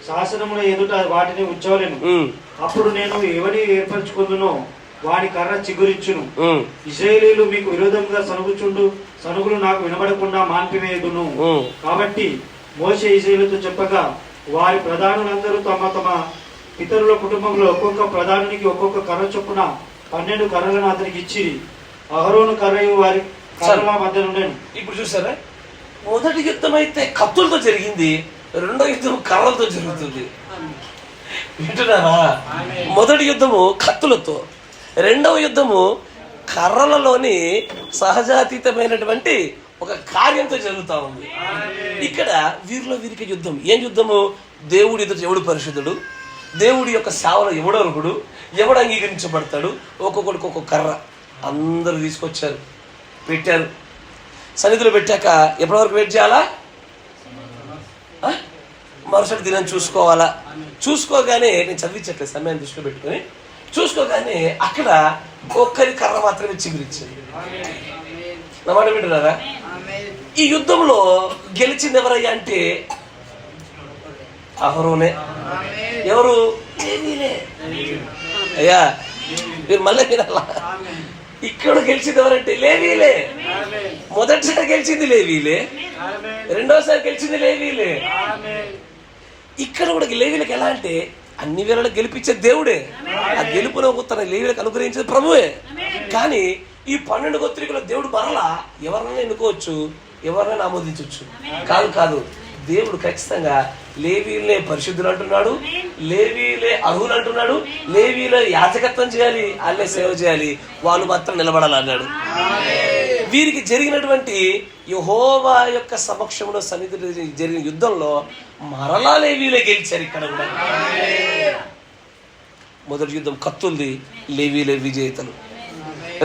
శాసనముల ఎదుట వాటిని ఉంచవలెను. అప్పుడు నేను ఎవరిని ఏర్పరచుకుందునో వాడి కర్ర చిగురిచ్చును. ఇశ్రాయేలీయులు మీకు విరోధంగా సనుగులు నాకు వినబడకుండా మాన్పివేయుదును. కాబట్టి మోషే ఇశ్రాయేలుతో చెప్పగా వారి ప్రధానులందరూ తమ తమ పితరుల కుటుంబంలో ఒక్కొక్క ప్రధానికి ఒక్కొక్క కర్ర చొప్పున 12 కర్రలను అతనికి ఇచ్చిరి. అహరోను కర్రయు వారి కర్రల మధ్య ఉండేను. ఇప్పుడు చూసారా, మొదటి యుద్ధం అయితే కత్తులతో జరిగింది, రెండో యుద్ధం కర్రలతో జరుగుతుంది. వింటున్నారా? మొదటి యుద్ధము కత్తులతో, రెండవ యుద్ధము కర్రలలోని సహజాతీతమైనటువంటి ఒక కార్యంతో జరుగుతూ ఉంది. ఇక్కడ వీరిలో వీరికి యుద్ధం. ఏం యుద్ధము? దేవుడి ఎదుట ఎవడు పరిశుద్ధుడు, దేవుడి యొక్క సేవలో ఎవడు అర్హుడు, ఎవడు అంగీకరించబడతాడు. ఒక్కొక్కడికి ఒక్కొక్క కర్ర అందరూ తీసుకొచ్చారు, పెట్టారు. సన్నిధిలో పెట్టాక ఎప్పటి వరకు వెయిట్ చేయాలా? మరుసటి దినం చూసుకోవాలా. చూసుకోగానే, నేను చదివించట్లేదు సమయాన్ని దృష్టిలో పెట్టుకొని, చూసుకోగానే అక్కడ ఒక్కరి కర్ర మాత్రమే చిగురించింది. నా మాట వింటున్నారా? ఈ యుద్ధంలో గెలిచింది ఎవరయ్యా అంటే అహరోనే. ఎవరు? లేవీలే. అయ్యా మీరు మళ్ళీ వినాలా? ఇక్కడ గెలిచింది ఎవరంటే లేవీలే. మొదటిసారి గెలిచింది లేవీలే, రెండోసారి గెలిచింది లేవీలే. ఇక్కడ కూడా లేవీలకు ఎలా అంటే అన్ని వేళలకు గెలిపించే దేవుడే. ఆ గెలుపులో తన లేవీలకు అనుగ్రహించేది ప్రభువే. కానీ ఈ 12 గోత్రికుల దేవుడు మరలా ఎవరినైనా ఎన్నుకోవచ్చు, ఎవరినైనా ఆమోదించవచ్చు. కాదు, దేవుడు ఖచ్చితంగా లేవీలే పరిశుద్ధులు అంటున్నాడు, లేవీలే అర్హులు అంటున్నాడు, లేవీలే యాజకత్వం చేయాలి, వాళ్ళే సేవ చేయాలి, వాళ్ళు మాత్రం నిలబడాలన్నాడు. వీరికి జరిగినటువంటి యెహోవా యొక్క సమక్షంలో సన్నిధిలో జరిగిన యుద్ధంలో మరలా లేవీలే గెలిచారు. ఇక్కడ కూడా మొదటి యుద్ధం కత్తులది, లేవీలే విజేతలు.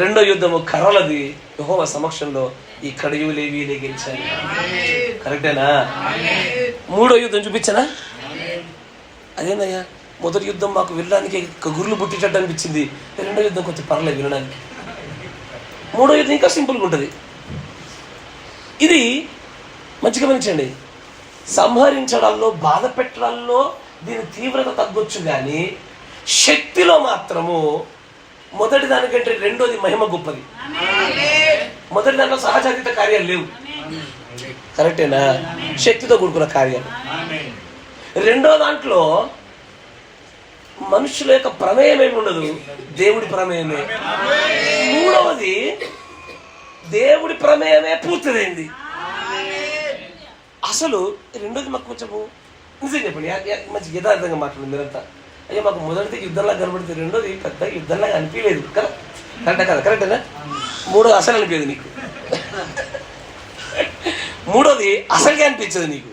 రెండో యుద్ధము కర్రలది, యెహోవా సమక్షంలో ఇక్కడ లేవీలే గెలిచారు. కరెక్టేనా? మూడో యుద్ధం చూపించనా? అదేనయ్యా, మొదటి యుద్ధం మాకు వినడానికి గుర్లు పుట్టించట్టు అనిపించింది, రెండో యుద్ధం కొంచెం పర్లేదు వినడానికి. మూడో యుద్ధం ఇంకా సింపుల్గా ఉంటుంది. ఇది మంచిగా గమనించండి. సంహరించడాల్లో, బాధ పెట్టడాల్లో దీని తీవ్రత తగ్గొచ్చు, కానీ శక్తిలో మాత్రము మొదటి దానికంటే రెండోది మహిమ గొప్పది. మొదటి దాంట్లో సహజాతీత కార్యాలు లేవు, కరెక్టేనా? శక్తితో కూడుకున్న కార్యాలు. రెండో దాంట్లో మనుషుల యొక్క ప్రమేయం ఏమి ఉండదు, దేవుడి ప్రమేయమే. మూడవది దేవుడి ప్రమేయమే పూర్తిదైంది. అసలు రెండోది మాకు కొంచెము నిజం చెప్పండి, మంచి యథార్థంగా మాట్లాడండి మీరంతా. అయ్యా మాకు మొదటిది యుద్ధంలా కనబడుతుంది, రెండోది పెద్ద యుద్ధంలా అనిపించలేదు కదా? కరెక్టేనా? మూడోది అసలు అనిపించదు నీకు, మూడోది అసలుగా అనిపించదు నీకు.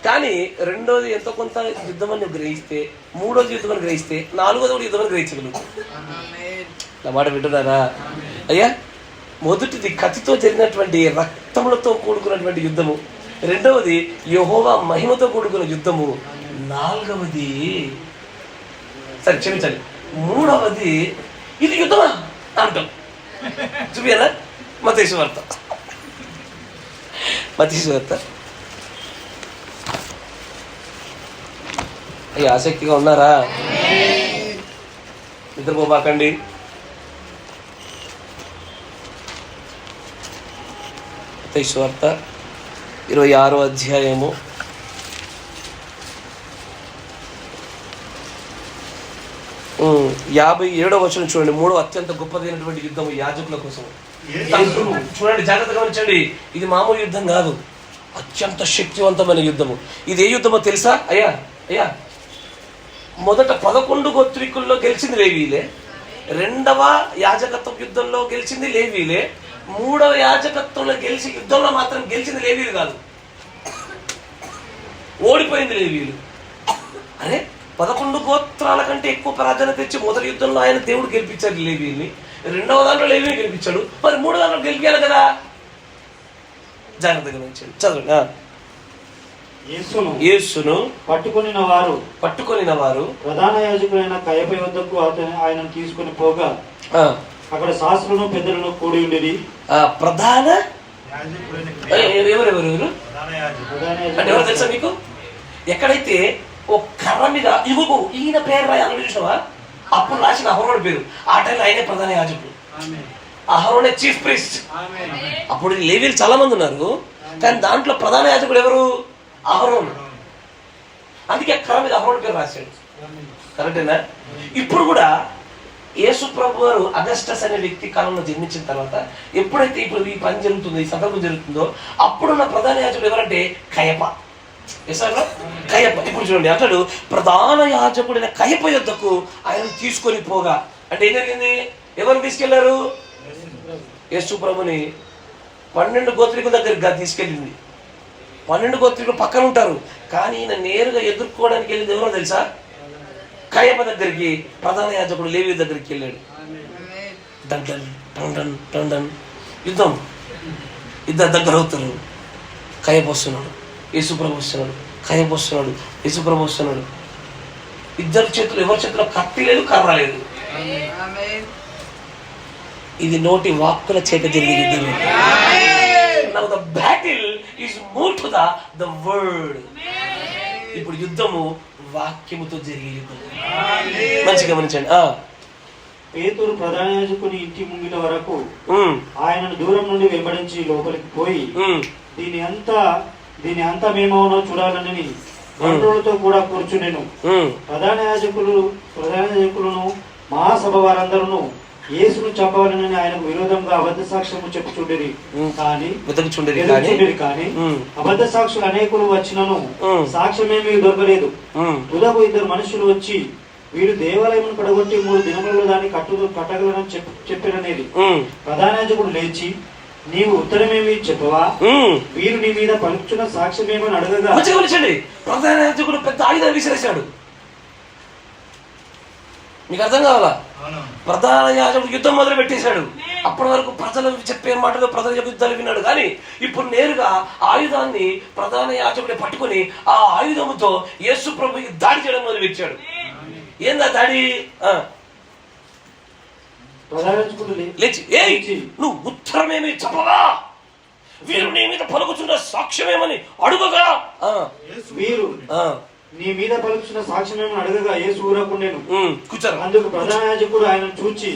కానీ రెండోది ఎంతో కొంత యుద్ధం అని గ్రహిస్తే, మూడోది యుద్ధం అని గ్రహిస్తే, నాలుగోది కూడా యుద్ధం అని గ్రహించగలరు. నా మాట వింటున్నారా? అయ్యా మొదటిది కత్తితో జరిగినటువంటి రక్తములతో కూడుకున్నటువంటి యుద్ధము, రెండవది యెహోవా మహిమతో కూడుకున్న యుద్ధము, నాలుగవది సరే క్షమించండి, మూడవది ఇది యుద్ధమా అంటాం. చూపియాలా? మత్తయి సువార్త అయ్యి ఆసక్తిగా ఉన్నారా? నిద్రపోబాకండి. మత్తయి సువార్త 26వ అధ్యాయము 57వ వచనం చూడండి. మూడో అత్యంత గొప్పదైనటువంటి యుద్ధం యాజకుల కోసం. చూడండి, జాగ్రత్తగా గమనించండి. ఇది మామూలు యుద్ధం కాదు, అత్యంత శక్తివంతమైన యుద్ధము. ఇది ఏ యుద్ధమో తెలుసా? అయ్యా మొదట 11 గోత్రికుల్లో గెలిచింది లేవీలే, రెండవ యాజకత్వ యుద్ధంలో గెలిచింది లేవీలే, మూడవ యాజకత్వంలో గెలిచి యుద్ధంలో మాత్రం గెలిచింది లేవీలు కాదు, ఓడిపోయింది లేవీలు. అరే 11 గోత్రాల కంటే ఎక్కువ ప్రాధాన్యత ఇచ్చి మొదటి యుద్ధంలో ఆయన దేవుడు గెలిపించాడు లేవీని, రెండవ దాంట్లో లేవీని గెలిపించాడు, మరి మూడో దాంట్లో గెలిపాలి కదా? జాగ్రత్తగా గమనించండి, చదవండి. యేసును పట్టుకొనిన వారు ప్రధాన యాజకులైన కయప వద్దకు ఆయనను తీసుకొని పోగా అక్కడ శాస్త్రులను పెద్దలను కూడి ఉండేది. ప్రధాన ఎవరెవరు అంటే ఎవరు తెలుసా మీకు? ఎక్కడైతే ఓ కర్ర మీద ఇవ్వకు ఈయన పేరు రాయాలని చూసావా, అప్పుడు రాసిన అహరోను పేరు. ఆ టైంలో ఆయనే ప్రధాన యాజకుడు, అహరోనే చీఫ్ ప్రీస్ట్. అప్పుడు లేవీలు చాలా మంది ఉన్నారు, కానీ దాంట్లో ప్రధాన యాజకుడు ఎవరు? అహరోను. అందుకే కర్ర మీద అహరోను పేరు రాశాడు. కరెక్టేనా? ఇప్పుడు కూడా యేసు ప్రభు వారు అగస్టస్ అనే వ్యక్తి కాలంలో జన్మించిన తర్వాత ఎప్పుడైతే ఇప్పుడు ఈ పని జరుగుతుందో, ఈ సందర్భం జరుగుతుందో, అప్పుడున్న ప్రధాన యాజకుడు ఎవరంటే కయప. కయప. ఇప్పుడు చూడండి, అతడు ప్రధాన యాజకుడైన కయప యొద్దకు ఆయన తీసుకొని పోగా, అంటే ఏం జరిగింది? ఎవరిని తీసుకెళ్లారు? యేసు ప్రభుని 12 గోత్రికుల దగ్గరికి తీసుకెళ్ళింది. 12 గోత్రికులు పక్కన ఉంటారు, కానీ ఈయన నేరుగా ఎదుర్కోవడానికి వెళ్ళింది ఎవరో తెలుసా? కయప దగ్గరికి, ప్రధాన యాజకుడు లేవి దగ్గరికి వెళ్ళాడు. డండన్ టండన్ టండన్ యుద్ధం. ఇద్దరు దగ్గర అవుతారు. కయప వస్తున్నాడు, యేసుప్రభు వస్తున్నాడు. కయప వస్తున్నాడు, యేసుప్రభు వస్తున్నాడు. ఇద్దరు చేతులు, ఎవరి చేతిలో కత్తి లేదు, కర్ర లేదు. ఇది నోటి వాక్కుల చేత జరిగే యుద్ధమే. Now the battle is moved to the word. ఇప్పుడు యుద్ధము వాక్యముతో జరిగే యుద్ధం. మంచిగా గమనించండి. పేతురు ప్రధాన యాజకుని ఇంటి ముంగిట వరకు ఆయనను దూరం నుండి వెంబడించి లోపలికి పోయి దీని అంతా మేమవునో చూడాలని బంధువులతో కూడా కూర్చునేను. ప్రధాన యాజకులను మహాసభ వారందరూ యేసును చంపవాలని ఆయనకు విరోధంగా అబద్ధ సాక్ష్యము చెప్పుచుండిరి. కానీ అబద్ధ సాక్షులు అనేకులు వచ్చినను సాక్ష్యమేమీ దొరకలేదు. తుదకు 2 మనుషులు వచ్చి వీడు దేవాలయం పడగొట్టి 3 దినములలో దాన్ని కట్టగలనని చెప్పిరనేది. ప్రధాన యాజకుడు లేచి, నీవు ఉత్తరమేమి చెప్పవా? వీరు నీ మీద పలుకుచున్న సాక్ష్యమేమని అడగగా, ప్రధాన యాజకుడు పెద్ద ఆయుధాలు విసిరేశాడు. మీకు అర్థం కావాలా? ప్రధాన యాజకుడు యుద్ధం మొదలు పెట్టేశాడు. అప్పటి వరకు ప్రజలు చెప్పే మాటలు ప్రజల యుద్ధాలు విన్నాడు, కానీ ఇప్పుడు నేరుగా ఆయుధాన్ని ప్రధాన యాజకుడిని పట్టుకుని ఆ ఆయుధముతో యేసు ప్రభుకి దాడి చేయడం మొదలు పెట్టాడు. ఏందా దాడి? లేచి, నువ్వు ఉత్తరమేమి చెప్పగా వీరు నీ మీద పలుకుచున్న సాక్ష్యమేమని అడుగగా, వీరు నీ మీద పలుకుచున్న సాక్ష్యమేమని అడగగా యేసు ఊరకుండెను. కూర్చోరు. అందుకు ప్రధాన యాజకుడు ఆయన చూచి,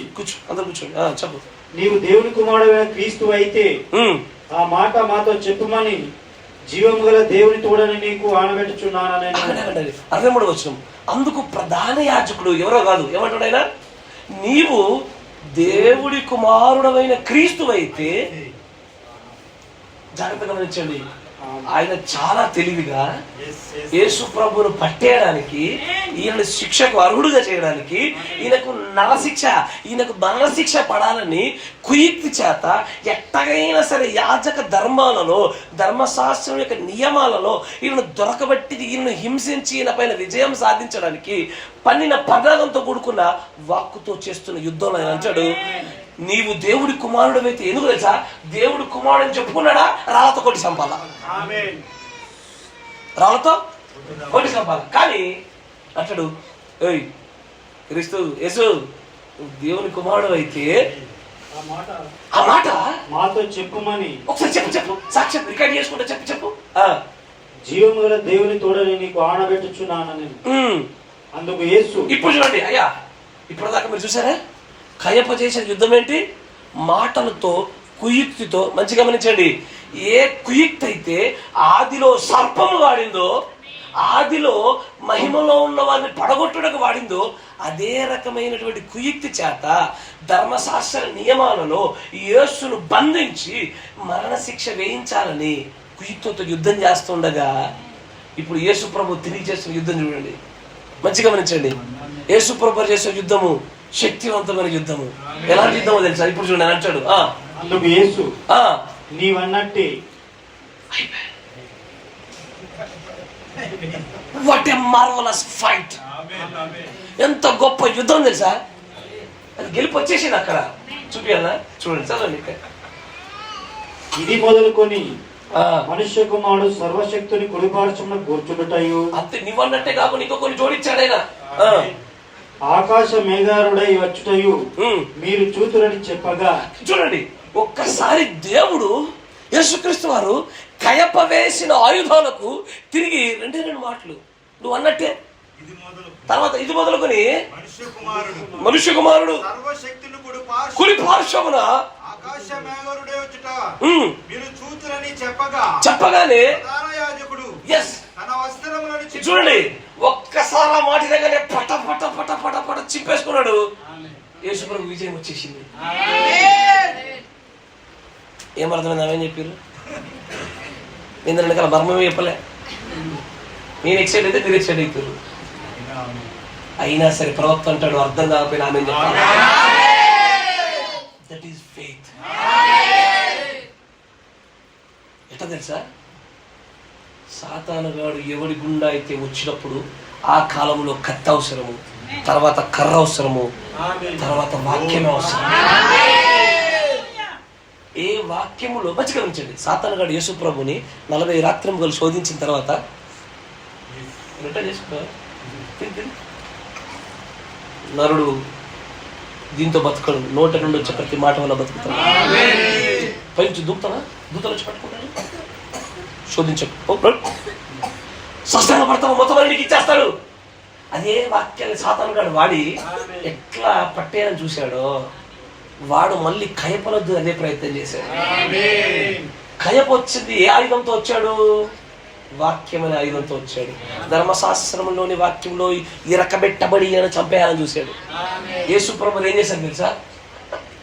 అందరూ కూర్చోండి, చెప్పు, నీవు దేవుని కుమారుడైన క్రీస్తు అయితే ఆ మాట మాతో చెప్పుమని జీవము గల దేవుని తోడని నీకు ఆనబెట్టుచున్నానని. 63వ వచనం. అందుకు ప్రధాన యాజకుడు ఎవరో కాదు, ఏమంటాడైనా, నీవు దేవుడి కుమారుడమైన క్రీస్తు అయితే, జాగ్రత్తగా గమనించండి, ఆయన చాలా తెలివిగా యేసు ప్రభువును పట్టేయడానికి, ఈయన శిక్షకు అర్హుడుగా చేయడానికి, ఈయనకు నరశిక్ష, ఈయనకు మరణశిక్ష పడాలని కుయుక్తి చేత ఎట్టగైనా సరే యాజక ధర్మాలలో, ధర్మశాస్త్రం యొక్క నియమాలలో ఈయన దొరకబట్టి ఈయనను హింసించి ఈయన పైన విజయం సాధించడానికి పన్నిన పదార్థంతో కూడుకున్న వాక్కుతో చేస్తున్న యుద్ధంలో ఆయన అంటాడు, నీవు దేవుడి కుమారుడు అయితే, ఎందుకు తెలుసా? దేవుడి కుమారుడు అని చెప్పుకున్నాడా? రాళ్ళతో కొట్టి చంపాలా, రాళ్ళతో కొట్టి చంపాలా. కానీ అంటాడు, ఏయ్ క్రీస్తు యేసు దేవుని కుమారుడు అయితే ఆ మాట మాతో చెప్పుమని ఒకసారి చెప్పు, సాక్ష్యం రికార్డ్ చేసుకుంటా చెప్పు. జీవము గల దేవుని తోడని నీకు ఆనబెట్టుచున్నానని. అందుకు యేసు, ఇప్పుడు చూడండి అయ్యా, ఇప్పుడు దాకా మీరు చూసారా కయప చేసిన యుద్ధం ఏంటి? మాటలతో, కుయుక్తితో. మంచిగా గమనించండి, ఏ కుయుక్తి అయితే ఆదిలో సర్పము వాడిందో, ఆదిలో మహిమలో ఉన్న వారిని పడగొట్టుటకు వాడిందో, అదే రకమైనటువంటి కుయుక్తి చేత ధర్మశాస్త్ర నియమాలలో యేసును బంధించి మరణశిక్ష వేయించాలని కుయుక్తితో యుద్ధం చేస్తుండగా, ఇప్పుడు యేసు ప్రభు తిరిగి చేస్తున్న యుద్ధం చూడండి. మంచిగా గమనించండి, యేసు ప్రభు చేసే యుద్ధము శక్తివంతమైన యుద్ధము. ఎలాంటి యుద్ధమో తెలుసా? ఇప్పుడు చూడండి అంటాడు, అందుకు యేసు, నీవన్నట్టే. What a marvellous fight! ఎంత గొప్ప యుద్ధం తెలుసా? అది గెలిపి వచ్చేసింది. అక్కడ చూపియాలా? చూడండి, చదవండి. ఇది మొదలుకొని మనుష్య కుమారుడు సర్వశక్తుని కుడిపార్శ్వమున కూర్చుండుటయు. అంతే, నీవన్నట్టే కాకుండా ఇంకో కొన్ని జోడించాడైనా. ఆకాశ మేఘారుడై వచ్చుటయు మీరు చూతురని చెప్పగా. చూడండి, ఒక్కసారి దేవుడు యేసుక్రీస్తు వారు కయప వేసిన ఆయుధాలకు తిరిగి 2 మాటలు, నువ్వు అన్నట్టే. తర్వాత ఇది మొదలుకొని మనుష్య కుమారుడు కుడి పార్శ్వమున చెప్పగానే చూడండి, ఒక్కసారి ఆ మాట దగ్గర పట పట పట పట పట చింపేసుకున్నాడు. యేసు ప్రభు విజయం వచ్చేసింది. ఏమర్థమైంది? ఆమె చెప్పారు, నేను 2 రకాల మర్మమే చెప్పలే. నేను ఎక్సైట్ అయితే మీరు ఎక్సైట్ అవుతారు. అయినా సరే ప్రవక్త అంటాడు, అర్థం కాకపోయినా ఆమె చెప్పాలి. That is faith. తెలుసా, సాతానుగాడు ఎవడి గుండా అయితే వచ్చినప్పుడు ఆ కాలంలో కత్తి అవసరము, తర్వాత కర్ర అవసరము, తర్వాత వాక్యమే అవసరం. ఏ వాక్యములో మంచిగా ఉంచండి. సాతానుగాడు యేసు ప్రభుని 40 రాత్రింబులు శోధించిన తర్వాత నరుడు దీంతో బతకడు, నోట నుండి వచ్చే ప్రతి మాట వల్ల బతుకుతాడు. పైనుంచి దూకుతానా, దూతలు వచ్చి పట్టుకుంటాడు, శోధించడు, స్పష్టంగా పడతావు, మొత్తం నీకు ఇచ్చేస్తాడు. అదే వాక్యాన్ని సాతానుగాడు వాడి ఎట్లా పట్టేయాలని చూశాడో వాడు మళ్ళీ కయపలొద్దు అదే ప్రయత్నం చేశాడు. కయప వచ్చింది ఏ ఆయుధంతో వచ్చాడు? వాక్యం అనే ఆయుధంతో వచ్చాడు. ధర్మశాస్త్రంలోని వాక్యంలో ఇరకబెట్టబడి అని చంపేయాలని చూశాడు. యేసు ప్రభువు ఏం చేశాడు తెలుసా?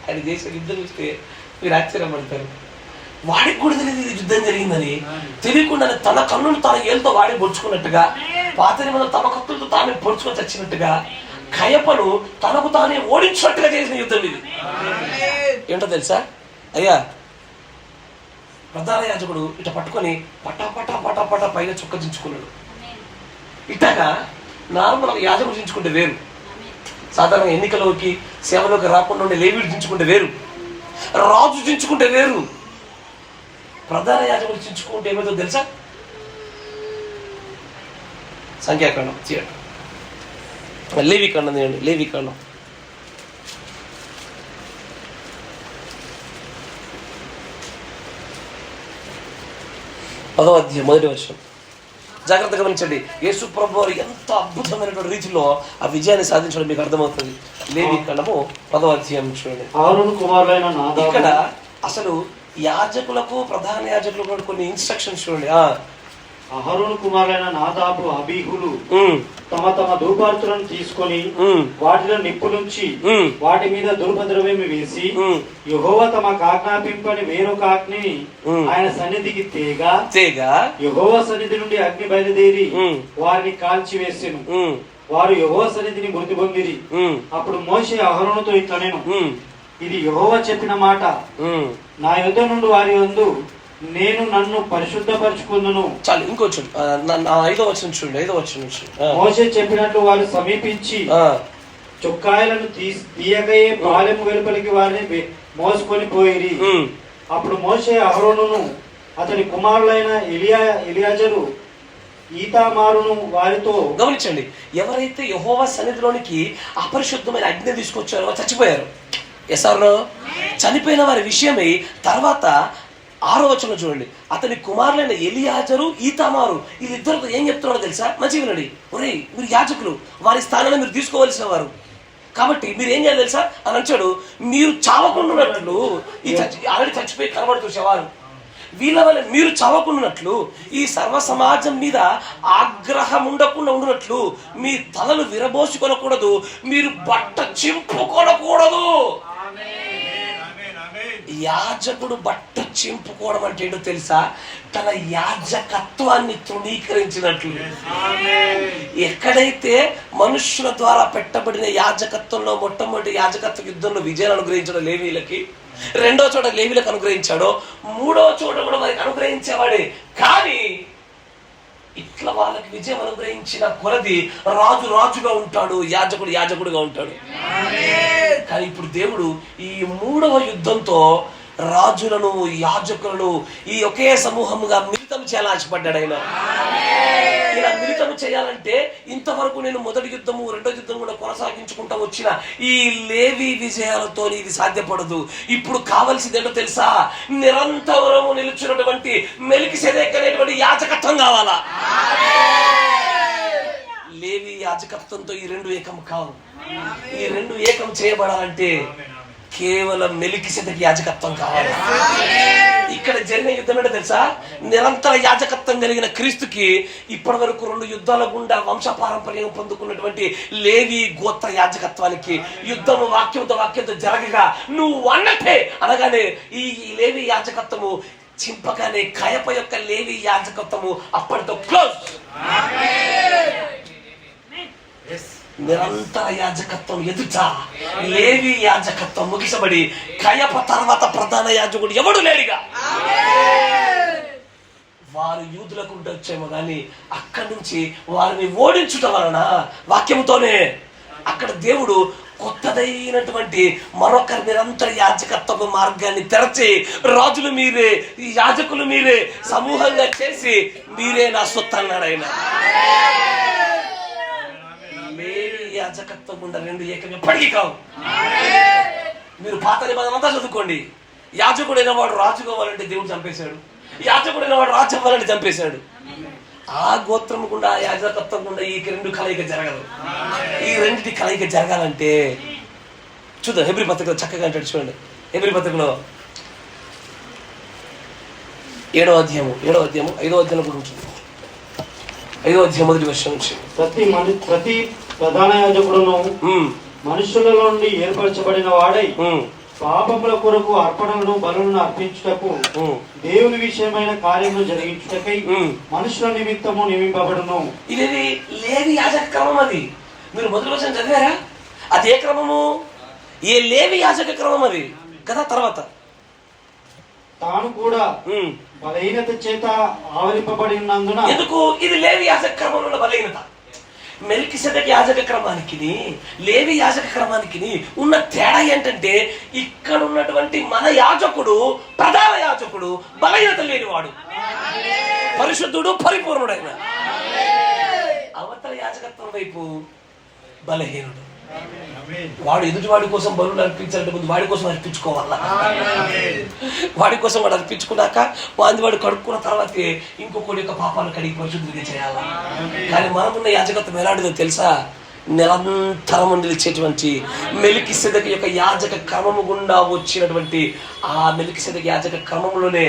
ఆయన చేసే యుద్ధం చూస్తే మీరు ఆశ్చర్యపడతారు. వాడికి కూడా తెలియదు ఇది యుద్ధం జరిగిందని. తెలియకుండా తన కన్నును తన ఏళ్ళతో వాడి పొడుచుకున్నట్టుగా, పాత నిబంధనలు తమ కత్తులతో తానే పొడుచుకొని చచ్చినట్టుగా, కయపను తనకు తానే ఓడించినట్టుగా చేసిన యుద్ధం ఇది. ఏంటో తెలుసా? అయ్యా, ప్రధాన యాజకుడు ఇట పట్టుకొని పటా పటా పటా పటా పైన చుక్క దించుకున్నాడు. ఇట్టగా నార్మల్ యాజకుడు దించుకుంటే వేరు, సాధారణ ఎన్నికలోకి సేవలోకి రాకుండా ఉండే లేవీడు దించుకుంటే వేరు, రాజు దించుకుంటే వేరు. ప్రధాన యాజకుడు దించుకుంటే ఏమవుతుందో తెలుసా? సంఖ్యాకాండం చేయండి, లేవికాండం తీయండి, లేవికాండం 10వ అధ్యాయం 1వ వచనం. జాగ్రత్తగా గమనించండి. యేసు ప్రభువు వారు ఎంత అద్భుతమైనటువంటి రీతిలో ఆ విజయాన్ని సాధించడం మీకు అర్థమవుతుంది. లేవికాండము 10వ అధ్యాయం చూడండి. ఇక్కడ అసలు యాజకులకు, ప్రధాన యాజకులకు కొన్ని ఇన్స్ట్రక్షన్స్ చూడండి. అహరోను కుమారులైన నాదాబు, అబీహులు తమ తమ ధూపార్తులను తీసుకొని వాటిలో నిప్పులుంచి వాటి మీద ధూపద్రవ్యము వేసి యెహోవా తమకు ఆజ్ఞాపింపని వేరొక అగ్నిని ఆయన సన్నిధికి తేగా యెహోవా సన్నిధి నుండి అగ్ని బయలుదేరి వారిని కాల్చి వేసెను. వారు యెహోవా సన్నిధిని మృతి పొందిరి. అప్పుడు మోషే అహరోనుతో ఇట్లా, ఇది యెహోవా చెప్పిన మాట, నా యుద్ధ నుండి వారి యందు నేను నన్ను పరిశుద్ధపరచుకుందును. చాలు, ఇంకొచ్చు 5వ వచనం చూడండి. 5వ వచనం మోషే చెప్పినట్లు వారు సమీపించి చొక్కాయలను తీయగయే పాలెము వెలుపలికి వారిని మోసుకొని పోయిరి. అప్పుడు మోషే అహరోనును అతని కుమారులైన ఎలియాజరు ఈతామారును వారితో. గమనించండి, ఎవరైతే యెహోవా సన్నిధిలోనికి అపరిశుద్ధమైన అగ్ని తీసుకొచ్చారో చచ్చిపోయారు. ఎసారో చనిపోయిన వారి విషయమై తర్వాత 6వ వచనం చూడండి. అతని కుమారులైన ఎలియాజరు, ఈతామారు వీళ్ళిద్దరితో ఏం చెప్తున్నారో తెలుసా? మంచిగా వినండి. ఒరేయ్, మీరు యాజకులు, వారి స్థానాన్ని మీరు తీసుకోవాల్సిన వారు కాబట్టి మీరు ఏం చేయాలి తెలుసా అని అంటాడు. మీరు చావకుండాన్నట్లు, ఈ ఆల్రెడీ చచ్చిపోయి కనబడి చూసేవారు, వీళ్ళ వల్ల మీరు చావకుండాన్నట్లు, ఈ సర్వ సమాజం మీద ఆగ్రహం ఉండకుండా ఉండునట్లు మీ తలలు విరబోసుకొనకూడదు, మీరు బట్ట చింపుకొనకూడదు. యాజకుడు బట్ట చింపుకోవడం అంటే ఏంటో తెలుసా? తన యాజకత్వాన్ని తృణీకరించినట్లు. ఎక్కడైతే మనుష్యుల ద్వారా పెట్టబడిన యాజకత్వంలో మొట్టమొదటి యాజకత్వ యుద్ధంలో విజయాన్ని అనుగ్రహించడం లేవీలకి, 2వ చోట లేవీలకు అనుగ్రహించాడో, 3వ చోట కూడా వారికి అనుగ్రహించేవాడే. కానీ ఇట్లా వాళ్ళకి విజయం అనుగ్రహించిన కొలది రాజు రాజుగా ఉంటాడు, యాజకుడు యాజకుడుగా ఉంటాడు. కానీ ఇప్పుడు దేవుడు ఈ 3వ యుద్ధంతో రాజులను, యాజకులను ఈ ఒకే సమూహముగా మిళితం చేయాలని ఆశపడ్డాడు ఆయన. ఇలా మిళితం చేయాలంటే ఇంతవరకు నేను మొదటి యుద్ధము, 2వ యుద్ధం కూడా కొనసాగించుకుంటూ వచ్చిన ఈ లేవి విజయాలతో ఇది సాధ్యపడదు. ఇప్పుడు కావలసింది ఏంటో తెలుసా? నిరంతరము నిలుచున్నటువంటి మెల్కీసెదెకు అనేటువంటి యాజకత్వం కావాలా? లేవి యాజకత్వంతో ఈ 2 ఏకం కావు. ఈ 2 ఏకం చేయబడాలంటే కేవలం మెల్కీసెదెకు యాజకత్వం కావాలి. ఇక్కడ జరిగిన యుద్ధం ఏంటో తెలుసా? నిరంతర యాజకత్వం కలిగిన క్రీస్తుకి ఇప్పటి వరకు 2 యుద్ధాల గుండా వంశపారంపర్యం పొందుకున్నటువంటి లేవి గోత్ర యాజకత్వానికి యుద్ధము వాక్యంతో జరగగా నువ్వు అన్నట్టే అనగానే ఈ లేవి యాజకత్వము చింపగానే కయప యొక్క లేవి యాజకత్వము అప్పటితో క్లోజ్. నిరంతర యాజకత్వం ఎదుట లేవి యాజకత్వం ముగిసబడి కయప తర్వాత ప్రధాన యాజకుడు ఎవడు లేడుగా. వారు యూదులకు ఉండొచ్చేమో కానీ అక్కడి నుంచి వారిని ఓడించుట వలన వాక్యంతోనే అక్కడ దేవుడు కొత్తదైనటువంటి మరొక నిరంతర యాజకత్వ మార్గాన్ని తెరచి రాజులు మీరే, ఈ యాజకులు మీరే, సమూహంగా చేసి మీరే నా సొత్తు అన్నాడు ఆయన. లేవి యాజకత్వం గుండా రెండు ఏకమే ఎప్పటికీ కావు. మీరు పాత నిబంధన అంతా చదువుకోండి. యాజకుడైన వాడు రాజు కావాలంటే దేవుడు చంపేశాడు, యాజకుడైన వాడు రాజు అవ్వాలంటే చంపేశాడు. ఆ గోత్రం గుండా, ఆ యాజకత్వం గుండా ఈ రెండు కలయిక జరగదు. ఈ రెండింటి కలయిక జరగాలంటే చూద్దాం. హెబ్రీ పత్రికలో చక్కగా అంటాడు చూడండి. హెబ్రీ పత్రికలో 7వ అధ్యాయం 5వ అధ్యాయంలో కూడా ఉంటుంది. 5వ అధ్యాయం 1వ వచనం నుంచి ప్రతి ప్రధాన యాజకుడును మనుషులలో నుండి ఏర్పరచబడిన వాడై పాపముల కొరకు అర్పణలను బలులను అర్పించుటకు దేవుని విషయమైన కార్యములు జరిగించుటకై మనుషుల నిమిత్తము నియమింపబడును. ఇది లేవి యాజక క్రమం. అది మీరు మొదటి వచనం చదివారా? అది ఏ క్రమము? ఏ లేవి యాజక క్రమం అది కదా. తర్వాత తాను కూడా బలహీనత చేత ఆవరింపబడినందున. ఎందుకు ఇది లేవి యాజక క్రమంలో బలహీనత? మెల్కిసెదెకు యాజక క్రమానికి లేవి యాజక క్రమానికి ఉన్న తేడా ఏంటంటే, ఇక్కడ ఉన్నటువంటి మన యాజకుడు, ప్రధాన యాజకుడు బలహీనత లేనివాడు, పరిశుద్ధుడు, పరిపూర్ణుడైన. అవతల యాజకత్వం వైపు బలహీనుడు. వాడు ఎదుటివాడి కోసం బలులు అర్పించాలంటే ముందు వాడి కోసం అర్పించుకోవాలా. వాడి కోసం వాడు అర్పించుకున్నాక వాడు కడుక్కున్న తర్వాతే ఇంకొకటి యొక్క పాపాలు కడిగి పరిశుద్ధిగా చేయాలా. కానీ మనమున్న యాజకత్వం ఎలాంటిదో తెలుసా? నిరంతరం నిలిచేటువంటి మెల్కిసెదెకు యొక్క యాజక క్రమము గుండా వచ్చినటువంటి ఆ మెల్కిసెదెకు యాజక క్రమంలోనే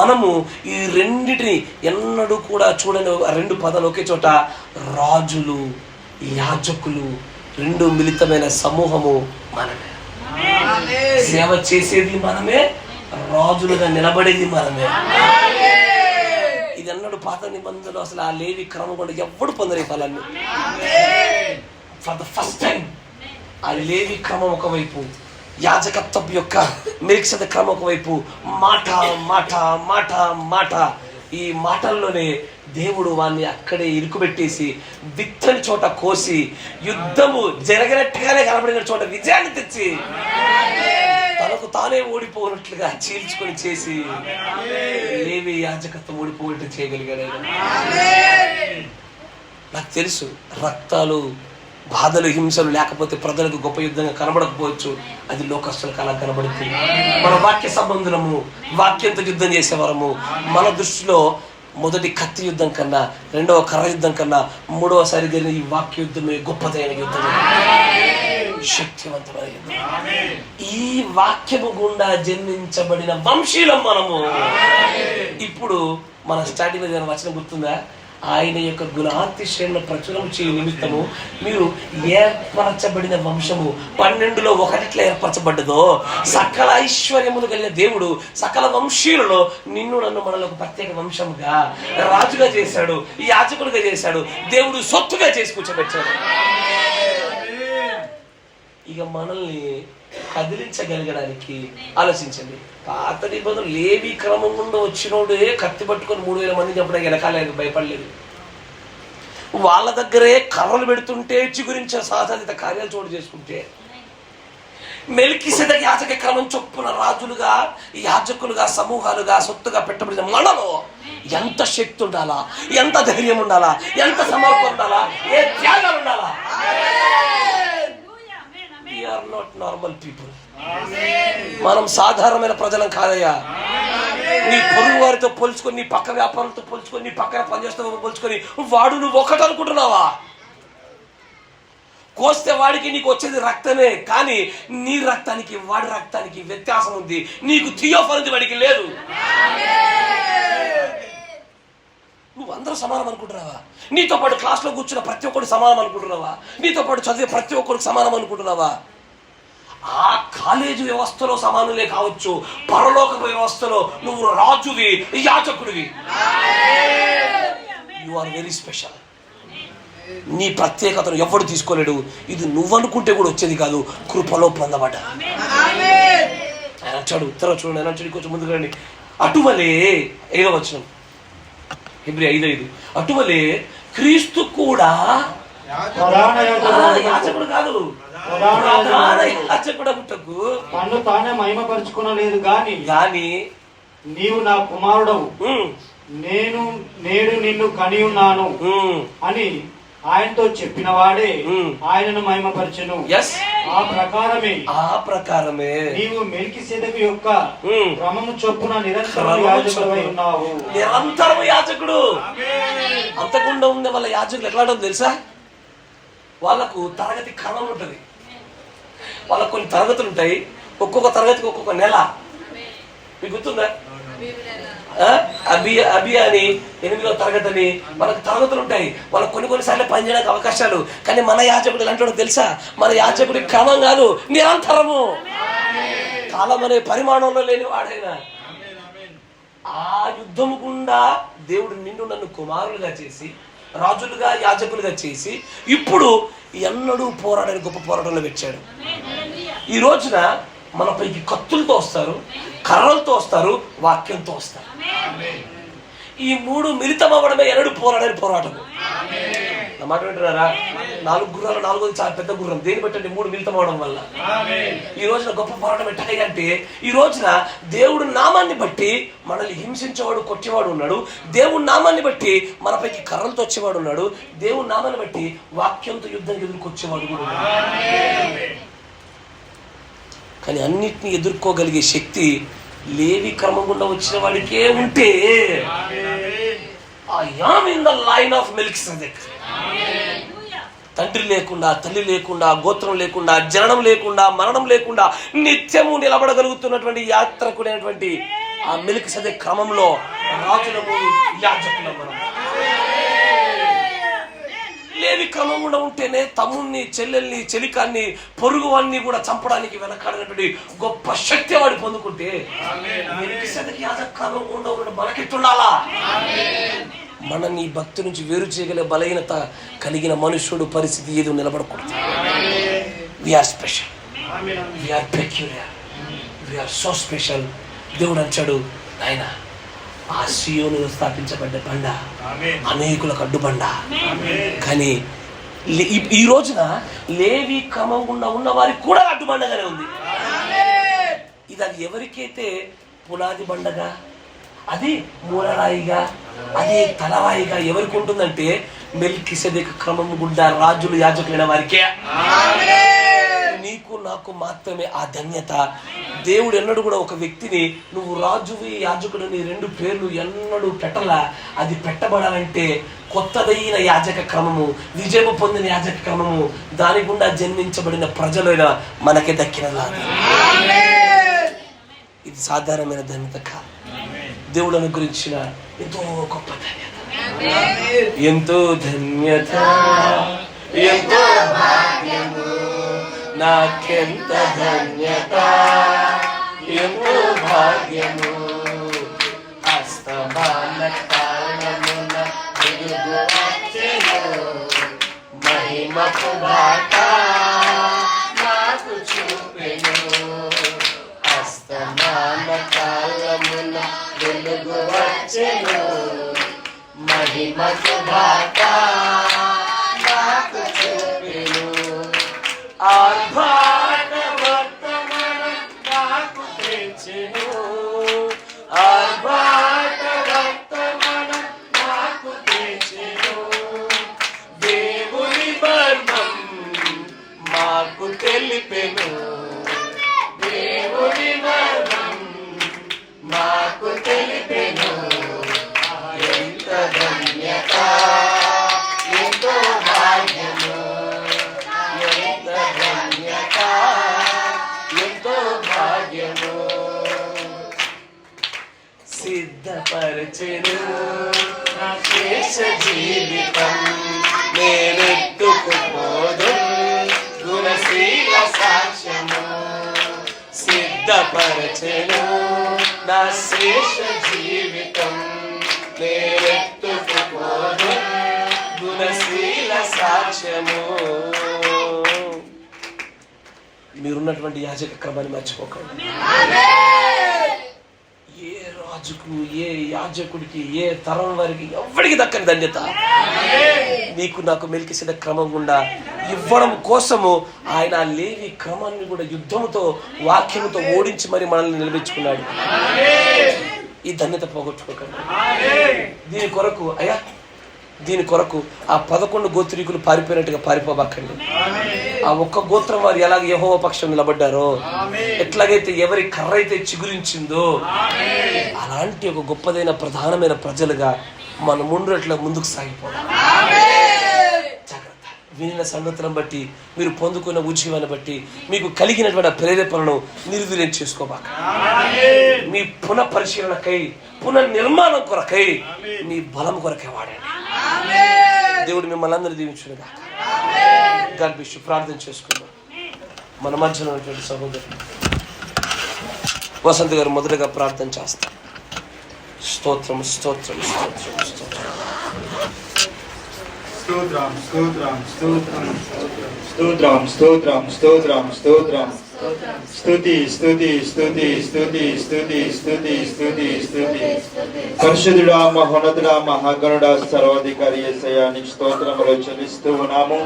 మనము ఈ రెండిటిని ఎన్నడూ కూడా చూడని రెండు పదాలు ఒకే చోట, రాజులు, యాజకులు, రెండు మిళితమైన సమూహము మనమే. సేవ చేసేది మనమే, రాజులుగా నిలబడేది మనమే. ఇది అన్నాడు పాత నిబంధనలు. అసలు ఆ లేవి క్రమం కూడా ఎవ్వడు పొందరు ఈ ఫలాన్ని. ఫర్ ద ఫస్ట్ టైం ఆ లేవి క్రమం ఒకవైపు, యాజకత్వం యొక్క మెల్కిసెదెకు క్రమం ఒకవైపు, మాట మాట మాట మాట. ఈ మాటల్లోనే దేవుడు వాడిని అక్కడే ఇరుకుబెట్టేసి విత్తని చోట కోసి యుద్ధము జరగనట్టుగానే కనబడిన చోట విజయాన్ని తెచ్చి తనకు తానే ఓడిపోనట్లుగా చీల్చుకొని చేసి లేవి యాజకత్వం ఓడిపోయినట్టు చేయగలిగాడు. నాకు తెలుసు రక్తాలు, బాధలు, హింసలు లేకపోతే ప్రజలకు గొప్ప యుద్ధంగా కనబడకపోవచ్చు. అది లోకస్తులకు అలా కనబడుతుంది. మన వాక్య సంబంధము, వాక్యంతో యుద్ధం చేసేవారము. మన దృష్టిలో మొదటి కత్తి యుద్ధం కన్నా, రెండవ కర్ర యుద్ధం కన్నా, మూడవసారి జరిగిన ఈ వాక్య యుద్ధమే గొప్పదైన యుద్ధం, శక్తివంతమైన యుద్ధం. ఈ వాక్యము గుండా జన్మించబడిన వంశీలం మనము. ఇప్పుడు మన స్టార్టింగ్ లో వచనం గుర్తుందా? ఆయన యొక్క గుణాతిశయంలో ప్రచురం చేయు నిమిత్తము మీరు ఏర్పరచబడిన వంశము. 12లో 1 ఏర్పరచబడ్డదో, సకల ఐశ్వర్యములు కలిగిన దేవుడు సకల వంశీయులలో నిన్ను నన్ను మనలో ప్రత్యేక వంశముగా, రాజుగా చేశాడు, యాజకుడిగా చేశాడు, దేవుడు సొత్తుగా చేసి కూర్చోబెట్టాడు. ఇక మనల్ని కదిలించగలగడానికి ఆలోచించండి. పాత నిబంధనలు లేవి క్రమం గుండా వచ్చినోడే కత్తి పట్టుకొని 3000 మంది చెప్పడం వెనకాలేదు, భయపడలేదు. వాళ్ళ దగ్గరే కర్రలు పెడుతుంటే చిగురించే సాధారిత కార్యాలు చోటు చేసుకుంటే, మెల్కిసెదెకు యాజక క్రమం చొప్పున రాజులుగా, యాజకులుగా, సమూహాలుగా, సొత్తుగా పెట్టబడిన మనలో ఎంత శక్తి ఉండాలా, ఎంత ధైర్యం ఉండాలా, ఎంత సమర్పణ ఉండాలా, ఏ త్యాగాలు ఉండాలా. We are not normal people. మనం సాధారణమైన ప్రజలం కాదయ్యా. నీ పొరుగు వారితో పోల్చుకొని, నీ పక్క వ్యాపారంతో పోల్చుకొని, నీ పక్కన పనిచేస్తూ పోల్చుకొని వాడు నువ్వు ఒకటి అనుకుంటున్నావా? కోస్తే వాడికి నీకు వచ్చేది రక్తమే, కానీ నీ రక్తానికి వాడి రక్తానికి వ్యత్యాసం ఉంది. నీకు థియోఫనీ వాడికి లేదు. నువ్వు అందరూ సమానం అనుకుంటున్నావా? నీతో పాటు క్లాస్లో కూర్చున్న ప్రతి ఒక్కరు సమానం అనుకుంటున్నావా? నీతో పాటు చదివే ప్రతి ఒక్కరికి సమానం అనుకుంటున్నావా? ఆ కాలేజీ వ్యవస్థలో సమానులే కావచ్చు, పరలోక వ్యవస్థలో నువ్వు రాజువి, యాజకుడివి. You are very special. నీ ప్రత్యేకతను ఎవడు తీసుకోలేడు. ఇది నువ్వనుకుంటే కూడా వచ్చేది కాదు, కృపలో పొందబడ్డా. ఆయన అంటాడు, తర్వాత చూడండి, ఆయన అంటాడు, కొంచెం ముందుకు రండి. అటువలే 5వ వచనం, హెబ్రీ 5:5. అటువలే క్రీస్తు కూడా యాజకుడు కాదు, ప్రధాన యాజకుడగుటకు తను తానే మహిమపరుచుకునలేదు గాని నీవు నా కుమారుడవు, నేడు నిన్ను కని ఉన్నాను అని ఆయనతో చెప్పిన వాడే ఆయనను మహిమపరచెను. ఆ ప్రకారమే నీవు మెల్కీసెదెకు యొక్క క్రమము చొప్పున నిరంతరం యాజకుడవై ఉన్నావు. నిరంతరం యాజకుడు. అంతకుండా ఉండే వాళ్ళ యాజకులు ఎట్లా ఉంటుంది తెలుసా? వాళ్ళకు తరగతి క్రమం ఉంటుంది. వాళ్ళకు కొన్ని తరగతులు ఉంటాయి. ఒక్కొక్క తరగతికి ఒక్కొక్క నెల. మీకు గుర్తుందా? అభి అని 8వ తరగతి అని మనకు తరగతులు ఉంటాయి. వాళ్ళకు కొన్నిసార్లు పనిచేయడానికి అవకాశాలు. కానీ మన యాజకుడు ఎలాంటి తెలుసా? మన యాజకుడి క్రమం కాదు, నిరంతరము. కాలం అనే పరిమాణంలో లేని వాడైనా ఆ యుద్ధము గుండా దేవుడు నిన్ను నన్ను కుమారులుగా చేసి, రాజులుగా, యాజకులుగా చేసి, ఇప్పుడు ఎన్నడూ పోరాడని గొప్ప పోరాటంలో పెట్టాడు. ఈ రోజున మనపైకి కత్తులతో వస్తారు, కర్రలతో వస్తారు, వాక్యంతో వస్తారు. ఈ 3 మిళితం అవ్వడమే ఎన్నడూ పోరాడని పోరాటము. నా మాట వింటున్నారా? 4 గుర్రాలు, 4వది చాలా పెద్ద గుర్రం. దేని బట్టి? 3 మిళితం అవ్వడం వల్ల. ఈ రోజున గొప్ప పోరాటం ఎట్టాయి అంటే, ఈ రోజున దేవుడు నామాన్ని బట్టి మనల్ని హింసించేవాడు, కొట్టేవాడు ఉన్నాడు. దేవుడి నామాన్ని బట్టి మనపైకి కర్రలతో వచ్చేవాడు ఉన్నాడు. దేవుడి నామాన్ని బట్టి వాక్యంతో యుద్ధానికి ఎదుర్కొచ్చేవాడు కూడా ఉన్నాడు. కానీ అన్నిటిని ఎదుర్కోగలిగే శక్తి లేవి క్రమం గుండా వచ్చిన వాడికే ఉంటే, I am in the line of Melchizedek. తండ్రి లేకుండా, తల్లి లేకుండా, గోత్రం లేకుండా, జననం లేకుండా, మరణం లేకుండా నిత్యము నిలబడగలుగుతున్నటువంటి యాత్రకుడైనటువంటి ఆ మెల్కీసెదెక్ క్రమంలో రాజులము, యాజకులము. లేవి క్రమం కూడా ఉంటేనే తమ్ముణ్ణి, చెల్లెల్ని, చెలికాన్ని, పొరుగు వాడిని కూడా చంపడానికి వెనకాడినటువంటి గొప్ప శక్తి వాడు పొందుకుంటే, మెల్కీసెదెక్ యాజక క్రమం కూడా మనకెట్టుండాలా? మనని భక్తి నుంచి వేరు చేయగల బలహీనత కలిగిన మనుష్యుడు పరిస్థితి ఏదో నిలబడకూడదు. We are special, we are peculiar, we are so special. దేవుడు అంటాడు, ఆయన ఆ సియోను స్థాపించబడ్డ బండ అనేకులకు అడ్డుబండ. కానీ ఈ రోజున లేవి క్రమం గుండా ఉన్న వారికి కూడా అడ్డుబండగానే ఉంది. ఇది అది ఎవరికైతే పునాది బండగా, అది మూలరాయిగా, అది తలవాయిగా ఎవరికి ఉంటుందంటే, మెల్కీసెదెక్ క్రమం గుండా రాజులు, యాజకులైన వారికే. నీకు నాకు మాత్రమే ఆ ధన్యత. దేవుడు ఎన్నడూ కూడా ఒక వ్యక్తిని నువ్వు రాజువి, యాజకుడిని 2 పేర్లు ఎన్నడూ పెట్టలా. అది పెట్టబడాలంటే కొత్తదైన యాజక క్రమము, విజయము పొందిన యాజక క్రమము, దాని గుండా జన్మించబడిన ప్రజలైన మనకి దక్కినలా. ఇది సాధారణమైన ధన్యత కాదు. దేవుడు అనుగ్రహించిన ఎంతో గొప్ప ధన్యత. ఎంతో ధన్యత, ఎంతో భాగ్యము, నాకెంత ధన్యత, ఎంతో భాగ్యము. అస్తమాన కాలమున వెలుగు వచ్చెను, మహిమకు బాట నాకు చూపెను. అస్తమాన కాలమున వెలుగు వచ్చెను, మహిమకు బాట నాకు చూపెను. ఆర్భాట వర్తమానం నాకు తెచ్చెను, ఆర్భాట వర్తమానం నాకు తెచ్చెను. దేవుని మర్మం మాకు తెలిపెను, దేవుని మర్మం మాకు తెలిపెను. ఎంత ధన్యత, ఎంతో భాగ్యము, ఎంత ధన్యత, ఎంతో భాగ్యము. సిద్ధపరచెను నా శేష జీవితం, నేనెత్తుకుపోదు గుణశీల సాక్ష్యము. సిద్ధపరచెను నా శేష జీవితం, నేనెత్తుకుపోదు గుణశీల సాక్ష్యము. మీరున్నటువంటి యాజక క్రమాన్ని మర్చిపోకండి. ఏ రాజుకు, ఏ యాజకుడికి, ఏ తరం వారికి ఎవరికి దక్కని ధన్యత నీకు నాకు మెల్కిసెదెకు క్రమం గుండా ఇవ్వడం కోసము ఆయన లేవి క్రమాన్ని కూడా యుద్ధముతో, వాక్యముతో ఓడించి మరి మనల్ని నిలబెట్టుకున్నాడు. ఈ ధన్యత పోగొట్టుకోకండి. దీని కొరకు ఆ 11 గోత్రీకులు పారిపోయినట్టుగా పారిపోబాకండి. ఆ ఒక్క గోత్రం వారు ఎలాగ యెహోవా పక్షం నిలబడ్డారో, ఎట్లాగైతే ఎవరి కర్ర అయితే చిగురించిందో అలాంటి ఒక గొప్పదైన ప్రధానమైన ప్రజలుగా మన ముందుకు సాగిపోవాలి. జాగ్రత్త. వినిన సంగతులను బట్టి, మీరు పొందుకున్న ఉద్యమాన్ని బట్టి, మీకు కలిగినటువంటి ప్రేరేపణను నిర్వీర్యం చేసుకోబాక. మీ పునఃపరిశీలనకై, పునర్నిర్మాణం కొరకై, మీ బలం కొరకై వాడండి. దేవుడు మిమ్మల్ని అందరూ దీవించునుగా. God bless you. ప్రార్థన చేసుకుందాం. మన మధ్యలో ఉన్నటువంటి సహోదరుడు వసంత్ గారు మొదటగా ప్రార్థన చేస్తారు. స్తోత్రం స్తోత్రం స్తోత్రం స్తోత్రం. స్తోత్రం స్తోత్రం స్తోత్రం స్తోత్రం స్తోత్రం స్తోత్రం స్తోత్రం స్తుతి స్తుతి స్తుతి స్తుతి స్తుతి స్తుతి స్తుతి స్తుతి. పరిశుద్ధుడా, మహోన్నతుడా, మహాగణుడా, సర్వాధికారి యేసయ్యా, నీకు స్తోత్రములు చెల్లిస్తూ ఉన్నాము.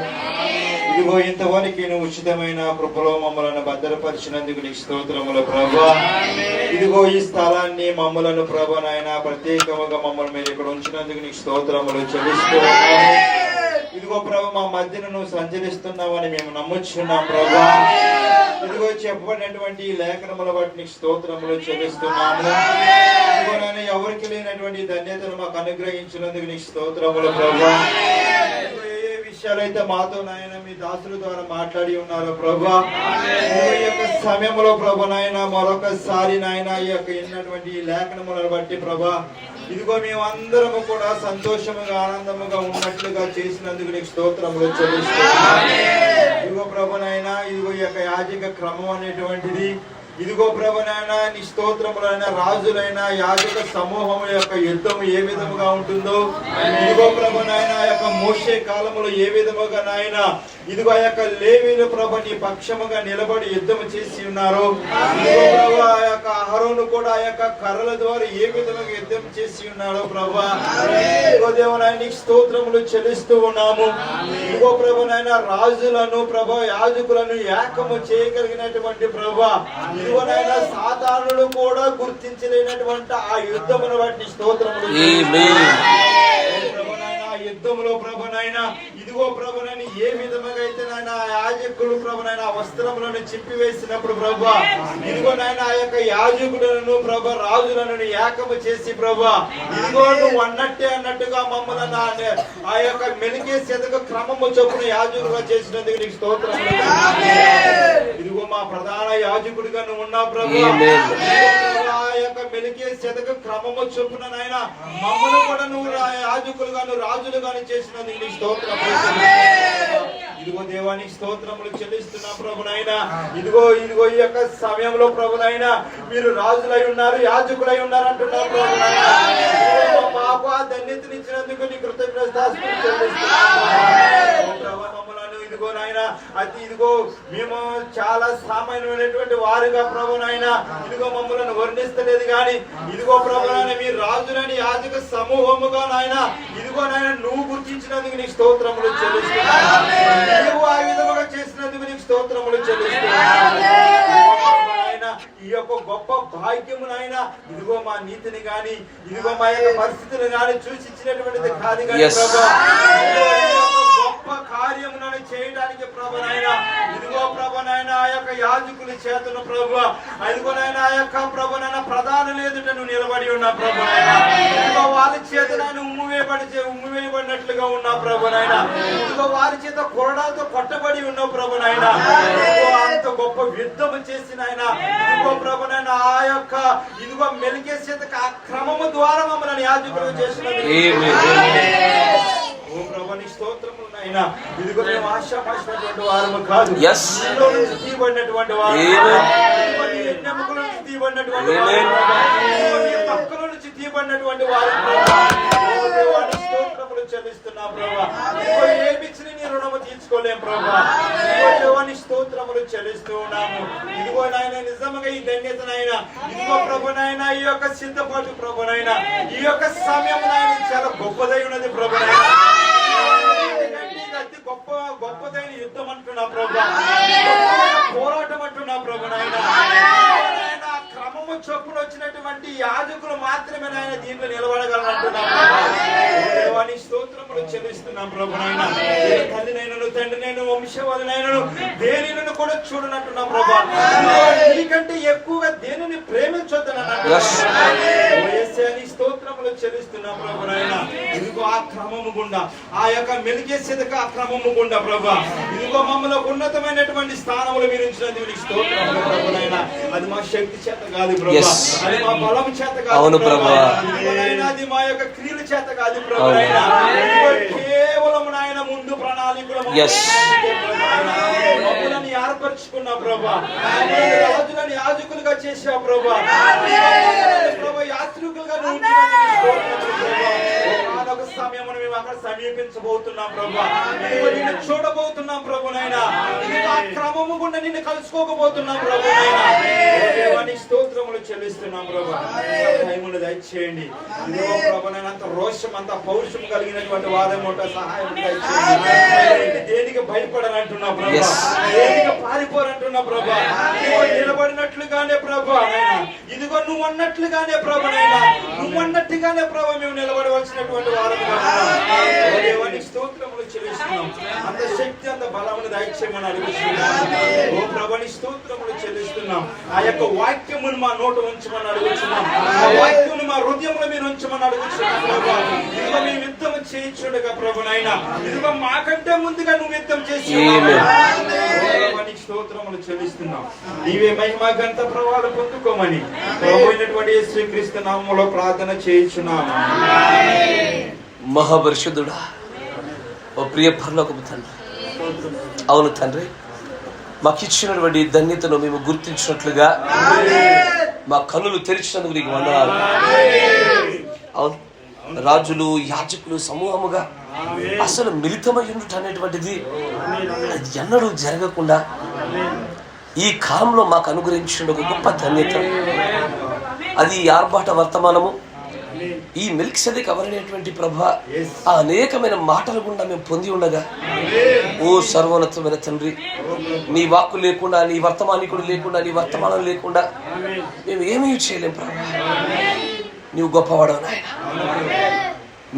ఇదిగో ఇంతవరకు నువ్వు ఉచితమైన కృపలో మమ్మలను భద్రపరిచినందుకు నీకు స్తోత్రములు ప్రభువా. ఇదిగో ఈ స్థలాన్ని మమ్మలను ప్రభు నాయన ప్రత్యేకముగా మమ్మల్ని మీరు ఇక్కడ ఉంచినందుకు నీకు స్తోత్రములు చెల్లిస్తూ ఉన్నాము. ఇదిగో ప్రభు మా మధ్యన నువ్వు సంచరిస్తున్నావని మేము నమ్ముచున్నాం ప్రభువా. ఇదిగో చెప్పబడినటువంటి లేఖనముల బట్టి నీకు స్తోత్రములు చెల్లిస్తున్నాము. ఇదిగో నాయన ఎవరికి లేనటువంటి ధన్యతను మాకు అనుగ్రహించినందుకు నీకు స్తోత్రములు ప్రభువా. విషయాలైతే మాతో నాయన మీ దాసుల ద్వారా మాట్లాడి ఉన్నారు ప్రభా. ఈ యొక్క సమయంలో ప్రభు నాయన మరొకసారి నాయన ఈ యొక్క ఎన్నటువంటి లేఖనములను బట్టి ప్రభా, ఇదిగో మేమందరము కూడా సంతోషముగా ఆనందముగా ఉన్నట్లుగా చేసినందుకు నీకు స్తోత్రములు చెల్లిస్తున్నాము. ఇదిగో ప్రభు నాయన, ఇదిగో ఈ యొక్క యాజక క్రమం అనేటువంటిది, ఇదిగో ప్రభు నాయన నీ స్తోత్రములైన రాజులైన యాజక సమూహం యొక్క యుద్ధం ఏ విధముగా ఉంటుందో, ఇదిగో ప్రభు నాయన ఆ యొక్క మోషే కాలములో ఏ విధముగా నాయన ఇదిగో ఆ యొక్క లేవీలు ప్రభు నీ పక్షముగా నిలబడి యుద్ధం చేసి ఉన్నారు. ఇదిగో ప్రభు ఆ యొక్క అహరోను కూడా ఆ యొక్క కర్రల ద్వారా ఏ విధముగా యుద్ధం చేసి ఉన్నాడో ప్రభు. ఇదిగో దేవునాయన నీకు స్తోత్రములు చెల్లిస్తూ ఉన్నాము. ఇదిగో ప్రభు నాయన రాజులను ప్రభు యాజకులను ఏకము చేయగలిగినటువంటి ప్రభు, ఇదిగో నాయన సాతానుడు కూడా గుర్తించలేనటువంటి ఆ యుద్ధమును బట్టి స్తోత్రములు. యుద్ధములో ప్రభునైన ఇదిగో ప్రభునని ఏ విధముగా అయితే నాయన యాజకుడు ప్రభునైన వస్త్రములను చింపివేసినప్పుడు ప్రభు, ఇదిగో నాయన ఆ యొక్క యాజకులను ప్రభు రాజులను ఏకము చేసి ప్రభు, ఇదిగో నువ్వు అన్నట్టుగా మమ్మల్ని ఆ యొక్క మెలికిసెదెకు క్రమము చొప్పున యాజకుడుగా చేసినందుకు నీకు స్తోత్రములు. ఇదిగో మా ప్రధాన యాజకుడిగా నువ్వు ఉన్నావు ప్రభు. ఆ యొక్క మెలికిసెదెకు క్రమము చొప్పున నాయన మమ్మల్ని కూడా నువ్వు యాజకులుగాను రాజులుగాను చేసినందుకు నీకు స్తోత్రములు. ఇదిగో దేవానికి స్తోత్రములు చెల్లిస్తున్నా ప్రభునైనా. ఇదిగో ఈ యొక్క సమయంలో ప్రభునైనా మీరు రాజులై ఉన్నారు, యాజకులై ఉన్నారు అంటున్నారు ప్రభునైనా. మాకు ఆ ధన్యతనిచ్చినందుకు నీ కృతజ్ఞతాస్తుతులు చెల్లిస్తున్నాము ప్రభు. మమ్మలను ఇదిగో నాయన ఇదిగో మేము చాలా సామాన్యమైనటువంటి వారుగా ప్రభునైనా ఇదిగో మమ్మల్ని వర్ణిస్తలేదు కానీ ఇదిగో ప్రభునైనా మీరు రాజులని యాజక సమూహముగా నాయన ఇదిగో నాయన నువ్వు గుర్తించినందుకు నీకు స్తోత్రములు చెల్లిస్తున్నాము. నువ్వు ఆ విధముగా చేసినందుకు నీకు స్తోత్రములు చెల్లిస్తున్నాము. ఈ యొక్క గొప్ప భాగ్యము నాయన ఇదిగో మా నీతిని గాని ఇదిగో మా యొక్క పరిస్థితిని గాని చూసి ఇచ్చినటువంటిది కాదు కానీ ప్రభా, గొప్ప కార్యములను చేయడానికి ప్రభునైన ఇదిగో ప్రభునైన ఆ యొక్క యాజకుల చేతును ప్రభు, ఇదిగోనైనా ఆ యొక్క ప్రభునైన ప్రధానులు ఎదుట నువ్వు నిలబడి ఉన్నా ప్రభునైన. ఇదిగో వారి చేతనైనా ఉమ్మివేయబడినట్లుగా ఉన్నా ప్రభునైనా. ఇదిగో వారి చేత కొరడాలతో కొట్టబడి ఉన్నావు ప్రభునైనా. ఇదిగో అంత గొప్ప యుద్ధము చేసిన ఆయన ఇదిగో ప్రభునైనా ఆ యొక్క ఇదిగో మెలికిసెదెకు ఆ క్రమము ద్వారా మమ్మల్ని యాజకులుగా చేసినందుకు ఓ ప్రభువా నీ స్తోత్రములు నాయనా. ఇదిగో మేము ఆశాపడినటువంటి వారము కాదు, నీలో నుంచి తీయబడినటువంటి వారు, నీ ఎన్నెముకల నుంచి తీయబడినటువంటి వారు, నీ పక్కల నుంచి తీయబడినటువంటి వారు స్తోత్రములు చెల్లిస్తున్నా ప్రభువా. ఇదిగో ఏమిచ్చిన నీ రుణము తీర్చుకో తీర్చుకోలేం ప్రభా. ఇదిగో దేవాని స్తోత్రములు చెల్లిస్తూ ఉన్నాము. ఇదిగో నాయన నిజంగా ఈ ధన్యతనైనా ఇదిగో ప్రభునైనా ఈ యొక్క సిద్ధపాటు ప్రభునైనా ఈ యొక్క సమయం నాయన చాలా గొప్పదై ఉన్నది ప్రభునైనా. అతి గొప్పదైన యుద్ధం అంటున్నా ప్రభా, పోరాటం అంటున్నా ప్రభునైనా. క్రమము చొప్పున వచ్చినటువంటి యాజకులు మాత్రమే నాయన దీంట్లో నిలబడగలనంటున్నా దేవాని స్తోత్రములు చెల్లిస్తున్నాం ప్రభునైనా. తల్లినైనను తండ్రినైనా వంశవాళ్ళనైనను దేనిని కూడా చూడనట్టున్నా ప్రభా. నీకంటే ఎక్కువగా దేనిని ప్రేమించొద్దనని స్తోత్రములు చెల్లిస్తున్నాం ప్రభునైనా. ఇదిగో ఆ క్రమము గుండా ఆ యొక్క మెలికెసెదెకు ఆ క్రమము గుండా ప్రభా ఇదిగో మమ్మల్ని ఉన్నతమైనటువంటి స్థానములు మీరు ఉంచినందుకు స్తోత్రములు ప్రభునైనా. అది మా శక్తి చేత కాదు ప్రభా, అది మా బలం చేత కాదు ప్రభా, అది మా యొక్క క్రియల చేత కాదు ప్రభునైనా. కేవలం నాయన ముందు ప్రణాళికలు మమ్మల్ని ఏర్పరచుకున్నా ప్రభా, రాజులను యాజకులుగా చేసా ప్రభా, యాత్రికులుగా ఒక సమయం మేము అక్కడ సమీపించబోతున్నాం ప్రభా, నిన్ను చూడబోతున్నాం ప్రభునైనా. ఆ క్రమము గుండా నిన్ను కలుసుకోకపోతున్నాం ప్రభునైనా. స్తోత్రములు చెల్లిస్తున్నాం ప్రభా, సహాయమును దయచేయండి. ఇదిగో ప్రభునైనా అంత రోషం అంత పౌరుషం కలిగినటువంటి వాదం సహాయం దయచేయండి. దేనికి భయపడనంటున్నా ప్రభా, దేనికి పారిపోరంటున్నా ప్రభా, నిలబడినట్లుగానే ప్రభా ఇదిగో నువ్వు అన్నట్లుగానే ప్రభునైనా, నువ్వు అన్నట్టుగానే ప్రభా మేము నిలబడవలసినటువంటి వారు స్తోత్రములు చెల్లిస్తున్నాం. అంత శక్తి అంత బలమును దయచేయమని అడుగుతున్నాం. ఓ ప్రభుని స్తోత్రములు చెల్లిస్తున్నాం. ఆ యొక్క వాక్యమును మా నోట ఉంచమని అడుగుతున్నాం, ఆ వాక్యమును మా హృదయంలో మీరు ఉంచమని అడుగుతున్నాం ప్రభా. ఇదిగో మేము యుద్ధం చేయించుండగా ప్రభునైనా ఇదిగో మాకంటే ముందుగా నువ్వు యుద్ధం చేసి స్తోత్రములు చెల్లిస్తున్నాం. నీవే మహిమ ఘనత ప్రభావాలు పొందుకోమని ప్రభు అయినటువంటి యేసుక్రీస్తు నామములో ప్రార్థన చేయించున్నాము. మహాపరిశుద్ధుడా, ఓ ప్రియ పరలోకపు తండ్రి, అవును తండ్రి, మాకు ఇచ్చినటువంటి ధన్యతను మేము గుర్తించినట్లుగా మా కన్నులు తెరిచినందుకు నీకు వందనాలు. అవును, రాజులు యాజకులు సమూహముగా అసలు మిళితమై ఉండుట అనేటువంటిది అది ఎన్నడూ జరగకుండా ఈ కాలంలో మాకు అనుగ్రహించిన ఒక గొప్ప ధన్యత. అది ఆర్భాట వర్తమానము, ఈ మెల్కిసెదెకు అవరైనటువంటి ప్రభా ఆ అనేకమైన మాటల గుండా మేము పొంది ఉండగా, ఓ సర్వోన్నతమైన తండ్రి, నీ వాక్కు లేకుండా, నీ వర్తమానికుడు లేకుండా, నీ వర్తమానం లేకుండా మేము ఏమీ చేయలేం ప్రభా. నీవు గొప్పవాడవు నాయన.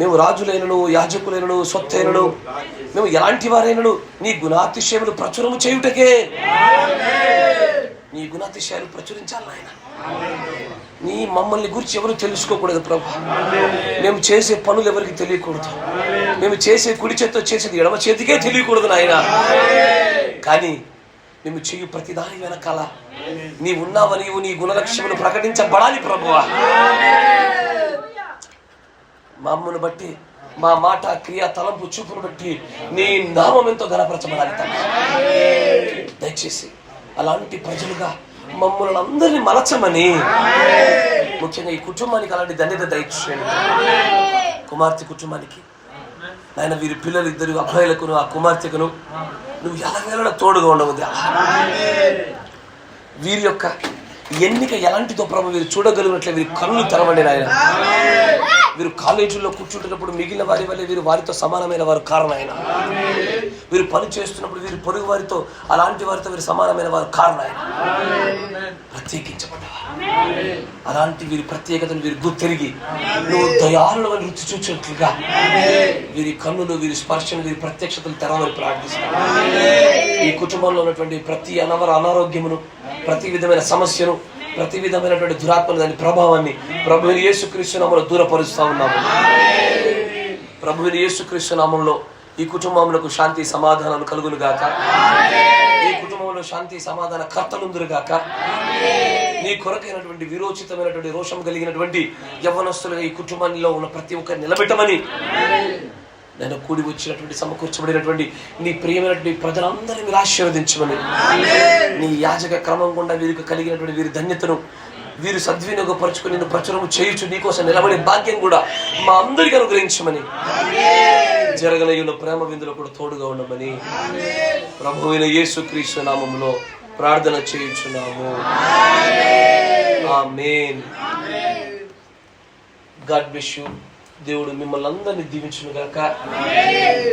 మేము రాజులైనను యాజకులైనను స్వత్తైనను మేము ఎలాంటి వారైనను నీ గుణాతిశయములు ప్రచురము చేయుటకే, నీ గుణాతిశయాలు ప్రచురించాలి నాయన. నీ మమ్మల్ని గురించి ఎవరు తెలుసుకోకూడదు ప్రభా. మేము చేసే పనులు ఎవరికి తెలియకూడదు, మేము చేసే కుడి చేతితో చేసేది ఎడమ చేతికే తెలియకూడదు నాయన. కానీ మేము చెయ్యి ప్రతిదాని వెనకాల నీ ఉన్నావని నీ గుణలక్ష్యములు ప్రకటించబడాలి ప్రభువా. మా అమ్మను బట్టి, మా మాట క్రియ తలంపు చూపును బట్టి నీ నామం ఎంతో ఘనపరచబడాలి తండ్రి. దయచేసి అలాంటి ప్రజలుగా మమ్మల్ని అందరినీ మలచమని, ముఖ్యంగా ఈ కుటుంబానికి అలాంటి ధన్యత దయచేయండి. కుమార్తె కుటుంబానికి నాయన, వీరి పిల్లలు ఇద్దరు అబ్బాయిలకును ఆ కుమార్తెకును నువ్వు ఎలాగైనా తోడుగా ఉండవు. వీరి యొక్క ఎన్నిక ఎలాంటిదో ప్రభు వీరు చూడగలిగినట్లే వీరి కన్నులు తెరవండి నాయన. వీరు కాలేజీల్లో కూర్చుంటున్నప్పుడు మిగిలిన వారి వల్లే వీరు వారితో సమానమైన వారు కారణాయన. వీరు పని చేస్తున్నప్పుడు వీరు పొరుగు వారితో అలాంటి వారితో వీరు సమానమైన వారు కారణాయన. ప్రత్యేకించబడ్డవారు అలాంటి వీరి ప్రత్యేకతను వీరు గుర్తిరిగి నువ్వు దయాళులను రుచి చూచినట్లుగా వీరి కన్నులు, వీరి స్పర్శను, వీరి ప్రత్యక్షతలు తెరవని ప్రార్థిస్తాను. ఈ కుటుంబంలో ఉన్నటువంటి ప్రతి అనారోగ్యమును, ప్రతి విధమైన సమస్యను, ప్రతి విధమైనటువంటి దురాత్మను, దాని ప్రభావాన్ని ప్రభువుని యేసుక్రీస్తు నామములో దూరపరుస్తా ఉన్నాము. ప్రభువుని యేసుక్రీస్తు నామములో ఈ కుటుంబములకు శాంతి సమాధానాలు కలుగును గాక. ఈ కుటుంబంలో శాంతి సమాధాన కర్తలుందురు గాక. నీ కొరకైనటువంటి విరోచితమైనటువంటి రోషం కలిగినటువంటి యవ్వనస్తులుగా ఈ కుటుంబంలో ఉన్న ప్రతి ఒక్కరిని నిలబెట్టమని, నేను కూడి వచ్చినటువంటి సమకూర్చబడినటువంటి నీ ప్రియమైనటువంటి ప్రజలందరినీ మీరు ఆశీర్వదించమని, నీ యాజక క్రమం గుండా వీరికి కలిగినటువంటి వీరి ధన్యతను వీరు సద్వినియోగపరుచుకుని నిన్ను ప్రచురము చేయుచు నీకోసం నిలబడే భాగ్యం కూడా మా అందరికీ అనుగ్రహించమని జరగనయున్న ప్రేమ విందులో కూడా తోడుగా ఉండమని ప్రభువైన యేసుక్రీస్తు నామములో ప్రార్థన చేయుచున్నాము. ఆమేన్. God bless you. దేవుడు మిమ్మల్ని అందరినీ దీవించును గాక.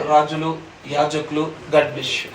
రాజులు, యాజకులు, గాడ్ బ్లెస్ యు.